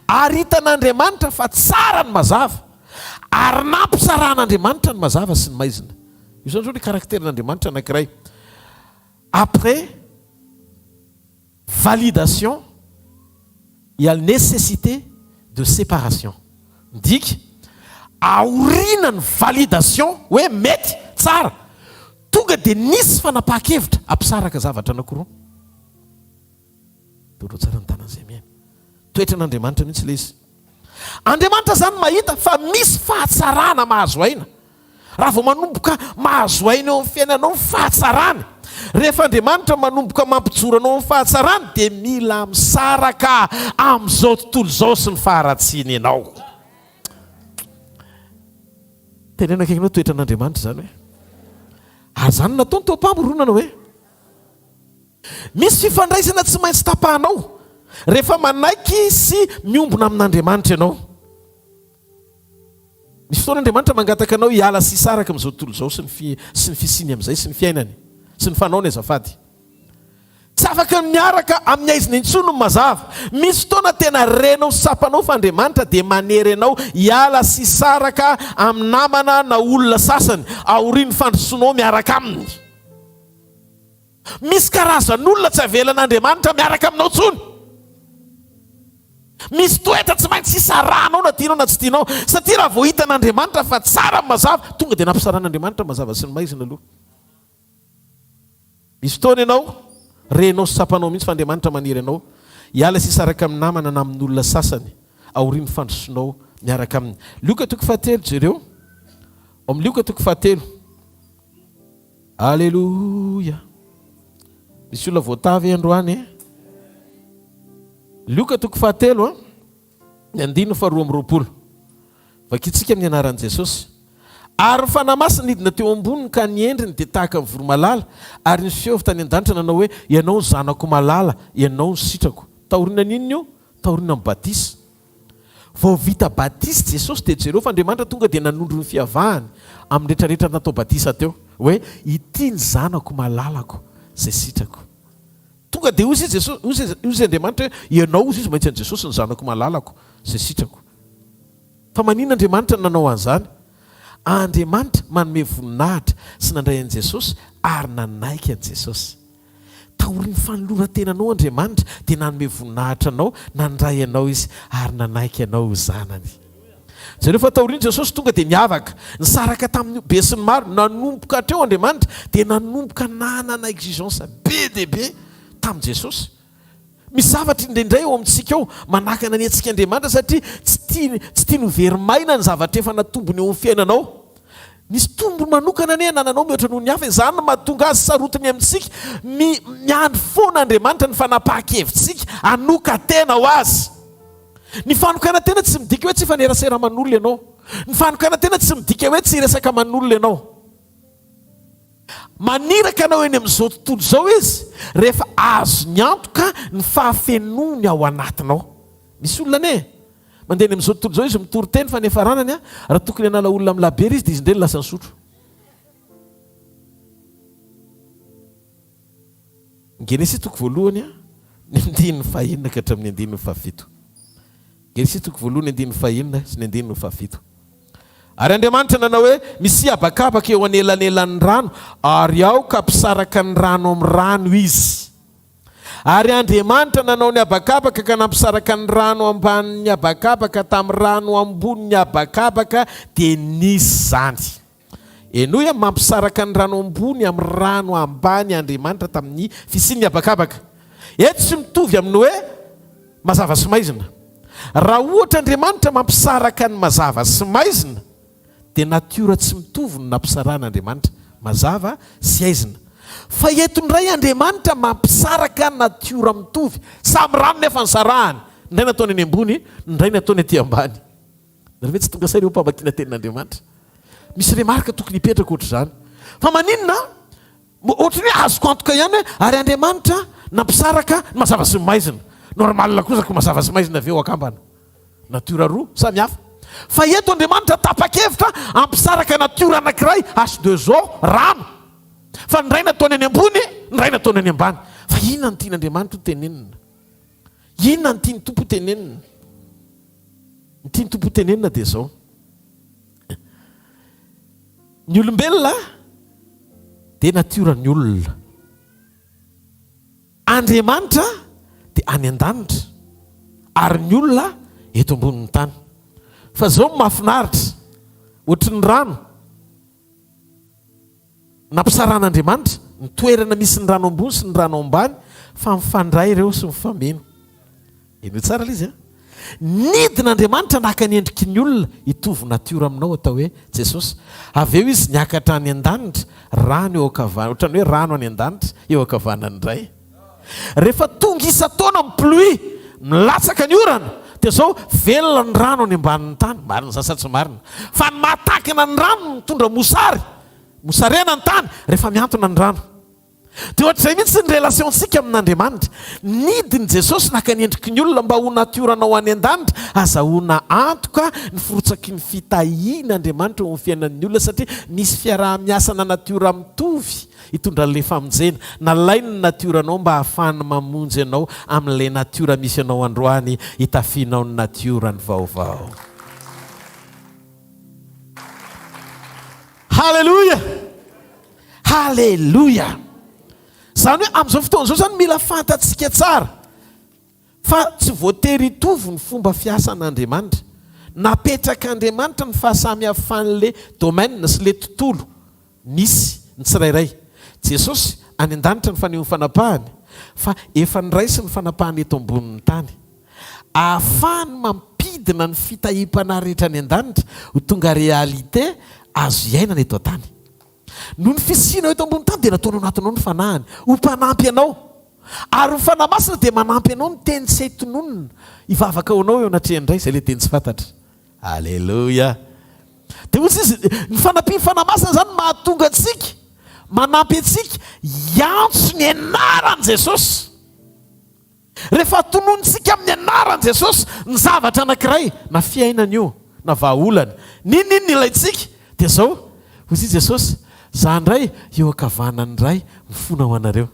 S12: Ary hitan'Andriamanitra fa tsara ny mazava ary nampisaran'Andriamanitra ny mazava sy ny maizina. Io zany zao ny karakterin'Andriamanitra anankiray. Après validation, il y a la nécessité de séparation. Dit aorina ny validation hoe mety tsara tonga dia nisy fanapaha-kevitra ampisaraka zavatra anankiroa. Toro tsara ny tanan'izay miaina. Toetran'Andriamanitra mihitsy ilay izy. Andriamanitra zany mahita fa misy fahatsarana mahazo aina. Raha vao manomboka mahazo aina eo amin'ny fiainanao ny fahatsarana, rehefa Andriamanitra manomboka mampijoro anao amin'ny fahatsarana dia mila misaraka amin'izao tontolo izao sy ny faharatsiany ianao. Tenena akaikinao toetran'Andriamanitra zany hoe. Ary zany nataony teo mpamorona hoe misy fifandraisana tsy maintsy tapahanao rehefa manaiky sy miombona amin'Andriamanitra ianao. Misy fotoan'Andriamanitra mangataka anao hiala sy hisaraka amin'izao tontolo izao sy ny fisiny amin'izay sy ny fiainany sy ny fanaony azafady. Tsy afaka miaraka amin'ny aizina intsony ny mazava. Misy fotoana tena renao sapanao fa Andriamanitra dia manery anao hiala sy hisaraka amin'ny namana na olona sasany aorian'ny fandrosoanao miaraka aminy. Misy karazan'olona tsy avelan'Andriamanitra miaraka aminao tsony. Misy toetra tsy maintsy hisaranao na tianao na tsy tianao, satria raha vao hitan'Andriamanitra fa tsara mazava tonga dia nampisaran'Andriamanitra mazava sy ny maizina aloha. Misy fotoana ianao renao sy sapanao mihitsy fa Andriamanitra maniry anao hiala sy hisaraka amin'ny namana na amin'ny olona sasany aorian'ny fandrosoanao miaraka aminy. Luka 7 jereo. Amin'ny Luka 7. Alléluia. Misy olona voatavy androany. Luka 7 9:20. Vakitsika amin'ny anaran'i Jesosy. Ary ny fanahy masina nidina teo amboniny ka ny endriny dia tahaka ny voromalala, ary ny fiovy tany an-danitra nanao hoe ianao ny zanako malala, ianao ny sitrako. Taoriana n'inona io? Taoriana amin'ny batisa. Vao vita batisa Jesosy dia jereo fa Andriamanitra tonga dia nanondro ny fiavahany amin'ny rehetrarehetra natao batisa teo hoe ity ny zanako malalako izay sitrako. Tonga dia ozy izy Andriamanitra hoe ianao ozy izy maintsy an' Jesosy ny zanako malalako izay sitrako. Fa maninona Andriamanitra nanao an'izany? Andriamanitra manome voninahitra sy nandray an'i Jesosy ary nanaiky an'i Jesosy. Taorian'ny fanoloran-tenanao Andriamanitra dia nanome voninahitra anao, nandray anao izy ary nanaiky anao ho zanany. Zareo fa taorian'i Jesosy tonga dia niavaka, nisaraka tamin'ny be sy ny maro, nanomboka hatreo Andriamanitra dia nanomboka nanana exigence be dia be tamin'i Jesosy. Misy zavatra indraindray eo amintsika eo manakana ny antsika Andriamanitra satria tsy tia ny verimaina ny zavatra efa natombony eo amin'ny fiainanao. Nisy tombo manokana ane nananao mihoatra noho ny hafa, izany no mahatonga azy sarotiny amintsika miandry foana Andriamanitra ny fanapahan-kevitsika anoka tena ho azy. Ny fanokana tena tsy midika hoe tsy fanerasera aman'olona ianao. Ny fanokana tena tsy midika hoe tsy resaka aman'olona ianao. Maniraka anao eny amin'izao tontolo izao izy rehefa azo ny antoka ny fahafenony ao anatinao. Misy olona ane mandeha eny amin'izao tontolo izao izy mitory teny fa nefa ranany raha tokony hanala olona amin'ny labery izy dia izy indray lasa ny sotro. Genesis 1:1 ny 9:1 ka hatramin'ny 9:7. Genesis 1:1 ny 9:1 sy ny 9:7. Ary Andriamanitra nanao hoe misy habakabaka eo anelanelan'ny rano ary ao ka mpisaraka ny rano amin'ny rano izy. Ary Andriamanitra nanao ny habakabaka ka nampisaraka ny rano ambanin'ny habakabaka tamin'ny rano ambonin'ny habakabaka dia nisy zany. Enoa mampisaraka ny rano ambony amin'ny rano ambany Andriamanitra tamin'ny fisian'ny habakabaka. Eto tsy mitovy amin'ny hoe mazava sy maizina. Raha ohatra Andriamanitra mampisaraka ny mazava sy maizina dia natiora tsy mitovy no nampisarana Andriamanitra mazava sy aizina. fa etondray Andriamanitra mampisaraka natiora mitovy samy rano nefa nysarahany ndray nataony any ambony ndray nataony aty ambany nareo ve tsy tonga say reo mpamakiana tenin'Andriamanitra misy remarika tokony hipetraka ohatr' izany fa maninona ohatry ny azoko antoka ihany hoe ary Andriamanitra nampisaraka mazava sy maizina normalna kozako mazava sy maizina aveo akambana natiora roa samy hafa fa eto Andriamanitra tapa-kevitra ampisaraka natiora anankiray H2O rano fa ndray nataony any ambony ndray nataony any ambany fa inona ny tian'Andriamanitra ho tenenina inona ny tiany tompo tenenina ny tiany tompo tenenina dia zao ny olombelona dia natioran'ny olona Andriamanitra dia any an-danitra ary ny olona eto ambonin'ny tany fa zao mahafinaritra ohatry ny rano nampisaran'Andriamanitra ny toerana misy ny rano ambony sy ny rano ambany fa mifandray ireo sy mifameno eno tsara l izy nidin'Andriamanitra naka ny endriky ny olona hitovy natiora aminao atao hoe Jesosy aveo izy niakatra any an-danitra rano eo akavana ohatrany hoe rano any an-danitra eo akavanany iray rehefa tonga isa taona miploui milatsaka ny orana dia zao velona ny rano any ambanin'ny tany marina sasatsy marina fa ny mahatakina ny rano mitondra mosarena ny tany rehefa miantona ny rano dia ohatr'izay mihitsy ny relationtsika amin'Andriamanitra nidiny Jesosy naka ny endriky ny olona mba ho natioranao any an-danitra azahoana antoka ny forotsaky ny fitahian'Andriamanitra ho fiainan'ny olona satria misy fiaraha-miasana natiora mitovy hitondra n'ilay famonjena nalainy ny natioranao mba hahafahany mamonjy anao amin'ilay natiora misy anao androany hitafianao ny natiora ny vaovao. Halleluja, halleluja. Zany hoe amin'izao fotoana izao zany mila fantatsika tsara fa tsy voatery hitovy ny fomba fiasan'Andriamanitra napetraka Andriamanitra ny fahasamihafan'le domaine sy le tontolo misy ny tsirairay. Jesosy any an-danitra ny faneho ny fanapahany fa efa ny ray sy ny fanapahany eto ambonin'ny tany ahafahany mampidina ny fitahim-panahy rehetra any an-danitra ho tonga réalité azo iainana eto an-tany. Noho ny fisianao eto ambony tany dia nataonao anatinao ny fanahany ho mpanampy anao ary ny fanahy masina dia manampy anao ny teny tsy haitononona hivavaka ao anao eo anatrehany indray izay le teny tsy fantatra. Alleluia. Dia ohatsy izy ny fanampy ny fanahy masina zany mahatonga antsika manampy antsika hiantso ny anaran'i Jesosy. Rehefa tononontsika amin'ny anaran'i Jesosy ny zavatra anankiray na fiainana io na vahaolana ninona ny ilayntsika dia zao hozy Jesosy za ndray eo akavanany iray mifona ho anareo.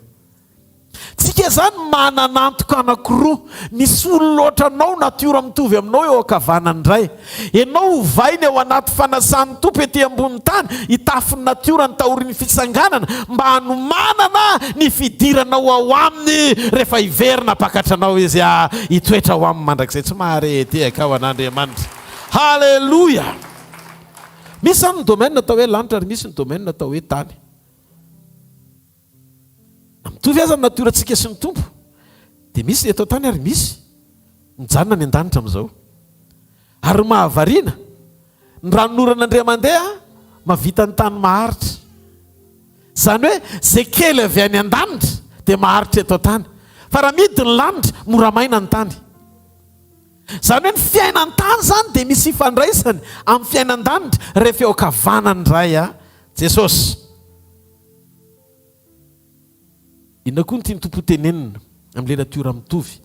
S12: Tsika zany mananantoka anankiroa misy olona ohatranao natiora mitovy aminao eo akavanany iray ianao hovainy ao anaty fanasan'ny tompo ety ambony tany hitafiny natiora ny tahoriny fitsanganana mba hanomanana ny fidiranao ao aminy rehefa hiverina pakatranao izy hitoetra ao aminy mandrakizay tsy mahareteka ao an'Andriamanitra. Halleluja. Misy zany ny domaine atao hoe lanitra ary misy ny domaine atao hoe tany. Mitovy aza ny natiorantsika sy ny tompo dia misy eto tany ary misy mijanona ny an-danitra amin'izao ary mahavariana ny ranonoran'Andriamandeha mavita ny tany maharitra zany hoe zay kely avy any an-danitra dia maharitra eto tany fa raha midiny ny lanitra moramaina ny tany. Zany hoe ny fiainany tany zany dia misy ifandraisany amin'ny fiainan-danitra rehefa eo akavanany iray Jesosy. Inona koa ny tiany tompo tenenina amin'ilay natiora mitovy?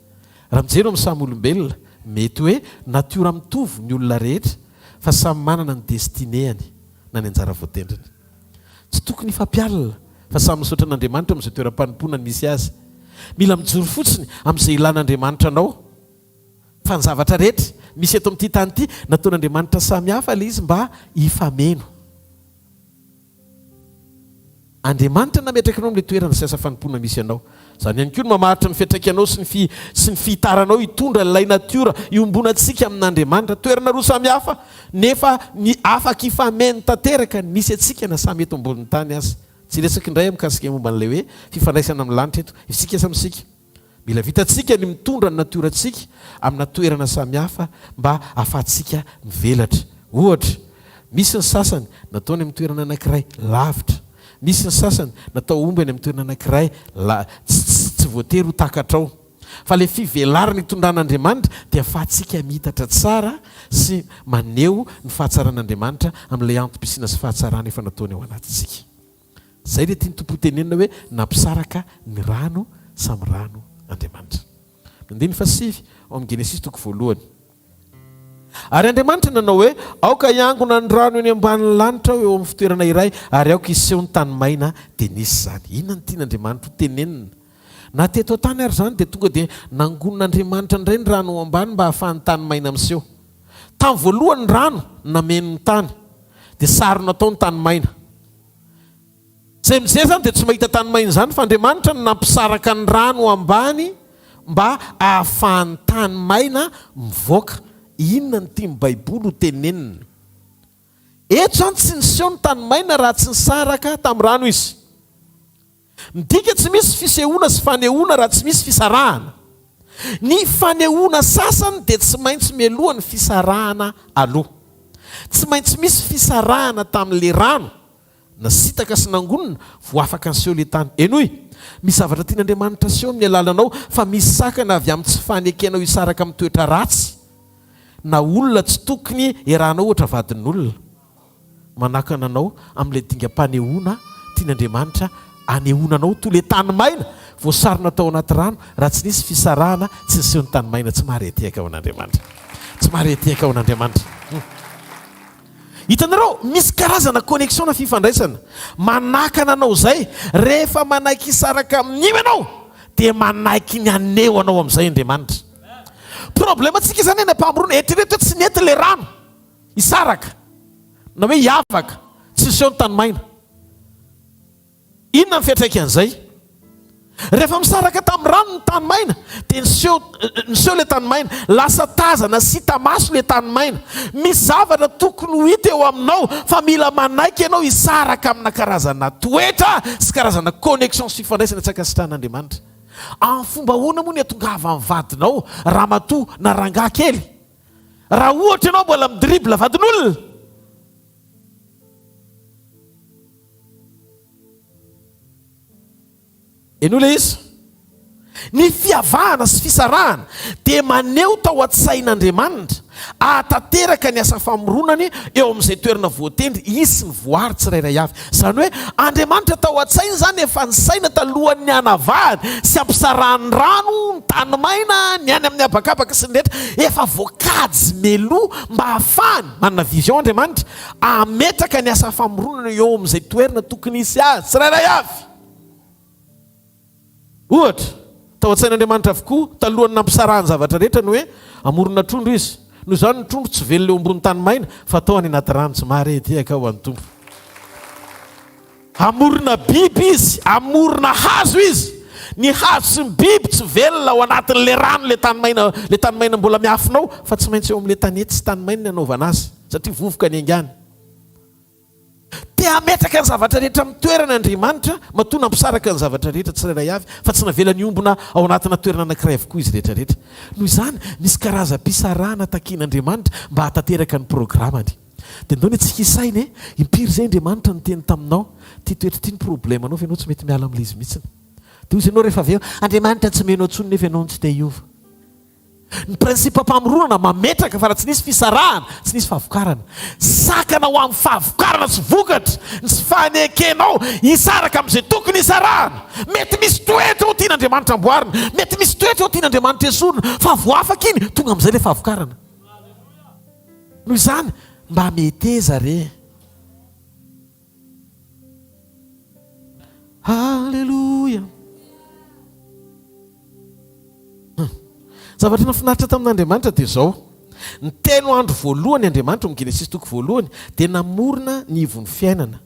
S12: Raha mijery amin'ny samy olombelona mety hoe natiora mitovy ny olona rehetra fa samy manana ny destinéany na ny anjara voatendrany. Tsy tokony ifampialina fa samy misaotra an'Andriamanitra amin'izay toeram-panompoana ny misy azy. Mila mijoro fotsiny amin'izay ilan'Andriamanitra anao fa ny zavatra rehetra misy eto amin'ity tany ity nataon'Andriamanitra samy hafa ilay izy mba hifameno. Andriamanitra nametraka anao amin'ilay toerana sy asa fanompoana misy anao. Zany ihany koa no mamaritra ny fiantraikanao sy ny fihitaranao hitondra ilay natiora iombonantsika amin'Andriamanitra toerana roa samy hafa nefa ny afaka hifameno tanteraka misy atsika na samy eto ambonin'ny tany azy. Tsy resaky indray mikasika momba n'ilay hoe fifandraisana amin'ny lanitra eto isika samysika. Mila vitantsika ny mitondra ny natiorantsika amina toerana samy hafa mba ahafahantsika mivelatra. Ohatra misy ny sasany nataony amin'ny toerana anankiray lavitra misy ny sasany natao omby any amin'ny toerana anankiray tsy voatery ho takatrao fa le fivelarana itondran'Andriamanitra dia fahatsika mitatra tsara sy maneho ny fahatsaran'Andriamanitra amin'ilay antom-pisiana sy fahatsarana efa nataony ao anatintsika. Zay le tiany tompo tenenina hoe nampisaraka ny rano samy rano Andriamanitra. Andiny fasivy ao amin'ny Genesis toko voalohany. Ary Andriamanitra nanao hoe aoka iangona ny rano eny ambanin'ny lanitra eo amin'ny fitoerana iray ary aoka iseho ny tany maina dia nisy zany. Inona ny tian'Andriamanitra ho tenenina? Na teto tany ary zany dia tonga dia nangonon'Andriamanitra indray ny rano ao ambany mba hahafahan'ny tany maina miseho. Tamin'ny voalohany rano nameno ny tany dia sary natao ny tany maina. Zay amin'izay zany dia tsy mahita tany maina zany fa Andriamanitra nampisaraka ny rano ambany mba hahafahan'ny tany maina mivoaka. Inona ny tiany Baiboly ho tenenina? Eto zany tsy niseho ny tany maina raha tsy nisaraka tamin'ny rano izy. Midika tsy misy fisehoana sy fanehoana raha tsy misy fisarahana. Ny fanehoana sasany dia tsy maintsy mialoha ny fisarahana aloha. Tsy maintsy misy fisarahana tamin'le rano na sitaka sy nangonina vo afaka niseho le tany. Enoy, misy zavatra tian'Andriamanitra seho amin'ny alalanao fa misy sakana avy amin'ny tsy fanekenao hisaraka amin'ny toetra ratsy na olona tsy tokony erahanao ohatra vadin'olona. Manakana anao amin'ilay dingam-panehoana tian'Andriamanitra anehoananao to le tany maina voasarona tao anaty rano raha tsy nisy fisarahana tsy niseho ny tany maina. Tsy mahareteka ao an'Andriamanitra. Tsy mahareteka ao an'Andriamanitra. Hitanareo misy karazana connexion na fifandraisana. Manakana anao zay rehefa manaiky hisaraka amin'io ianao dia manaiky ny aneho anao amin'izay Andriamanitra. Problema tsika zany eny mpamorona eritrereto tsy nety le rano hisaraka na hoe hiavaka tsy niseho ny tany maina. Inona ny fiantraikan'izay? Rehefa misaraka tamin'ny rano ny tany maina dia niseho le tany maina, lasa tazana sy tamaso le tany maina. Misy zavatra tokony ho hita eo aminao fa mila manaiky ianao hisaraka amina karazana toetra sy karazana connexion sy fifandraisana tsy ankasitrahan'Andriamanitra. Amin'ny fomba hoana moa ny atongava amin'ny vadinao ramatoa na rangahy kely? Raha ohatra ianao mbola midribla vadin'olona, eno le izy. Ny fiavahana sy fisarahana dia maneho tao an-tsain'Andriamanitra ahatanteraka ny asa famoronany eo amin'izay toerana voatendry isy ny voary tsirairay avy. Zany hoe Andriamanitra tao an-tsaina zany efa ny saina talohan'ny hanavahany sy ampisarahany rano ny tany maina ny any amin'ny habakabaka sy ny rehetra efa voakajy meloa mba hahafahany manana vision Andriamanitra ametraka ny asa famoronana eo amin'izay toerana tokony isy azy tsirairay avy. Ohatra, tao an-tsain'Andriamanitra avokoa talohany nampisarahany zavatra rehetra ny hoe amorona trondro izy. Noho izany ny trondro tsy velona eo ambony tany maina fa atao any anaty rano. Tsy mahareteka ho an'ny tompo. Amorona biby izy, amorona hazo izy. Ny hazo sy ny biby tsy velona ao anatin'le rano le tany maina mbola miafinao fa tsy maintsy eo amin'le tanety sy tany maina ny anaovana azy satria vovoka ny angany. Te ametraka ny zavatra rehetra amin'ny toerana Andriamanitra matoa nampisaraka ny zavatra rehetra tsirairay avy fa tsy navela ny ombona ao anatina toerana anankiray avokoa izy rehetra rehetra. Noho izany misy karazam-pisarahana takian'Andriamanitra mba hatateraka ny programany. Dia ndao ny tsy hisainy impiry izay Andriamanitra ny teny taminao ty toetra ty ny problemanao fa ianao tsy mety miala amin'ilay izy mihitsiny. Dia ozy ianao rehefa avy eo Andriamanitra tsy menao tsony nefa ianao tsy te hiova. Ny prinsipa mpamoronana mametraka fa raha tsy nisy fisarahana tsy nisy fahavokarana. Sakana ho amin'ny fahavokarana sy vokatra ny sy fanekenao hisaraka amin'izay tokony hisarahana. Mety misy toetra ho tian'Andriamanitra amboarina, mety misy toetra ho tian'Andriamanitra esorina fa voafaka iny tonga amin'izay ilay fahavokarana. Noho izany mba meteza re. Halleluja. Zavatra nafinaritra tamin'Andriamanitra dia izao. Ny telo andro voalohany Andriamanitra amin'ny Genesis toko voalohany dia namorona ny ivon'ny fiainana.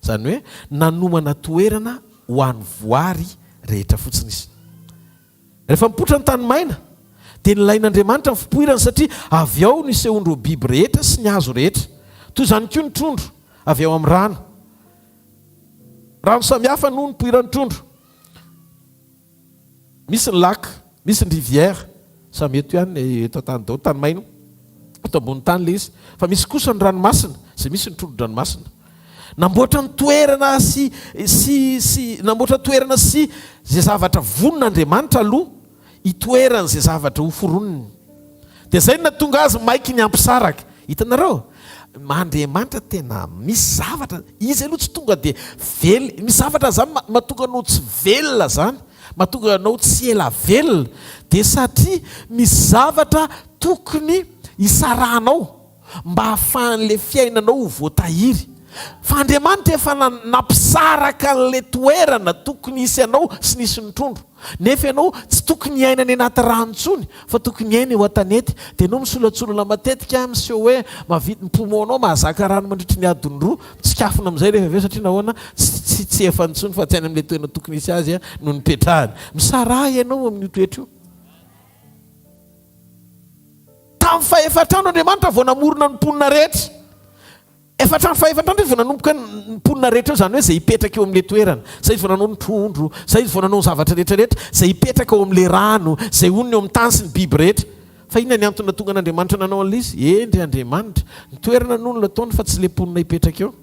S12: Zany hoe nanomana toerana ho an'ny voary rehetra fotsiny izy. Rehefa mipoitra ny tany maina dia nilain'Andriamanitra ny fipoirana satria avy ao nisehondreo biby rehetra sy ny hazo rehetra. Toy izany koa ny trondro avy ao amin'ny rano. Rano samihafa no nipoiran'ny trondro. Misy ny lac, misy ny rivière. Samy eto ihany eto tany dao tany maina eto ambony tany le izy fa misy kosa ny ranomasina izay misy ny trondro-dranomasina. namboatra ny toerana sy namboatra toerana sy zay zavatra vonin'Andriamanitra aloha hitoerana zay zavatra ho foroniny. Dia zay natonga azy maiky ny ampisaraka. Hitanareo, Andriamanitra tena misy zavatra izy aloha tsy tonga dia misy zavatra zany mahatonga anao tsy velona zany, mahatonga anao tsy ela velona, dia satria misy zavatra tokony hisarahanao mba hahafahan'le fiainanao ho voatahiry. Fa Andriamanitra efa nampisaraka an'le toerana tokony hisy anao sy nisy nitrondro. Nefa ianao tsy tokony hiaina any anaty rano intsony fa tokony hiaina eo an-tanety. Dia anao misolatsolola matetika miseho hoe mahavita ny poumon-nao mahazaka rano mandritry ny adiny roa, tsikafona amin'izay rehefa avy eo satria nahoana tsy efa nitsony fa tsy any amin'le toerana tokony hisy azy no nipetrahany. Misaraha ianao amin'io toetra io. Tamin'ny fahefatrano Andriamanitra vao namorona ny mponina rehetra. Efatrano fahefatrano vao nanomboka ny mponina rehetra eo, zany hoe zay hipetraka eo amin'le toerana. Zay vao nanao ny trondro, zay vao nanao ny zavatra rehetrarehetra, zay hipetraka eo amin'le rano, zay onony eo amin'ny tany sy ny biby rehetra. Fa inona ny antony natonga n'Andriamanitra nanao an'izy? Endry Andriamanitra, ny toerana nono nataony fa tsy le mponina hipetraka eo.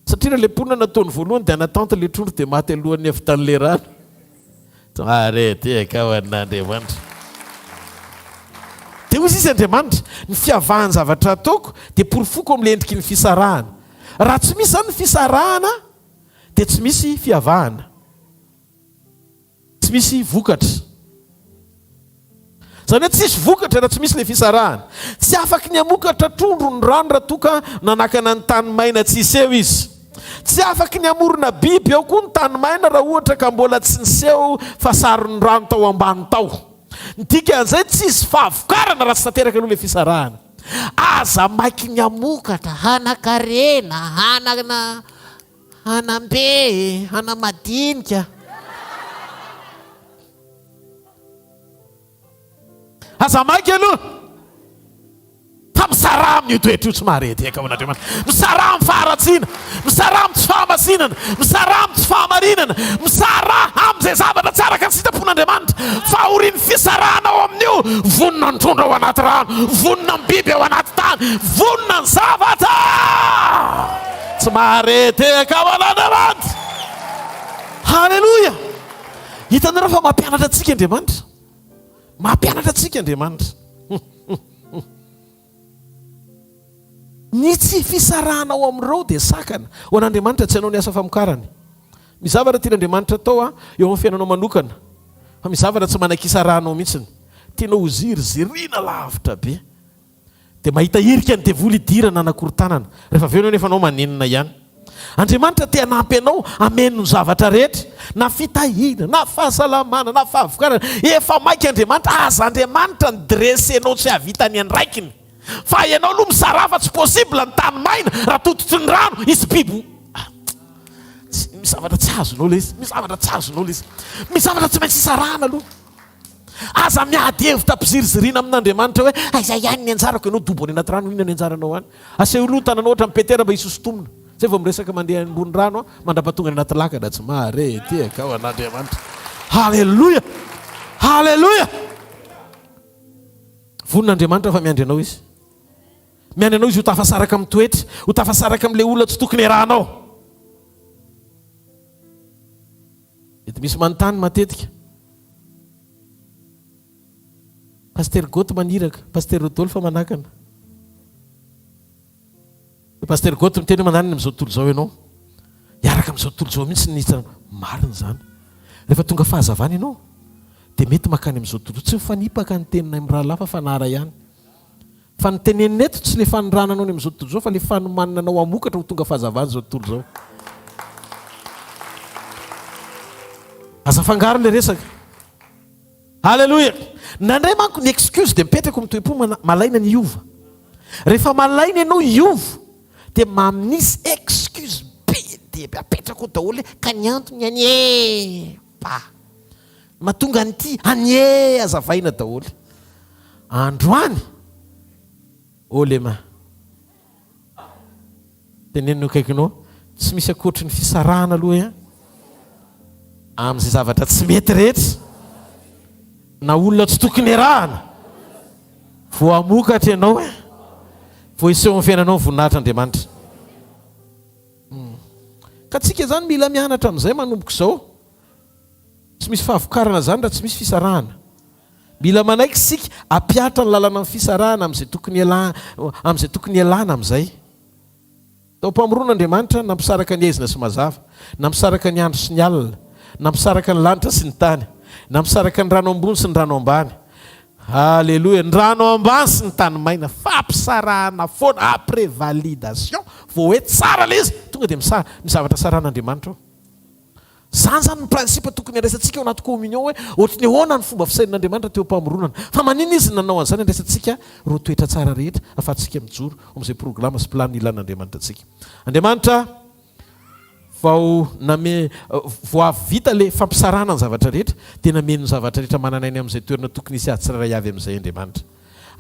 S12: Satria le mponina nataony voalohany dia natanta le trondro dia maty alohan'ny avy tan'le rano. Arety ka ho an'Andriamanitra. Dia hozy izy Andriamanitra, ny fiavahany zavatra ataoko dia porofoko amin'le endriky ny fisarahana. Raha tsy misy zany ny fisarahana dia tsy misy fiavahana, tsy misy vokatra. Zany hoe tsisy vokatra raha tsy misy le fisarahana. Tsy afaka ny amokatra trondro ny rano raha toka nanakana ny tany maina tsy hiseho izy. Tsy afaka ny amorona biby ao koa ny tany maina raha ohatra ka mbola tsy niseho fa saron'ny rano tao ambany tao. Ny dikan'izay tsisy fahavokarana raha tsy tanteraka aloha le fisarahana. Aza maiky ny amokatra hanakarena, hanambe, hanamadinika. Aza maiky aloha. Fa misaraha amin'io toetra io tsy maharety eka amin'Andriamanitra. Misaraha amin'ny faharatsiana, misaraha amin'ny tsy fahamasinana, misaraha amin'ny tsy fahamarinana, misaraha amin'izay zavatra tsara ka tsy sitrapon'Andriamanitra. Fa horian'ny fisarahana ao amin'io, vonina ny trondro ao anaty rano, vonina ny biby ao anaty tany, vonina ny zavatra tsy maharety eka amin'Andriamanitra. Halleluja. Hitanareo fa mampianatra antsika Andriamanitra, mampianatra antsika Andriamanitra. Ny tsy fisarahana ao amin'ireo dia sakana. Ho an'Andriamanitra tsy hanao ny asa famokarany. Misy zavatra tian'Andriamanitra atao eo amin'ny fiainanao manokana. Fa misy zavatra tsy manakisarahanao mihitsiny. Tianao ho zirizirina lavitra be. Dia mahita hirika ny devoly idirana anakorontanana. Rehefa avy eo nefa anao maninona ihany. Andriamanitra te hanampy anao ameno ny zavatra rehetra, na fitahina, na fahasalamana, na fahavokarana. Efa maiky Andriamanitra, aza Andriamanitra ny dresenao tsy havitany andraikiny. Fa ianao aloha misaraha tsy possible ny tany maina raha tototry ny rano izy biby. Misy zavatra tsy azonao le izy, misy zavatra tsy azonao le izy, misy zavatra tsy maintsy isarahana aloha. Aza miady hevitra ampizirizirina amin'Andriamanitra hoe aiza ihany ny anjarako, ianao dobo any anaty rano, inona ny anjaranao any? Aseho aloha tananao ohatra mipetera mba hisosotomina. Zay vao miresaka mandeha ambony rano mandrapatonga ny anaty lakana tsy maharety eka ao an'Andriamanitra. Halleluja, halleluja. Vonin'Andriamanitra fa miandry anao izy. Miandry anao izy ho tafasaraka amin'ny toetra, ho tafasaraka amin'ilay olona tsy tokony iarahanao. Mety misy manontany matetika. Paster Goto maniraka, Paster Rodolphe manakana. Paster Goto miteny mananina amin'izao tontolo izao ianao. Hiaraka amin'izao tontolo izao mihitsy ny marina zany. Rehefa tonga fahazavana ianao dia mety makany amin'izao tontolo. Tsy mifanipaka ny tenina amin'ny raha lafa fanara ihany. Fa ny tenenina eto tsy le fanorananao ny amin'izao tontolo izao fa le fanomaninanao amokatra ho tonga fahazavana izao tontolo izao. Aza fangaro le resaka. Halleluja. Nandray manko ny excuse dia mipetraka amin'ny toepo malaina ny iova. Rehefa malaina ianao iova dia manisy excuse be dia apetraka ao daholo ka ny antony aniepa. Mahatonga an'ity anie azavaina daholo. Androany olema. Tenenino akaikinao tsy misy akoatry ny fisarahana aloha amin'izay zavatra tsy mety rehetra. Na olona tsy tokony iarahana. Vao amokatra ianao vao iseho amin'ny fiainanao voninahitra Andriamanitra. ka tsika zany mila mianatra amin'izay manomboka izao tsy misy fahavokarana zany raha tsy misy fisarahana. Mila manaiky sika apiatra ny lalana amin'ny fisarahana amin'izay tokony ialana amin'izay. Tao mpamoronana Andriamanitra nampisaraka ny ezina sy mazava, nampisaraka ny andro sy ny alina, nampisaraka ny lanitra sy ny tany, nampisaraka ny rano ambony sy ny rano ambany. Halleloja, ny rano ambany sy ny tany maina, fampisarahana foana après validation, vao hoe tsara le izy tonga dia mizavatra saran'Andriamanitra. Zany zany ny prinsipe tokony andraisantsika ao anaty communion hoe ohatry ny ahoana ny fomba fisain'Andriamanitra teo am-pamoronana. Fa manino izy nanao an'izany andraisantsika ro toetra tsara rehetra afahantsika mijoro amin'izay programa sy plan ilan'Andriamanitra antsika. Andriamanitra vao avy vita le fampisarana ny zavatra rehetra dia nameno ny zavatra rehetra mananainy amin'izay toerana tokony isy ady tsiraray avy amin'izay Andriamanitra.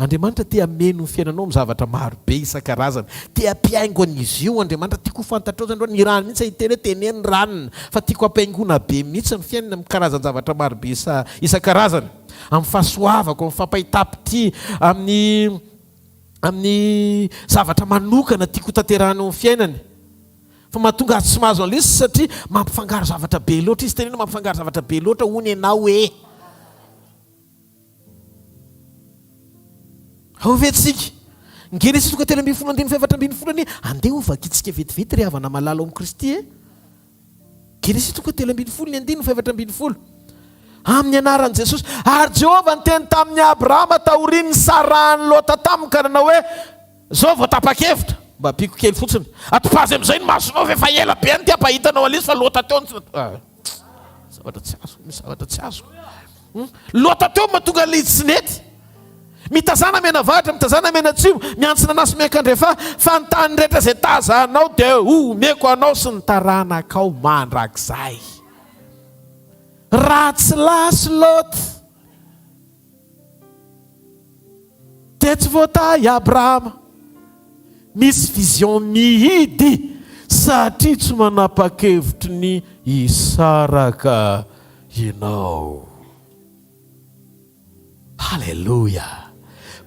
S12: Andriamanitra tia meno ny fiainanao amin'ny zavatra marobe isan-karazany, tia ampiaingo an'izy io. Andriamanitra tiako fantatrao zany hoe ny rano mihitsy hiteny hoe teneny ranony, fa tiako ampiaingona be mihitsy ny fiainana amin'ny karazany zavatra marobe isan-karazany, amin'ny fahasoavako, amin'ny fampahitapity, amin'ny zavatra manokana tiako tanterahana amin'ny fiainany. Fa mahatonga azy tsy mahazo an'ilay izy satria mampifangaro zavatra be loatra izy, tenena mampifangaro zavatra be loatra hony ianao hoe Ovetsika. Ngenesy tonga telo ambin'ny folo andiny efatra ambin'ny folony andeha ovakitsika vetivety ry havana malala ao Kristy e. Ngenesy tonga telo ambin'ny folo ny andiny efatra ambin'ny folo. Amin'ny anaran'i Jesosy, ary Jehovah niteny tamin'ny Abrahama taorian'ny sarahany Lota taminy ka nanao hoe zao vao tapa-kevitra mba piko kely fotsiny. Atopazy amin'izay ny masonao fa efa ela be ny tiampahitanao an'izy fa Lota teo zavatra tsy azo, misy zavatra tsy azo. Lota teo mahatonga liditsy nety. Mitazana mena vatra, mitazana mena tsimo, miantsina anasy miankandrefa, fa ny tany rehetra izay tazanao dia omeko anao sy ny taranakao mandrakizay. Ratsy lasy Lota, dia tsy voatay Abrahama, misy vision mihidy satria tsy manapa-kevitry ny hisaraka ianao. Halleluja.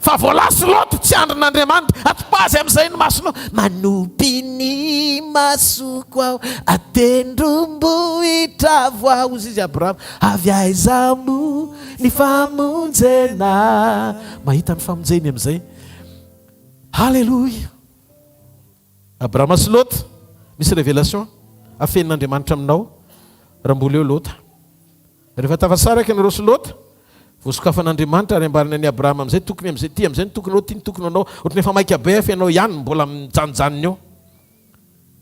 S12: Fa voalasy Lota tsy andrin'Andriamanitra, atopazy amin'izay ny masonao, manopy ny masoko aho, atendrombohitra voaho izy Abrahama, avy aiza mo ny famonjena. Mahita ny famonjeny amin'izay. Halleluja. Abrahama sy Lota, misy révélation afenin'Andriamanitra aminao raha mbola eo Lota. Rehefa tafasaraka ianareo sy Lota, voasokafan'Andriamanitra ary ambarana ny Abrahama amin'izay tokony amin'izay ty amin'izay ny tokony ty ny tokony anao, ohatry ny efa maika be fianao ihany mbola mijanonjanony eo.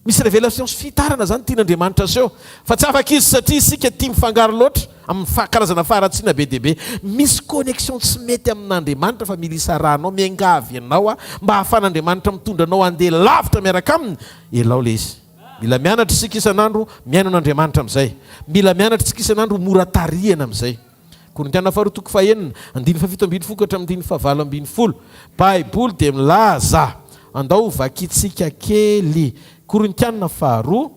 S12: Misy révélation sy fitarana zany tian'Andriamanitra seho, fa tsy afaka izy satria isika tia mifangaro loatra amin'ny karazana faharatsiana be dia be. Misy connexion tsy mety amin'Andriamanitra fa mila isarahanao, miangavy ianao mba ahafan'Andriamanitra mitondra anao andeha lavitra miaraka aminy. Elao le izy. Mila mianatra isika isan'andro miaino an'Andriamanitra amin'izay. Mila mianatra isika isan'andro mora tarihana amin'izay. Korintiana faharoa toko fahaenina andiny fafito ambin'ny folo ka hatramin'ny favalo ambin'ny folo. Baiboly dia milaza andao vakitsika kely. Korintiana faharoa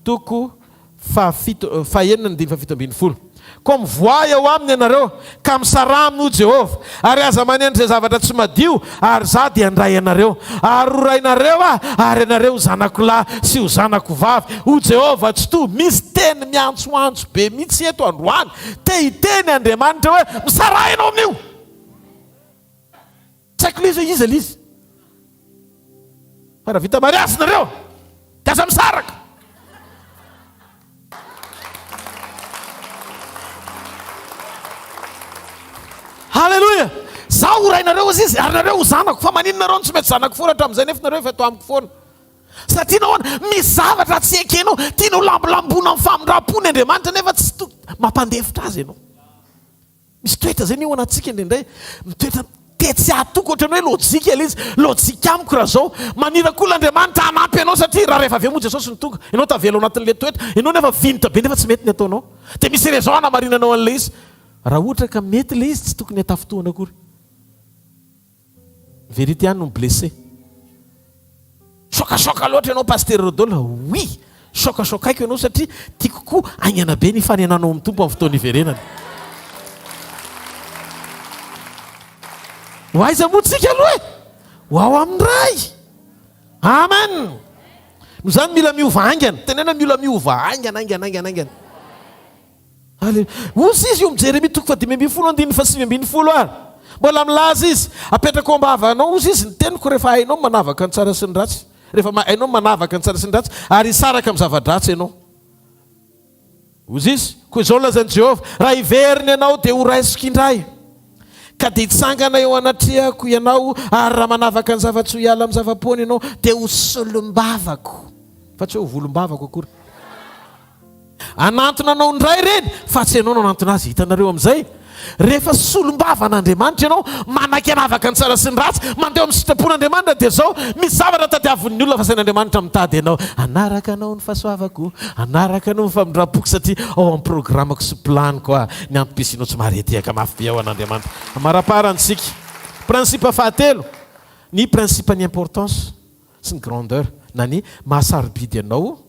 S12: toko fahaenina andiny fafito ambin'ny folo. Ko mivoay ao aminy ianareo ka misara amin'io Jehovah, ary aza manendry izay zavatra tsy madio, ary za dia andray ianareo, ary rorainareo ary ianareo zanako lahy sy ho zanako vavy. O Jehovah tsy to, misy teny miantsoantso be mihitsy eto androany, te hiteny Andriamanitra hoe misara ianao amin'io. Tsy haiko le izy le izy. Fa raha vita mariasy nareo dia aza misaraka. Halleluja. Zaho horainareo izy ary nareo ho zanako, fa manino nareo tsy mety zanako foana hatramin'izay nefa nareo efa eto amiko foana. Satria nahoana misy zavatra tsy ekenao, tianao lambolambona amin'ny famindram-pony Andriamanitra nefa tsy mampandefitra azy ianao. Misy toetra zay ny eo anatsika indraindray, mitoetra tetsy atoko ohatrany hoe lojika ilay izy. Lojika amiko raha zao, manira koa l'Andriamanitra hanampy ianao satria raha rehefa avy eo moa Jesosy ny tonga, ianao tavela ao anatin'ilay toetra, ianao nefa vinitra be nefa tsy mety ny ataonao. Dia misy raison hanamarinanao an'ilay izy. Raha ohatra ka mety ilay izy tsy tokony hatafotoana akory. Vérité ihany no blessé. Sokasoka loatra ianao pasteur Rodolphe. Oui, sokasokaiko ianao satria tiako koa aingana be ny fanenanao amin'ny tompo amin'ny fotoana iverenana. Ho aiza moa tsika aloha e? Ho ao amin'ny ray. Amen. no zany mila miova aingana tenena mila miova aingana osy izy io mijery mi toko fa 5 ary mbola milaza izy apetraka ambavanao ozy izy ny teniko rehefa hainao manavaka ny tsara sy ny ratsy rehefa hainao manavaka ny tsara sy ny ratsy ary isaraka amin'ny zava-dratsy ianao ozy izy koa izao lazany Jehova raha iveriny ianao dia ho raisokindray ka dia hitsangana eo anatriako ianao ary raha manavaka ny zava-tsy ho hiala amin'ny zava-poana ianao dia ho solombavako fa tsy hoe ho volombavako akory anantona anao ndray reny fa tsy ianao no anantona azy hitanareo amin'izay rehefa solombavan'Andriamanitra ianao manan-kianavaka ny tsara sy ny ratsy mandeha amin'ny sitrapon'Andriamanitra dia zao misy zavatra tadiavin'ny olona fa sain'Andriamanitra mitady ianao anaraka anao ny fahasoavako anaraka anao ny famindram-poko satria ao amin'ny programako sy planiko ny antom-pisinao tsy maharetiaka mafy be ao an'Andriamanitra amaraparantsika principe fahatelo ny principe ny importance sy ny grandeur na ny mahasarobidy ianao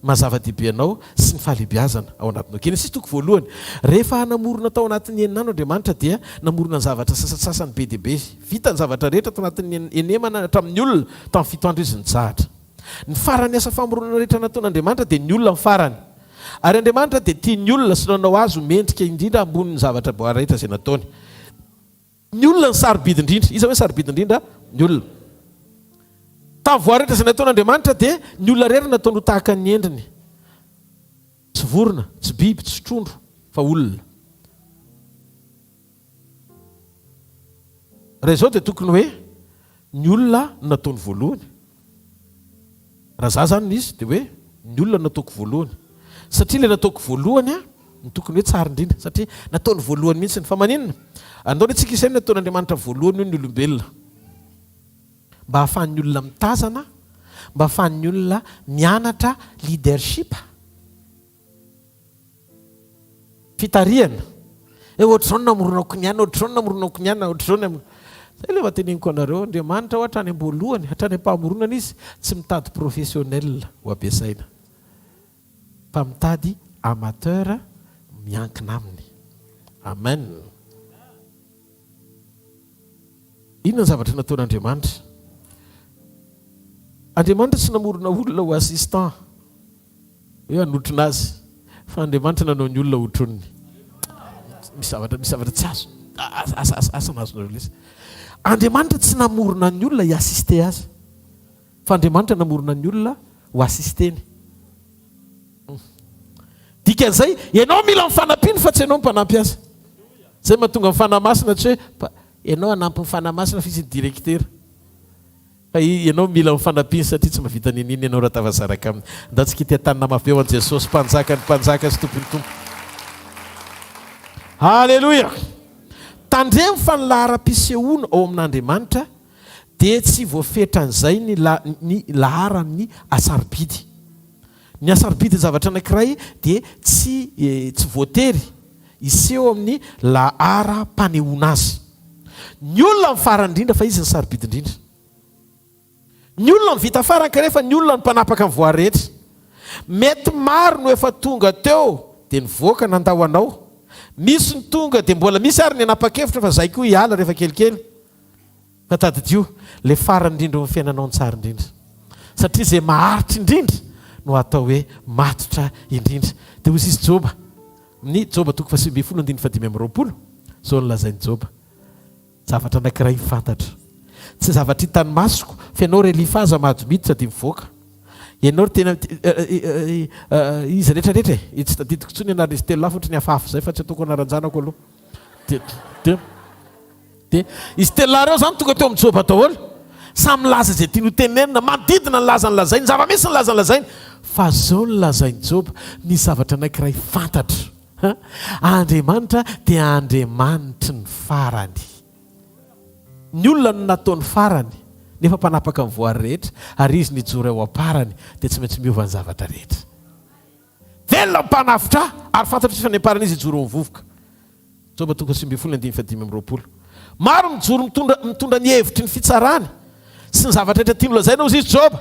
S12: mazava-dehibe anao sy ny fahalehibiazana ao anatinao keny sisy toko voalohany rehefa hanamorona tao anatin'ny eninano Andriamanitra dia namorona ny zavatra sasasasany be dehibe vita ny zavatra rehetra tao anatin'ny enemana hatramin'ny olona tamin'ny fito andro izy nitsahatra ny farany asa famoronana rehetra nataon'Andriamanitra dia ny olona ny farany ary Andriamanitra dia tia ny olona sy nanao azy mendrika indrindra ambonin'ny zavatra boary rehetra izay nataony ny olona ny sarobidy indrindra iza hoe sarobidy indrindra ny olona tamin'ny voarehetra izay nataon'Andriamanitra dia ny olona rehetra nataony ho tahaka ny endriny tsy vorona tsy biby tsy trondro fa olona raha izao dia tokony hoe ny olona nataony voalohany raha za zany izy dia hoe ny olona nataoko voalohany satria ilay nataoko voalohany ny tokony hoe tsara indrindra satria nataony voalohany mihitsy fa maninona andao ny tsika isainy nataon'Andriamanitra voalohany io ny olombelona mba hahafahan'ny olona mitazana mba hahafahan'ny olona mianatra leadership fitariana ohatr'izao namoronako ny ana ohatr'izao namoronako ny ana ohatr'izao zay le mateneniko anareo Andriamanitra ho hatrany am-boalohany hatrany am-pahamoronana izy tsy mitady professionnel ho ampiasaina fa mitady amateur miankina aminy amen inona ny zavatra nataon'Andriamanitra Andriamanitra tsy namorona olona ho assistant hoe hanotrona azy fa Andriamanitra nanao ny olona hotroniny misy zavatra tsy azo asanazonareo lesy Andriamanitra tsy namorona ny olona hiassiste azy fa Andriamanitra namorona ny olona ho assisteny dikan'izay ianao mila mifanampiny fa tsy ianao mipanampy azy zay mahatonga mifanamasina tsy hoe ianao hanampy mifanamasina fa izy ny directeur fa ianao mila mifanampiny satria tsy mahavita ninina ianao raha tafazaraka aminy ndatsika ity tanina mafy eo an Jesosy mpanjaka ny mpanjaka sy tompony tompo halleloia tandremo fa ny lahara-pisehoana ao amin'Andriamanitra dia tsy voafetra an'izay ny lahara amin'ny asarobidy ny asarobidy zavatra anankiray dia tsy voatery iseho amin'ny lahara-panehoana azy ny olona ny farany indrindra fa izy ny sarobidy indrindra ny olona ny vita farany kanefa ny olona ny mpanapaka ny voary rehetra mety maro no efa tonga teo dia nivoaka nandao anao misy ny tonga dia mbola misy ary ny anapa-kevitra fa zay koa hiala rehefa kelikely fa tadidio le farany indrindra ny fiainanao ny tsara indrindra satria izay maharitra indrindra no atao hoe matotra indrindra dia hozy izy Joba ny Joba toko fa 7:5 zao nolazainy Joba zavatra anankiray fantatra tsy zavatra hitany masoko fa ianao relifaza mahadomity sady mivoaka ianao tena izy rehetrarehetra tsy tadidiko tsony anarany izy telo lafotry ny hafahafa zay fa tsy ataoko anaranjanako aloha dia izy telo lahy reo zany tonga teo amin'ny Joba daholo samy laza izay tiany ho tenenina manodidina ny lazany lazainy zava-misy ny lazany lazainy fa zao ny lazainy Joba misy zavatra anankiray fantatra Andriamanitra dia Andriamanitry ny farany ny olona no nataony farany nefa mpanapaka ny voary rehetra ary izy nijoro ao aparany dia tsy maintsy miova ny zavatra rehetra velona mpanafitra ary fantatra tsy fanamparana izy ijoro amin'ny vovoka Joba toko 7:5 maro mijoro mitondra ny hevitry ny fitsarany sy ny zavatra rehetra tiany lazaina ozy izy Joba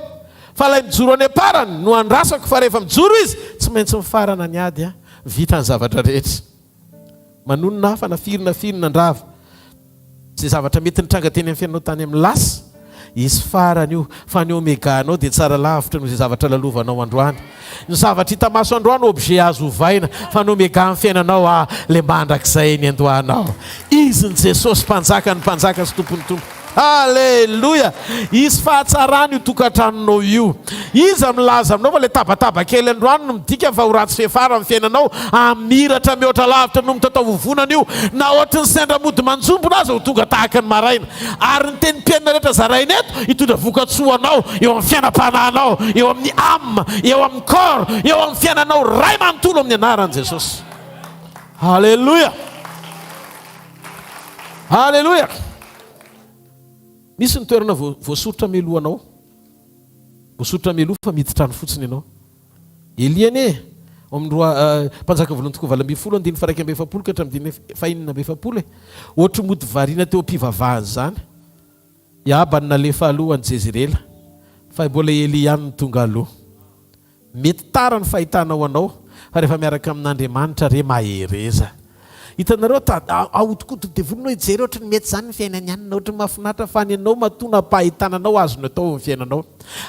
S12: fa ilay mijoro any aparany no andrasako fa rehefa mijoro izy tsy maintsy mifarana ny ady vita ny zavatra rehetra manonona hafa na firina ndrava zay zavatra mety nitranga teny amin'ny fiainanao tany amin'ny lasa izy farany io fa ny omeganao dia tsara lavitra noho izay zavatra lalovanao androany ny zavatra hita maso androany obje azo ovaina fa ny omega amin'ny fiainanao le mandrakizay ny andohanao izy ny jesosy mpanjaka ny mpanjaka sy tompony tompo Alléluia. Izy fahatsarany io tokantranonao io. Izy milaza aminao fa le tabataba kely androany no midika fa ho ratsy fiafara amin'ny fiainanao amiratra mihoatra lavitra no mitatao vovonana io na ohatry ny sendra mody manjombona azy ho tonga tahaka ny maraina ary ny teny mpiainana rehetra zaraina eto hitondra vokatsoanao eo amin'ny fiainam-panahinao eo amin'ny âme eo amin'ny corps eo amin'ny fiainanao ray manontolo amin'ny anaran'i Jesosy. Alléluia. Alléluia. Misy ny toerana voasoritra melohanao. Voasoritra meloha fa miditra ny fotsiny ianao. Eliane amin'ny mpanjaka voalohany tokoa 20 andiny faraika amby efapolo ka hatramin'ny fahinina amby efapolo ohatry mody variana teo am-pivavahany zany iabany nalefa aloha any Jezirela fa mbola Eli ihany ny tonga aloha. Mety tara ny fahitanao anao fa rehefa miaraka amin'Andriamanitra re mahereza. Hitanareo ahodikodoka dia volonao hijery ohatry ny mety zany ny fiainany ihany na ohatry ny mahafinaritra fa ny anao matona nampahitananao azony atao amin'ny fiainanao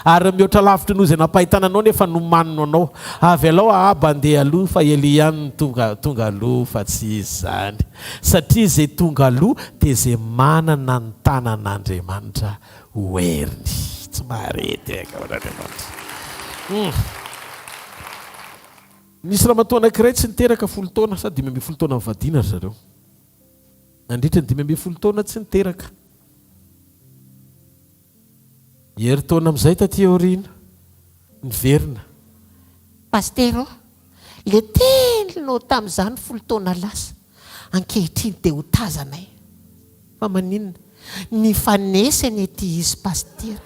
S12: ary mihoatra lavitra noho izay nampahitananao nefa nomanino anao avy alao ahaba andeha aloha fa Eli ihany tonga aloha fa tsy izy zany satria izay tonga aloha dia izay manana ny tanan'Andriamanitra hoeriny tsy marety Andriamanitra. Misy ramatoa anankiray tsy niteraka 10 taona sa 12 taona mivadina ry zareo. Nandritra ny 12 taona tsy niteraka. Hery taona amin'izay taty aoriana niverina.
S13: Pastero, le teninao tamin'izany 10 taona lasa ankehitriny dia ho tazanay. Fa maninona? Ny fanesany ety izy pastero.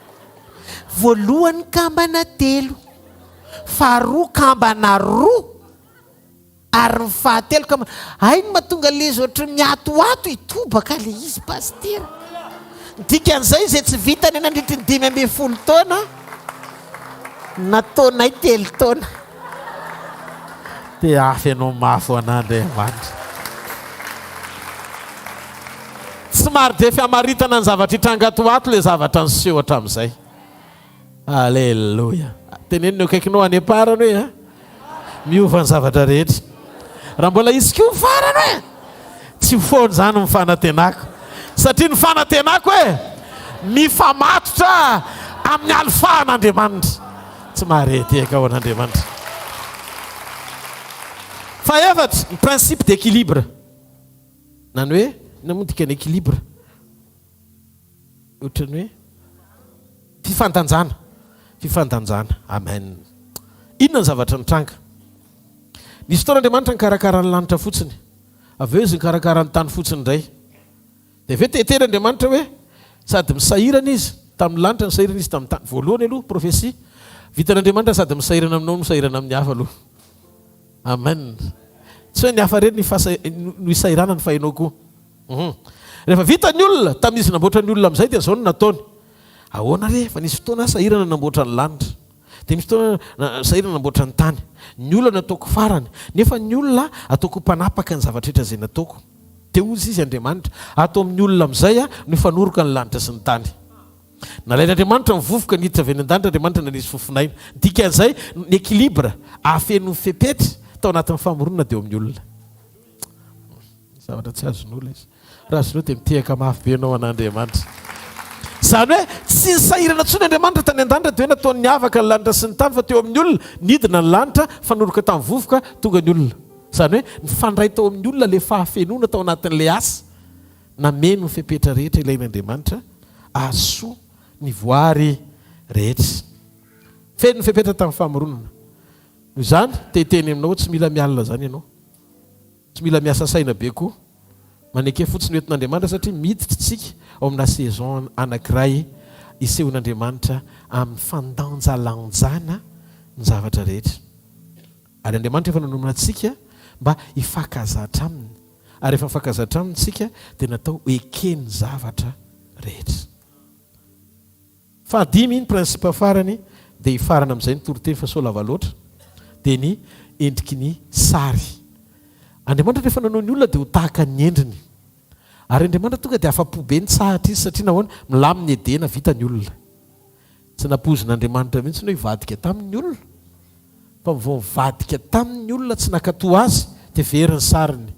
S13: Voalohany kambana 3, faharoa kambana 2 ary ny fahatelo kambana. Ay ny mahatonga lezy ohatry miatoato itobaka le izy pastera. Dikan'izay izay tsy vitany nandritry ny 15 taona nataonay 3 taona.
S12: Dia afy ianao mafy an'Andriamanitra. Tsy maro dia fiamaritana ny zavatra hitrangatoato le zavatra niseho hatramin'izay. Alléluia. Teneniny akaikinao any aparany hoe miova ny zavatra rehetra. Raha mbola izy koa farany hoe tsy foana zany ny fanantenako satria ny fanantenako mifamatotra amin'ny alifahan'Andriamanitra. Tsy marety eka ao an'Andriamanitra. Fahaefatra ny principe d'équilibre. Nany hoe namodika ny équilibre ohatrany hoe fifandanjana. Amen. Inona ny zavatra nitranga? Nisy fotoan'Andriamanitra nikarakara ny lanitra fotsiny. Avy eo izy nikarakara ny tany fotsiny indray. Dia avy eo tetery Andriamanitra hoe sady misahirana izy tamin'ny lanitra nisahirana izy tamin'ny tany. Voalohany aloha profesia vitan'Andriamanitra sady misahirana aminao misahirana amin'ny hafa aloha. Amen. Tsy hoe ny hafa reny no isahirana ny fahinao koa. Rehefa vita ny olona tamin'izy namboatra ny olona amin'izay dia zao no nataony. Ahoana re fa nisy fotoana sahirana namboatra ny lanitra dia misy fotoana sahirana namboatra ny tany. Ny olona nataoko farany nefa ny olona ataoko mpanapaka ny zavatra rehetra izay nataoko. Dia ozy izy Andriamanitra atao amin'ny olona amin'izay no ifanoroka ny lanitra sy ny tany. Nalain'Andriamanitra mivovoka niditra avy any an-danitra Andriamanitra nanisy fofinaina. Dikan'izay ny équilibre afeno fepetry tao anatin'ny famoronna dia amin'ny olona. Zavatra tsy azon'olona izy. Raha azonao dia mitehaka mafy be anao an'Andriamanitra. Zany hoe tsy nisahirana tsony Andriamanitra tany an-danitra dia hoe nataony niavaka ny lanitra sy ny tany fa teo amin'ny olona nidina ny lanitra fanoroka tamin'ny vovoka tonga ny olona. Zany hoe nifandray tao amin'ny olona le fahafenona tao anatin'ilay asa nameno ny fepetra rehetra ilain'Andriamanitra ahasoa ny voary rehetra. Feno ny fepetra tamin'ny famoronana. Noho izany teteny aminao tsy mila mialina zany ianao. Tsy mila miasa saina be koa. Maneke fotsiny hoentin'Andriamanitra satria miditra tsika ao amina saison anankiray isehon'Andriamanitra amin'ny fandanjalanjana ny zavatra rehetra. Ary Andriamanitra efa nanomana antsika mba hifankazatra aminy. Ary efa mifankazatra aminy tsika dia natao ekeny zavatra rehetra. Fahadimy ny principe farany dia hifarana amin'izay ny toroteny fa sao lava loatra dia ny endriky ny sary. Andriamanitra rehefa nanao ny olona dia ho tahaka ny endriny. ary Andriamanitra tonga dia afa-po be ny tsahatra izy satria nahoana milaminy edena vita ny olona. Tsy napozin'Andriamanitra mihitsy no hivadika tamin'ny olona fa vao mivadika tamin'ny olona tsy nakatoa azy dia very ny sariny.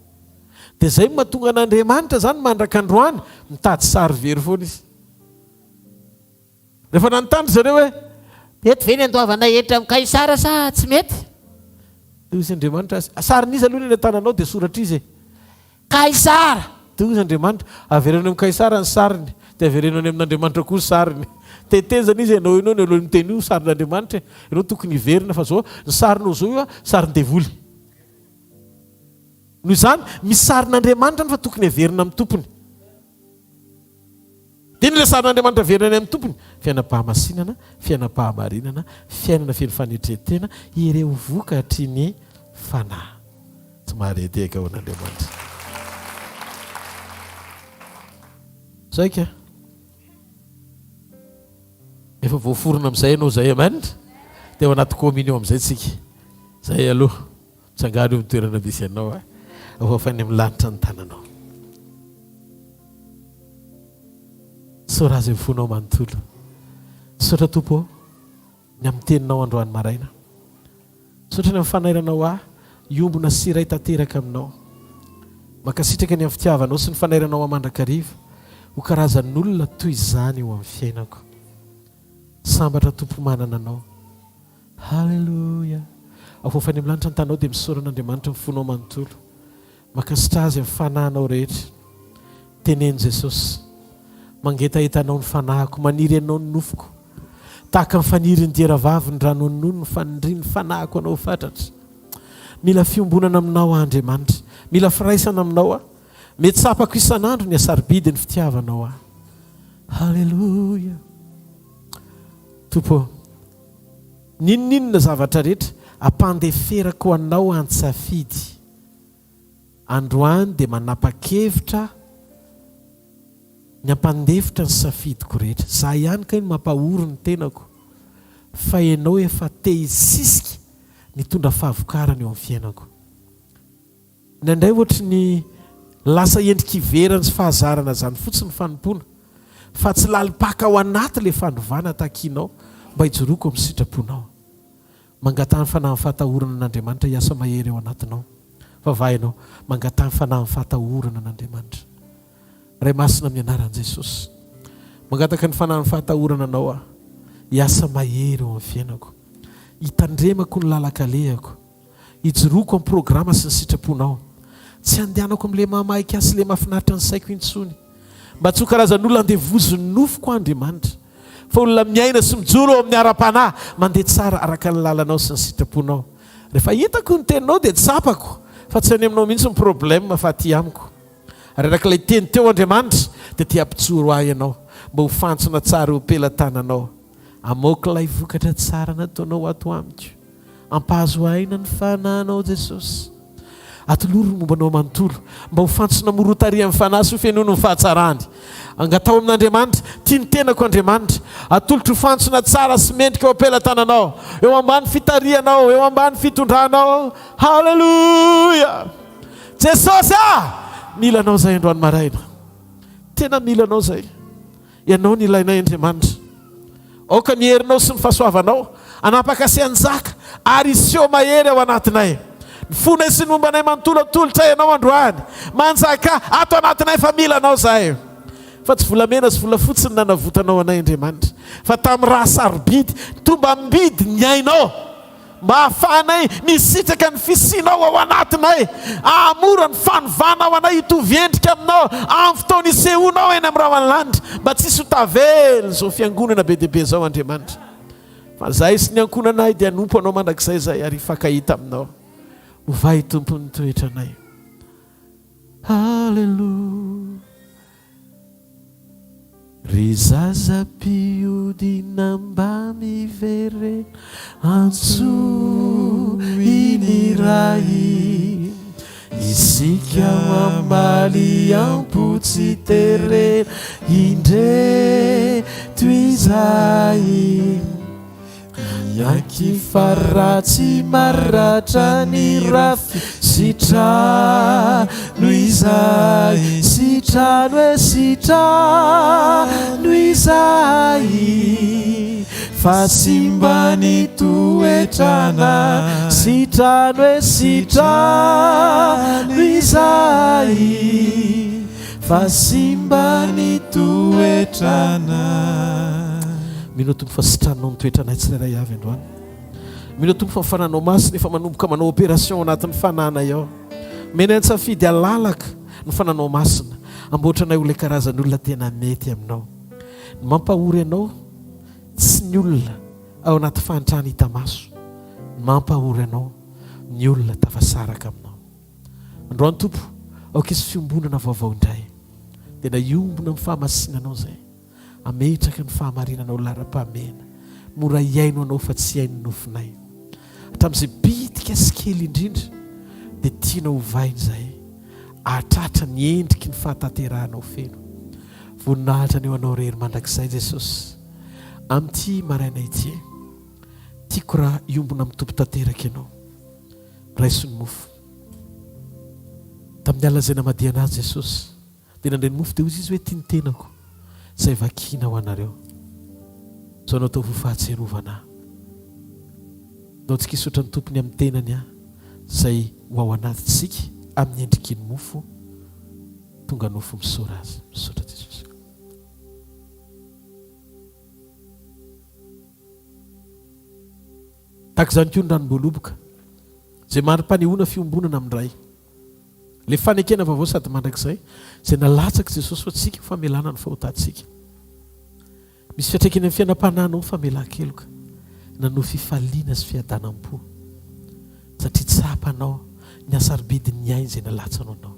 S12: Dia zay mahatonga an'Andriamanitra zany mandraka androany mitady sary very foana izy. Rehefa nanontany zareo hoe mety ve ny andoavana hetra amin'ny Kaisara sa tsy mety? Dia izy Andriamanitra sarinizy aloha ny tananao dia soratra izy Kaisara. Dia izy Andriamanitra avereno amin'ny Kaisara ny sariny dia avereno any amin'Andriamanitra koa ny sariny. Tetezana izy ianao ny alohan'ny miteny io sarin'Andriamanitra ianao tokony hiverina fa zao ny sarinao zao io sarin-devoly. Noho izany misy sarin'Andriamanitra fa tokony haverina amin'ny tompony. Dia ny sarin'Andriamanitra haverina any amin'ny tompony fiainam-pahamasinana, fiainam-pahamarinana, fiainana feno fanetretena ireo vokatry ny fanahy. Tsy mahareteka ao an'Andriamanitra. Saika efa voaforona amin'izay ianao zay amen. Dia ao anaty communion amin'izay tsika. Zay aloha tsangano eo mitoerana misy ianao afafany amin'ny lanitra ny tananao. Saora azy mifonao manontolo. Saotra tompo ny amin'ny teninao androany maraina. Saotra ny amin'ny fanairanao iombona siray tanteraka aminao. Makasitraka ny amin'ny fitiavanao sy ny fanairanao mandrakariva ho karazan'olona toy izany eo amin'ny fiainako. Sambatra tompo manana anao. Halleluja. Afofany amin'ny lanitra ny tanao dia misaoran'Andriamanitra mifonao manontolo. Makasitra azy amin'ny fanahinao rehetra. Teneny Jesosy mangetahitanao ny fanahiko, maniry anao ny nofoko. Tahaka ny faniry ny dieravavy ny rano ny nono, ny fanindriny ny fanahiko anao fatratra. Mila fiombonana aminao Andriamanitra. Mila firaisana aminao mety tsapako isan'andro ny asarbidy ny fitiavanao Halleluja. Tompo, ninninona zavatra rehetra ampandeferako anao antsafidy. Androany dia manapa-kevitra ny ampandefitra ny safidiko rehetra. Za ihany kay ny mampahory ny tenako fa ianao efa te hisisika ny tondra fahavokarana eo amin'ny fiainako. Nandray ohatra ny lasa endrika iverany sy fahazarana zany fotsiny fanompoana fa tsy lalipaka ao anaty le fandrovana takinao mba hijoroako amin'ny sitraponao. Mangatany fanahy fahatahorana n'Andriamanitra hiasa mahery eo anatinao. Fa vainao mangatany fanahy fahatahorana n'Andriamanitra. Ray masina amin'ny anaran'i Jesosy. Mangataka ny fanahy fahatahorana anao hiasa mahery eo amin'ny fiainako. Hitandremako ny lalakalehako. Hijoroako amin'ny programa sy ny sitraponao. Tsy andehanako amin'ilay mahamaika sy ilay mahafinaritra ny saiko intsony. Mba tsy ho karazan'olona andevozo ny nofoko Andriamanitra. Fa olona miaina sy mijoro ao amin'ny ara-panahy mandeha tsara araka ny lalanao sy ny sitraponao. Rehefa hitako ny teninao dia tsapako fa tsy any aminao mihitsy ny problème fa aty amiko. Ary araka ilay teny teo Andriamanitra dia tia ampijoro ahy ianao mba ho fantsona tsara eo ampelantananao. Amoaka ilay vokatra tsara nataonao ato amiko. Ampahazo aina ny fanahinao Jesosy. Atoloro mombanao manontolo mba ho fantsona morotary amin'ny fanahy sy ho fienono ny fahatsarany. Angatao amin'Andriamanitra tia ny tenako Andriamanitra. Atolotro fantsona tsara sy mendrika eo ampelantananao, eo ambany fitarianao, eo ambany fitondranao. Halleluja. Jesosy milanao zay androany maraina. Tena milanao zay. Ianao ny ilainay Andriamanitra. Aoka ny herinao sy ny fahasoavanao anapaka sy anjaka ary iseho mahery ao anatinay. Ny fonay sy ny mombanay manontolotolotra ianao androany. Manjaka ato anatinay fa milanao zahay. Fa tsy volamena sy volafotsy ny nanavotanao anay Andriamanitra. Fa tamin'ny raha sarobidy, tomba mbidy ny ainao. Mba hahafahanay misitraka ny fisianao ao anatinay. Amora ny fanovana ao anay hitovy endrika aminao amin'ny fotoana isehonao eny amin'ny rahamanlanitra. Mba tsisy ho tavela zao fiangonana be dehibe zao Andriamanitra. Fa zahay sy ny ankonanay dia anompo anao mandrakizay zay ary fakahita aminao. Ovay tompony toetra anay. Halleluja. Ry zaza-piodina mba miverena antsoiny iray. Isika ao ambali ampotsy terena indreto izay. Mianky faratsy maratra ny rafy sy sitra noho izay sitra no hoe sitra noho izay fa simba ny toetrana sitra no hoe sitra noho izay fa simba ny toetrana. Mino tompo fa sitranao ny toetranay tsirairay avy androany. Mino tompo fa mifananao masina efa manomboka manao opération anatin'ny fanana ao. Mena antsafidy alalaka ny fananao masina amboatranay ho ilay karazan'olona tena mety aminao. Ny mampahory ianao tsy ny olona ao anaty fahantrana hita maso. Ny mampahory ianao ny olona tafasaraka aminao. Androany tompo aoka isy fiombonana vaovao indray. Tena iombona amin'ny fahamasinanao zay. Ametraka ny fahamarinanao lara-pamena. Mora iaino anao fa tsy iaino nofinay. Hatramin'izay bitika sy kely indrindra dia tianao hovainy zay. Atratra ny endriky ny fahataterahanao feno. Voninahitra ny eo anao rery mandrakizay Jesosy. Amin'ity maraina ity tiako raha iombona amin'ny tompo tanteraka ianao. Raiso ny mofo. Tamin'ny alina izay namadia anazy Jesosy dia nandray ny mofo dia ozy izy hoe tia ny tenako izay vakiana ho anareo. Zao anao tao fahatserovana. Nao tsika hisotra ny tompony amin'ny tenany izay ho ao anatintsika amin'ny endriky ny mofo tonga nofo misora azy. Misotra Jesosy. Taka izany koa ny ranom-boaloboka izay mari-panehoana fiombonana amin'ray. Le fanekena vaovao sady mandrakizay izay nalatsaka Jesosy fa tsika famelana ny fahotantsika. Misy fiatraikany amin'ny fiainam-pananao famelan-keloka nanao fifaliana sy fiadanam-po satria tsapanao ny asaribidi ny ainy izay nalatsanao anao.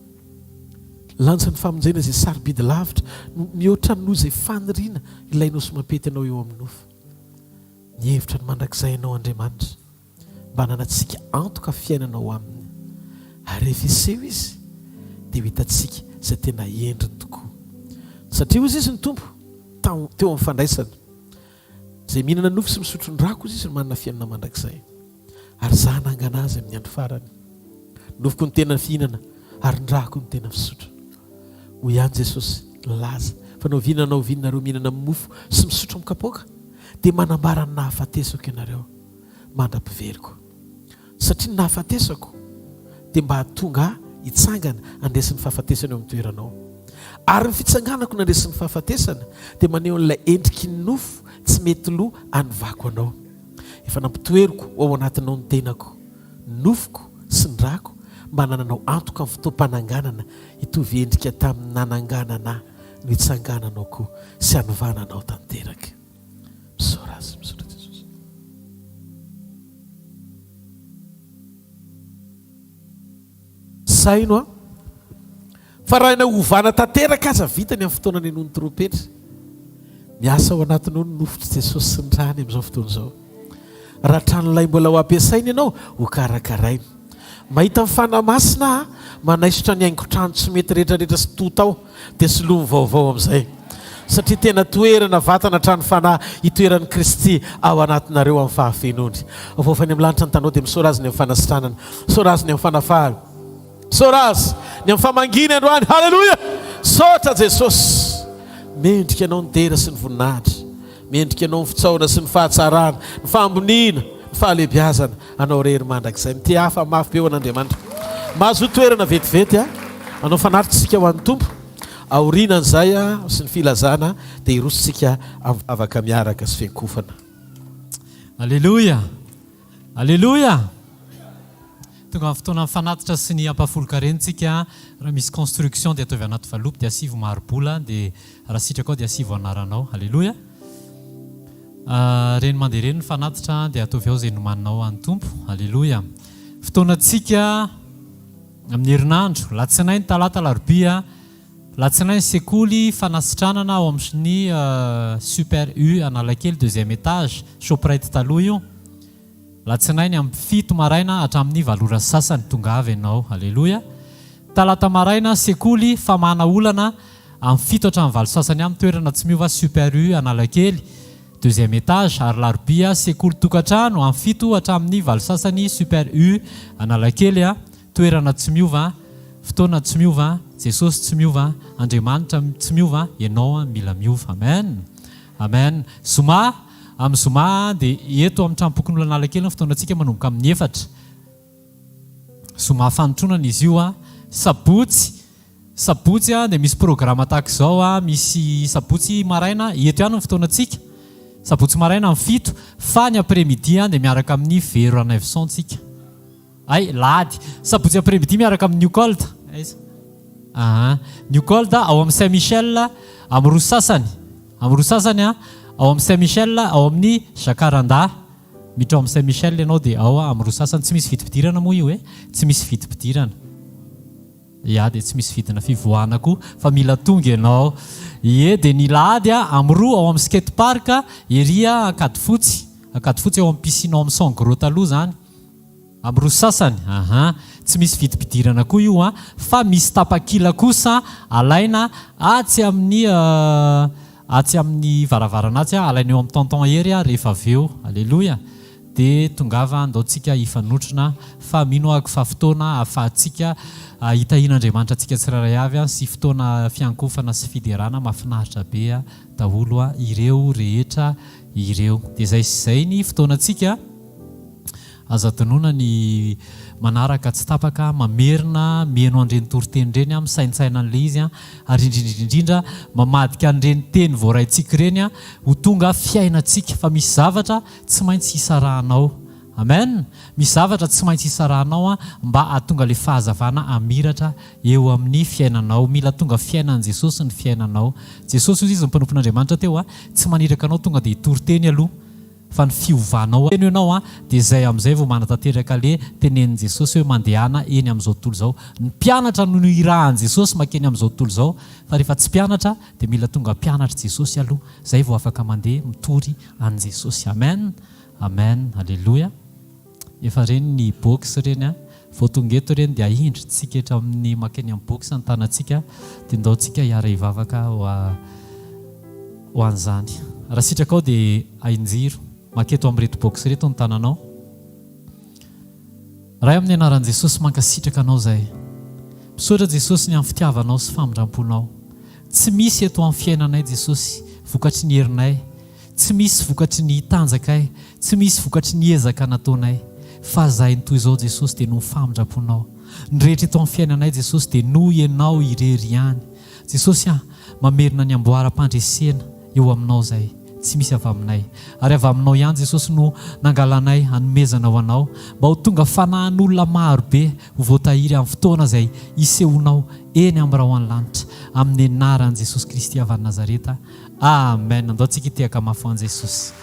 S12: Lantsany famonjena izay sarobidy lavitra mihoatra noho izay faniriana ilainao sy mampety anao eo amin'ny nofo. Ny hevitra ny mandrakizay anao Andriamanitra mba nanantsika antoka fiainanao aminy. Ary rehefa iseho izy dia ho hitantsika izay tena endriny tokoa. Satria ozy izy ny tompo teo amin'ny fandraisana izay mihinana nofo sy misotro ny rako izy ny manana fiainana mandrakizay. Ary za nangana azy amin'ny andro farany. Nofoko ny tena fihinana ary ny rako ny tena fisotro. Hoy ihany Jesosy laza fa nao vinanao vinareo mihinana amin'ny mofo sy misotro amin'ny kapoaka dia manambara ny nahafatesako ianareo mandra-piveliko. Satria ny nahafatesako dia mba hatonga hitsangana andresin'ny fahafatesana eo amin'ny toeranao. Ary ny fitsanganako nandresin'ny fahafatesana dia maneho n'ilay endriky ny nofo tsy mety loha anivako anao. Efa nampitoeriko ao anatinao ny tenako, nofoko sy ny rako mba nananao antoka amin'ny fotoam-pananganana hitovy endrika tamin'ny nananganana no hitsangananao koa sy hanovananao tanteraka. Misora azy, misora Jesosy. Saino a fa raha ina hovana tanteraka aza vitany amin'ny fotoana ny eno'ny trompetra. Miasa ao anatinao ny nofotry Jesosy sy ny rany amin'izao fotoana izao. Raha tranolay mbola ho ampiasaina ianao ho karakaraina. Mahita mifana masina manaisotra ny haingo-trano tsy mety rehetrarehetra sy tota ao dia solomy vaovao amin'izay. Satria tena toerana vatana trano fanahy hitoeran'ny Kristy ao anatinareo amin'ny fahafenony. Avofany amin'ny lanitra ny tanao dia misora azy ny amin'ny fanasitranana, misora azy ny amin'ny fanafahana, misora azy ny amin'ny famangina androany. Halleluja! Sotra Jesosy. Mendrika anao ny dera sy ny voninahitra, mendrika anao ny fitsaona sy ny fahatsarana, ny fahamboniana, ny fahalebiazana anao rery mandrakizay. Ty hafa mafy be ho an'Andriamanitra. Mahazo toerana vetivety anao fanatritsika ho an'ny tompo. Aorinan'izay sy ny filazana dia irositsika avaka miaraka sy fiankofana.
S5: Alleluia. Alleluia. Tonga amin'ny fotoana mifanatitra sy ny ampafolo-karentsika raha misy construction dia ataovy anaty valopy dia asivo marobola dia raha sitraka ao dia asivo anaranao. Alleluia. Reny mandeha reny mifanatitra dia ataovy ao izay nomaninao an'ny tompo. Alleluia. Fotoanantsika amin'ny herinandro latsinainy talata larobia latsinainy sekoly fanasitranana ao amin'ny super U Analakely deuxième étage Shoprite taloha io. Latsinainy amin'ny 7 maraina hatramin'ny 8 sasany tonga avy ianao. Alleluia. Talata maraina sekoly famana olana amin'ny 7 hatramin'ny 8 sasany amin'ny toerana tsy miova super U Analakely deuxième étage. Ary larobia sekoly tokantrano amin'ny 7 hatramin'ny 8 sasany super U Analakely toerana tsy miova, fotoana tsy miova, Jesosy tsy miova, Andriamanitra tsy miova, ianao mila miova. Amen. Amen. Zoma, amin'ny zoma dia eto amin'ny tranom-pokony Analakely ny fotoanantsika manomboka amin'ny 4. Zoma fanotronana izy io Sabotsy dia misy programma tahaka izao misy sabotsy maraina eto ihany ny fotoanantsika. Sabotsy maraina amin'ny 7 fa ny après-midi dia miaraka amin'ny vers 900 tsika. Lahady sabotsy après-midi miaraka amin'ny New Cold. New Cold ao amin'ny Saint-Michel amin'ny roa sasany. Amin'ny roa sasany ao amin'ny Saint-Michel ao amin'ny Jacaranda. Miditra ao amin'ny Saint-Michel ianao dia ao amin'ny roa sasany. Tsy misy vidim-pidirana moa io tsy misy vidim-pidirana. Dia tsy misy vidina fivoahana koa fa mila tonga ianao. Dia ny lahady amin'ny roa ao amin'ny skate park ery Akady fotsy ao amin'ny piscine ao amin'ny Sangro taloha zany. Amin'ny roa sasany tsy misy vidim-pidirana koa io fa misy tapakila kosa alaina atsy amin'ny varavaranatsy alaina eo amin'ny tonton ery rehefa avy eo. Alleluia. Dia tongava andaontsika hifanotrona fa mino ako fa fotoana ahafahantsika hitahian'Andriamanitra antsika tsirairay avy sy fotoana fiankofana sy fiderana mahafinaritra be daholo ireo rehetra ireo. Dia izay ny fotoanantsika aza tonoana ny manaraka tsy tapaka mamerina mihaino andreny toriteny ireny misaintsaina an'ilay izy ary indrindra mamadika an'ireny teny voaraintsika ireny ho tonga fiainantsika fa misy zavatra tsy maintsy hisarahanao. Amen. Misy zavatra tsy maintsy hisarahanao mba hahatonga ilay fahazavana hamiratra eo amin'ny fiainanao. Mila tonga fiainan'i Jesosy ny fiainanao. Jesosy izy mpanompon'Andriamanitra teo tsy maniraka anao tonga dia hitoriteny aloha fa ny fiovanao eny ianao dia izay amin'izay vao manatanteraka le tenenin' Jesosy hoe mandehana eny amin'izao tontolo izao. Ny mpianatra no irahan'i Jesosy makeny amin'izao tontolo izao fa rehefa tsy mpianatra dia mila tonga mpianatra Jesosy aloha izay vao afaka mandeha mitory an' Jesosy. Amen. Amen. Alleluia. Efa reny ny box reny vao tonga eto reny dia ahindritsika etra amin'ny makeny amin'ny box ny tanantsika dia ndaontsika hiara hivavaka ho an'izany. Raha sitraka ao dia ahinjiro maketo amin'ny reto box reto ny tananao. Raha amin'ny anaran'i Jesosy mankasitraka anao izay. Misaotra Jesosy ny amin'ny fitiavanao sy famindramponao. Tsy misy eto amin'ny fiainanay Jesosy vokatry ny herinay, tsy misy vokatry ny tanjakay, tsy misy vokatry ny ezaka nataonay. Fa zahay ny toy izao Jesosy dia no famindramponao. Ny rehetra eto amin'ny fiainanay Jesosy dia no ianao irery ihany. Jesosy mamerina ny amboara-pandresena eo aminao izay. Tsy misy avy aminay ary avy aminao ihany Jesosy no nangalanay hanomezana ho anao mba ho tonga fanahin'olona marobe ho voatahiry amin'ny fotoana izay isehonao eny amin'ny raha ho any lanitra amin'ny anaran'i Jesosy Kristy avy any Nazareta. Amen. Andaontsika hitehaka mafy ho an'i Jesosy.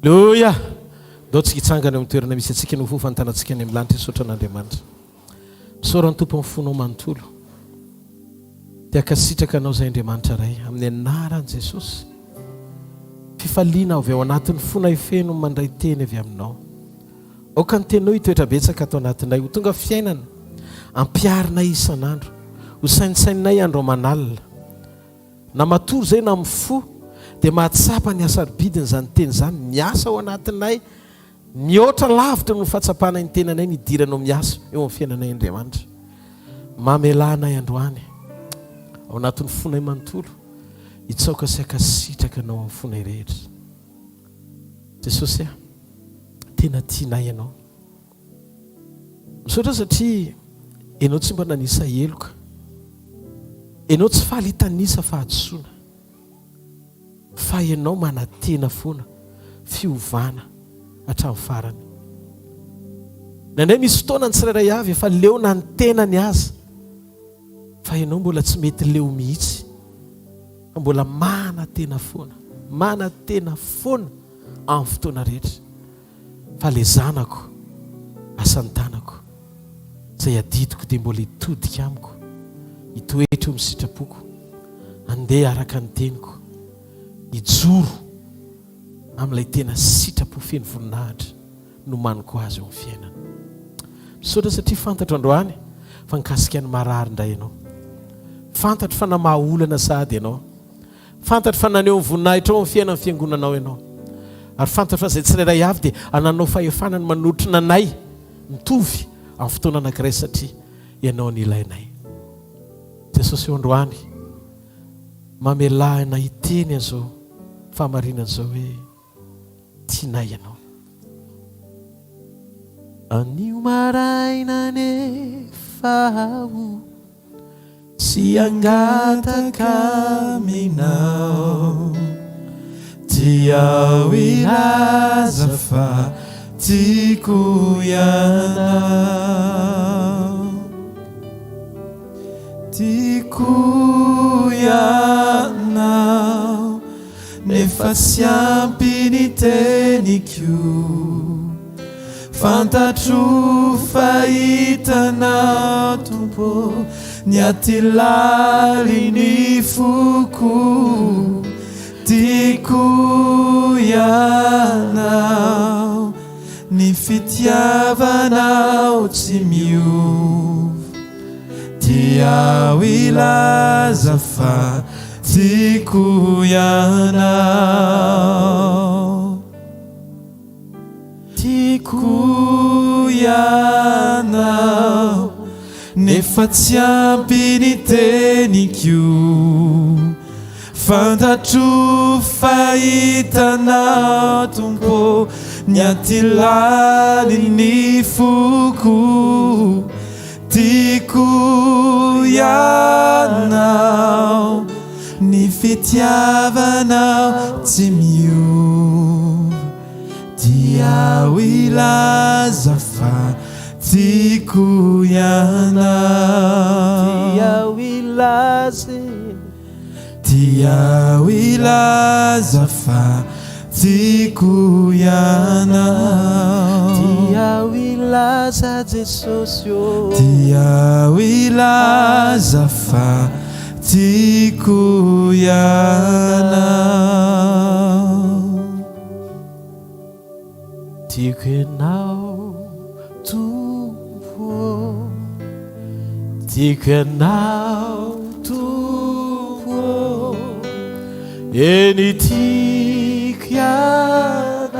S12: Alleluia. Andaontsika hitsangana eo amin'ny toerana misy antsika no fofantanantsika any amin'ny lanitra hisaotra an'Andriamanitra. Misaorany tompo amin'ny fonao manontolo. Tiakasitraka anao izay Andriamanitra ray amin'ny anaran'i Jesosy. Fifaliana avy ao anatin'ny fona ifeno mandray teny avy aminao. Aoka ny tenao hitoetra betsaka atao anatinay ho tonga fiainana ampiarinay isan'andro ho saintsaininay andro aman'alina. Na matory izay na mifo dia mahatsapa ny asaribidiny izany teny izany miasa ao anatinay mihoatra lavitra no fahatsapana ny tenanay ny idiranao miasa eo amin'ny fiainanay Andriamanitra. Mamelanay androany ao anatin'ny fonay manontolo hitsaoka sy akasitraka anao amin'ny fonay rehetra. Jesosy tena tianay ianao. Misaotra satria ianao tsy mba nanisa heloka, ianao tsy faly tanisa fahadosoana fa ianao manatena foana fiovana hatramin'ny farany. Nandray misy fotoana ny tsirairay avy efa leona ny tenany aza fa ianao mbola tsy mety leo mihitsy fa mbola manatena foana amin'ny fotoana rehetra. Fa le zanako asan'ny tanako izay adidiko dia mbola hitodika amiko, hitoetra eo misitrapoko, andeha araka ny teniko, hijoro amin'ilay tena sitrapo feno voninahitra no maniko azy eo amin'ny fiainana. Misaotra satria fantatro androany fa nikasika ny marary indray ianao. Fantatro fa namaha olana sady ianao. Fantatro fa naneho ny voninahitra ao amin'ny fiainan'ny fiangonanao ianao. ary fantatra fa zay tsirairay avy dia ananao fahefanany manotrina anay mitovy amin'ny fotoana anankiray satria ianao ny ilainay. Jesosy eo androany mamelahina hiteny an'izao fahamarinana izao hoe tianay ianao. Anio maraina nefa aho tsy angataka aminao, dia ilaza fa tiako ianao, tiako ianao, nefa tsy ampy ny teniko, fantatro fahitanao tompo, ny atilali ny foko, tiako ianao, ny fitiavanao tsy miova, dia ilaza fa tiako ianao, tiako ianao, nefa tsy ampy ny teniko, fantatro fahitanao tompo, ny atilali ny foko, tiako ianao, ny fitiavanao tsy miova, dia ilaza fa tiako ianao, dia ilaza fa tiako ianao, dia ilaza Jesosy, dia ilaza fa tiako ianao, tiako ianao tompo, tiako ianao tompo, eny tiako ianao,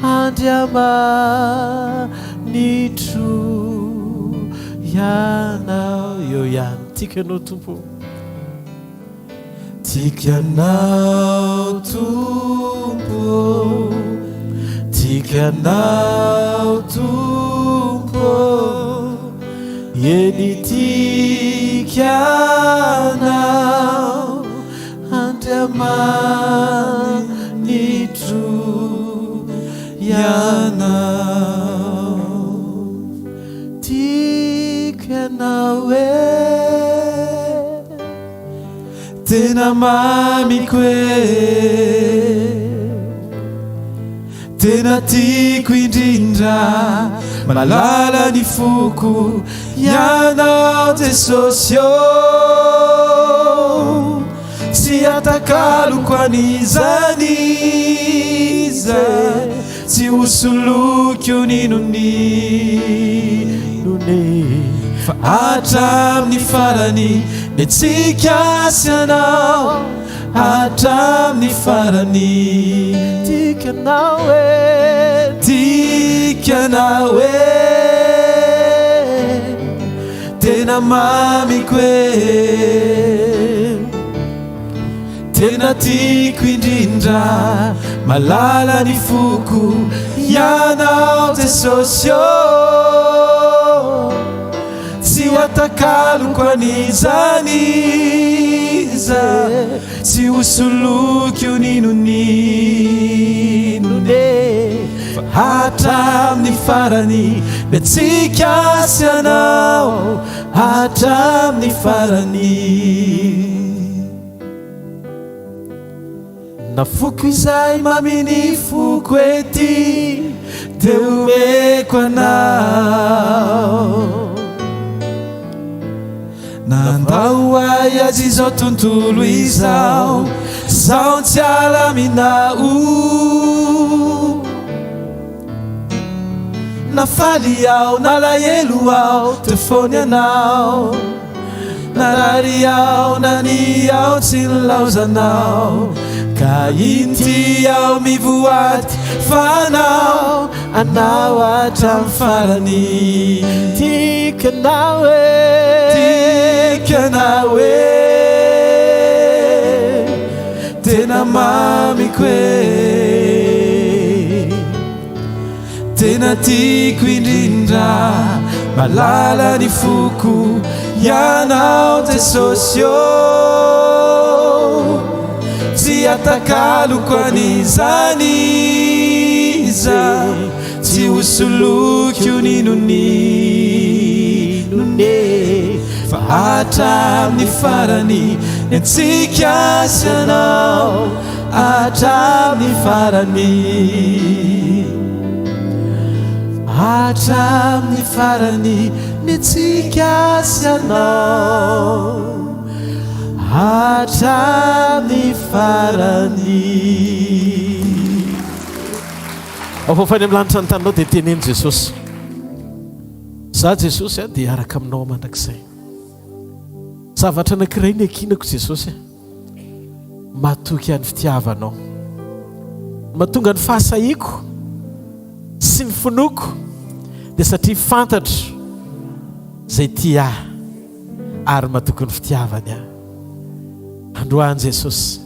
S12: Andriamanitra ianao, eo ihany tiako ianao tompo, tiako ianao tompo, tiako ianao tompo, eny tiako ianao, Andriamanitra ianao, tiako ianao tena mamiko tena tiako indrindra, malala ny foko ianao Jesosy, tsy atakaloko an'izany izy, tsy hosoloko ninonine, fa hatramin'ny farany netsika sy anao, hatramin'ny farany tiako ianao tiako ianao tena mamiko tena tiako indrindra, malala ny foko ianao Jesosy, tsy atakaloko an'izany izy, tsy hosoloko ninonine, fa hatramin'ny farany netsika sy anao, hatramin'ny farany. Na foko izay maminy foko ety teo meko anao, nandao ay azy izao tontolo izao, zao tsy alaminao, nafaly ao nalahelo ao tefony anao, narary ao nany ao tsy nilaozanao, ka inty ao mivoady fanao anao hatramin'ny farany tikanao e tena mamiko e tena tiako indrindra malala ny foko ianao Jesosy tsy atakaloko an'izany iza tsy hosoloky ninonine fa hatramin'ny farany ny antsika sy anao hatramin'ny farany hatramin'ny farany ny antsika sy anao hatramin'ny farany. Afafany amin'ny lanitra ny taninao dia teneny Jesosy, za Jesosy dia araka aminao mandrakizay. Zavatra anankiray ny akinako Jesosy, matoky an'ny fitiavanao, mahatonga ny fahasahiako sy ny finoko dia satria fantatro zay tia ary matoky ny fitiavany aho. Androany Jesosy,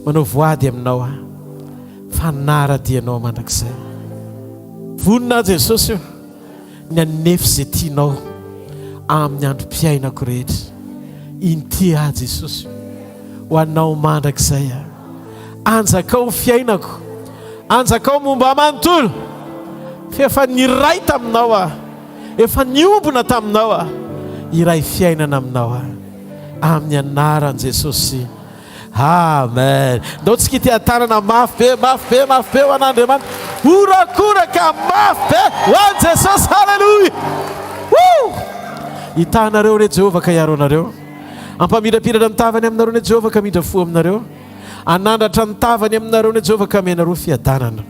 S12: manao voady aminao aho, fanaradianao mandrakizay. Vonina Jesosy ny anefy zay tianao amin'ny androm-piainako rehetra. Inty aho Jesosy ho anao mandrakizay aho. Anjakao fiainako, anjakao momba manontolo, fa efa niray taminao aho, efa niombona taminao aho, iray fiainana aminao aho. Amin'ny anaran Jesosy, amen. Ndao tsika ty atanana mafy be ho an'Andriamanitra, horakoraka mafy be ho an'i Jesosy. Halleluja. Hitanareo re Jehovah ka hiaro anareo, ampamirapirana ny tavany aminareo ne Jehovah ka midra fo aminareo, anandratra ny tavany aminareo ne Jehovah ka menareo fiadanana.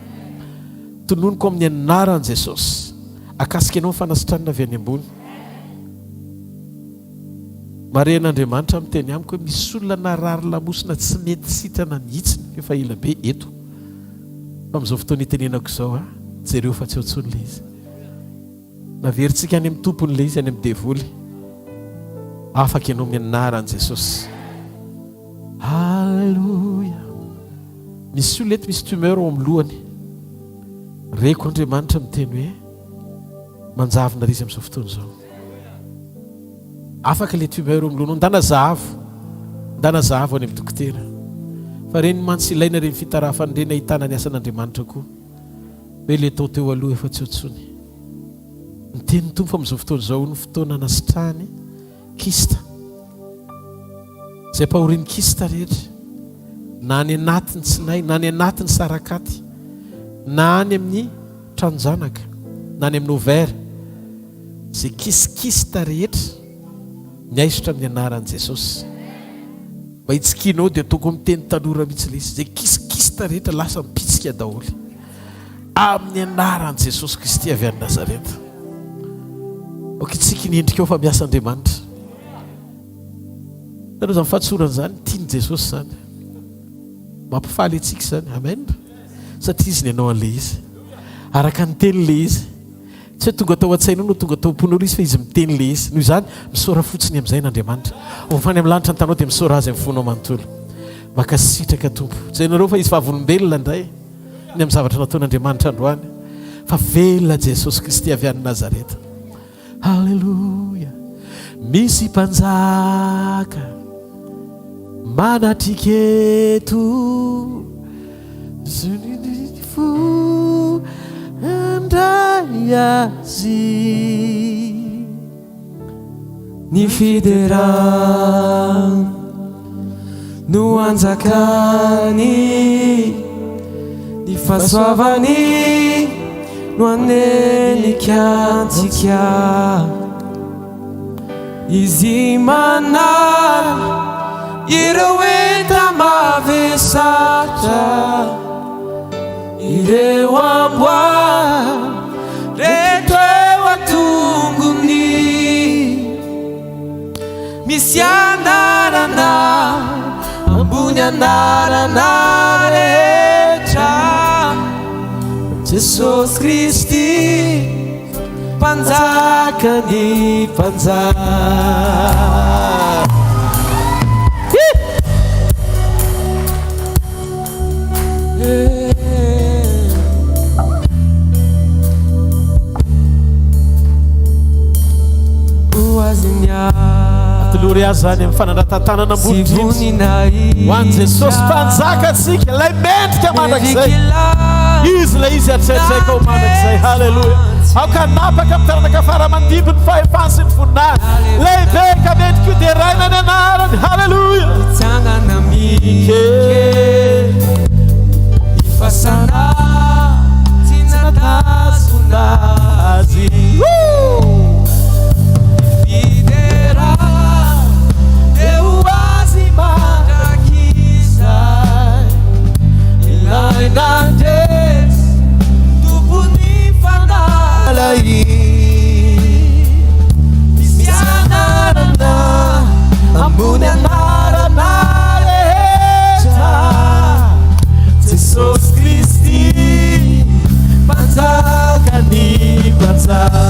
S12: Tononoko amin'ny anaran Jesosy, akasika anao fanasitranana avy any ambony. Maren'Andriamanitra miteny amiko hoe misy olona narary lamosina tsy mety sitrana mihitsy efa ela be eto. Fa amin'izao fotoana itenenako izao jereo fa tsy eo intsony ilay izy. Naverintsika any amin'ny tompony ilay izy, any amin'ny devoly. Afaka ianao amin'ny anaran Jesosy. Halleluja. Misy olona eto misy tumeur ao amin'ny lohany. Reko Andriamanitra miteny hoe manjavona izy amin'izao fotoana izao. Afaka le tumeur amin'ny lohany, ndana zahavo any amin'ny dokotera. Fa reny mantsy ilaina reny fitarafany reny ahitana ny asan'Andriamanitra koa. Hoe le tao teo aloha efa tsy otsony. Miteny tompo amin'izao fotoana izao ny fotoana nasitrahany kista. Zay mpahorian'ny kista rehetra, na any anatin'ny tsinay, na any anatin'ny sarakaty, na any amin'ny tranonjanaka, na any amin'ny ovaire, zay kisikista rehetra niaisitra amin'ny anaran'i Jesosy. Mba hitsikinao dia toko miteny tanora mihitsy ilay izy, zay kisikista rehetra lasa mipitsika daholo amin'ny anaran'i Jesosy Kristy avy any Nazareta. Okitsika ny endrika ao fa miasa Andriamanitra. Nareo zany fahatsorana zany, tiany Jesosy zany, mampifaly antsika zany, amen. Satria izy ny anao an'ilay izy, araka ny teny ilay izy, tsy hoe tonga tao an-tsainao no tonga tao am-ponao izy, fa izy miteny ilay izy. Noho izany misaora fotsiny amin'izay n'Andriamanitra. Ofany amin'ny lanitra ny tanao dia misaora azy amin'ny fonao manontolo. Maka sitraka tompo. Zay nareo fa izy fa avolombelona indray ny amin'ny zavatra nataon'Andriamanitra androany. Fa velona Jesosy Kristy avy any Nazareta. Halleluja. Misy mpanjaka manatrika eto, fo andray azy ny fidera no anjakany, ny fahasoavany no anenika antsika. Izy manala ireo enta mavesatra, ireo amboa rehetra eo atongony, misy anarana ambony
S4: anarana rehetra Jesosy Kristy mpanjaka ny mpanjaka
S12: Atolory azy zany amin'ny fanandratantanana ambony ho an'i Jesosy mpanjaka atsika lay mendrika mandrakizay izy lay izy atraitraika ao mandrakizay halleloia aoka napaka amin'ny taranaka fara-mandimby ny fahefany sy ny voninahitra lehibe ka mendrika io dia raina ny anarany halleloia
S4: tianana mike ifasana tsy natazona azy fidera eo azy mandrakizay ilainandresy tompony fanalay misy anarana ambony anarana rehetra Jesosy Kristy mpanjaka ny mpanjaka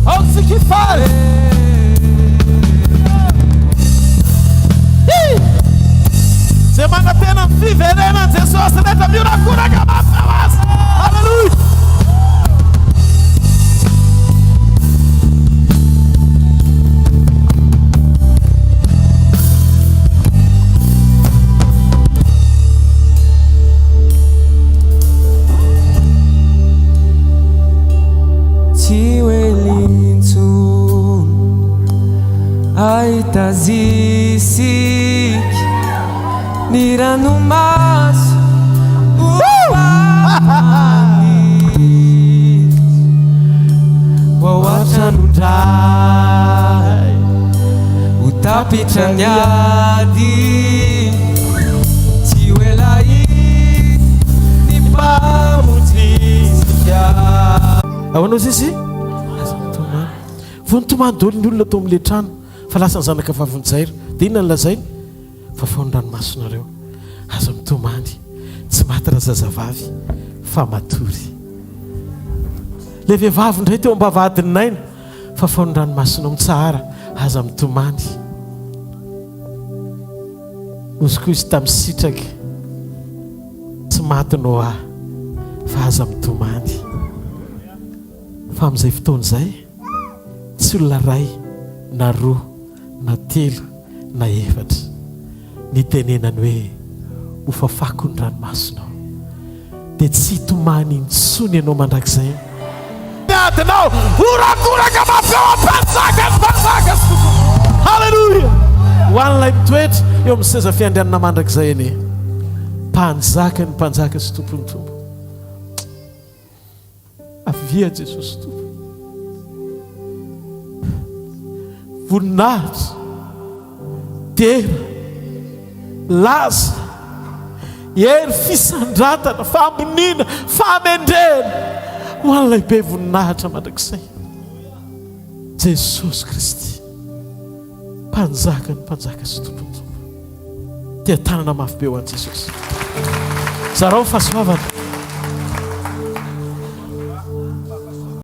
S12: antsika fare zay manatena ny fiverenany Jesosy rehetra miorakoraka mafao azy halleloia
S4: aitazisik ni ranomaso wawatanundrai utapitranyadi tiwelai ni pamutisia
S12: awanao sisy vontomany dolo ny olona atao amin'le trano fa lasa ny zanaka vavonjairo dia inona ny lazainy fa faondranomasonareo aza mitomany tsy maty raha zazavavy fa matory le vehivavy indray teo ambavadininaina fa faondranomasonao mitsahara aza mitomany ozy koa izy tamin'ny sitraka tsy maty noa fa aza mitomany fa amin'izay fotoana izay tsy olona ray na roa na telo na efatra nitenenany hoe ho fafako ny ranomasonao dia tsy hitomany intsony ianao mandrakizay adinao orakoraka mafeo ampanjaka ny mpanjaka sy tompony halleloia ho an'ilay mitoetra eo amin'ny seza fiandrianana mandrakizay anie mpanjaka ny mpanjaka sy tompony tompo avia Jesosy tompo voninahitra tera laza hery fisandratana famoniana famendrena ho an'ilay be voninahitra mandrakizay Jesosy Kristy mpanjaka ny mpanjaka sy tompontompo tia tanana mafy be ho an'i Jesosy zarao fahasoavana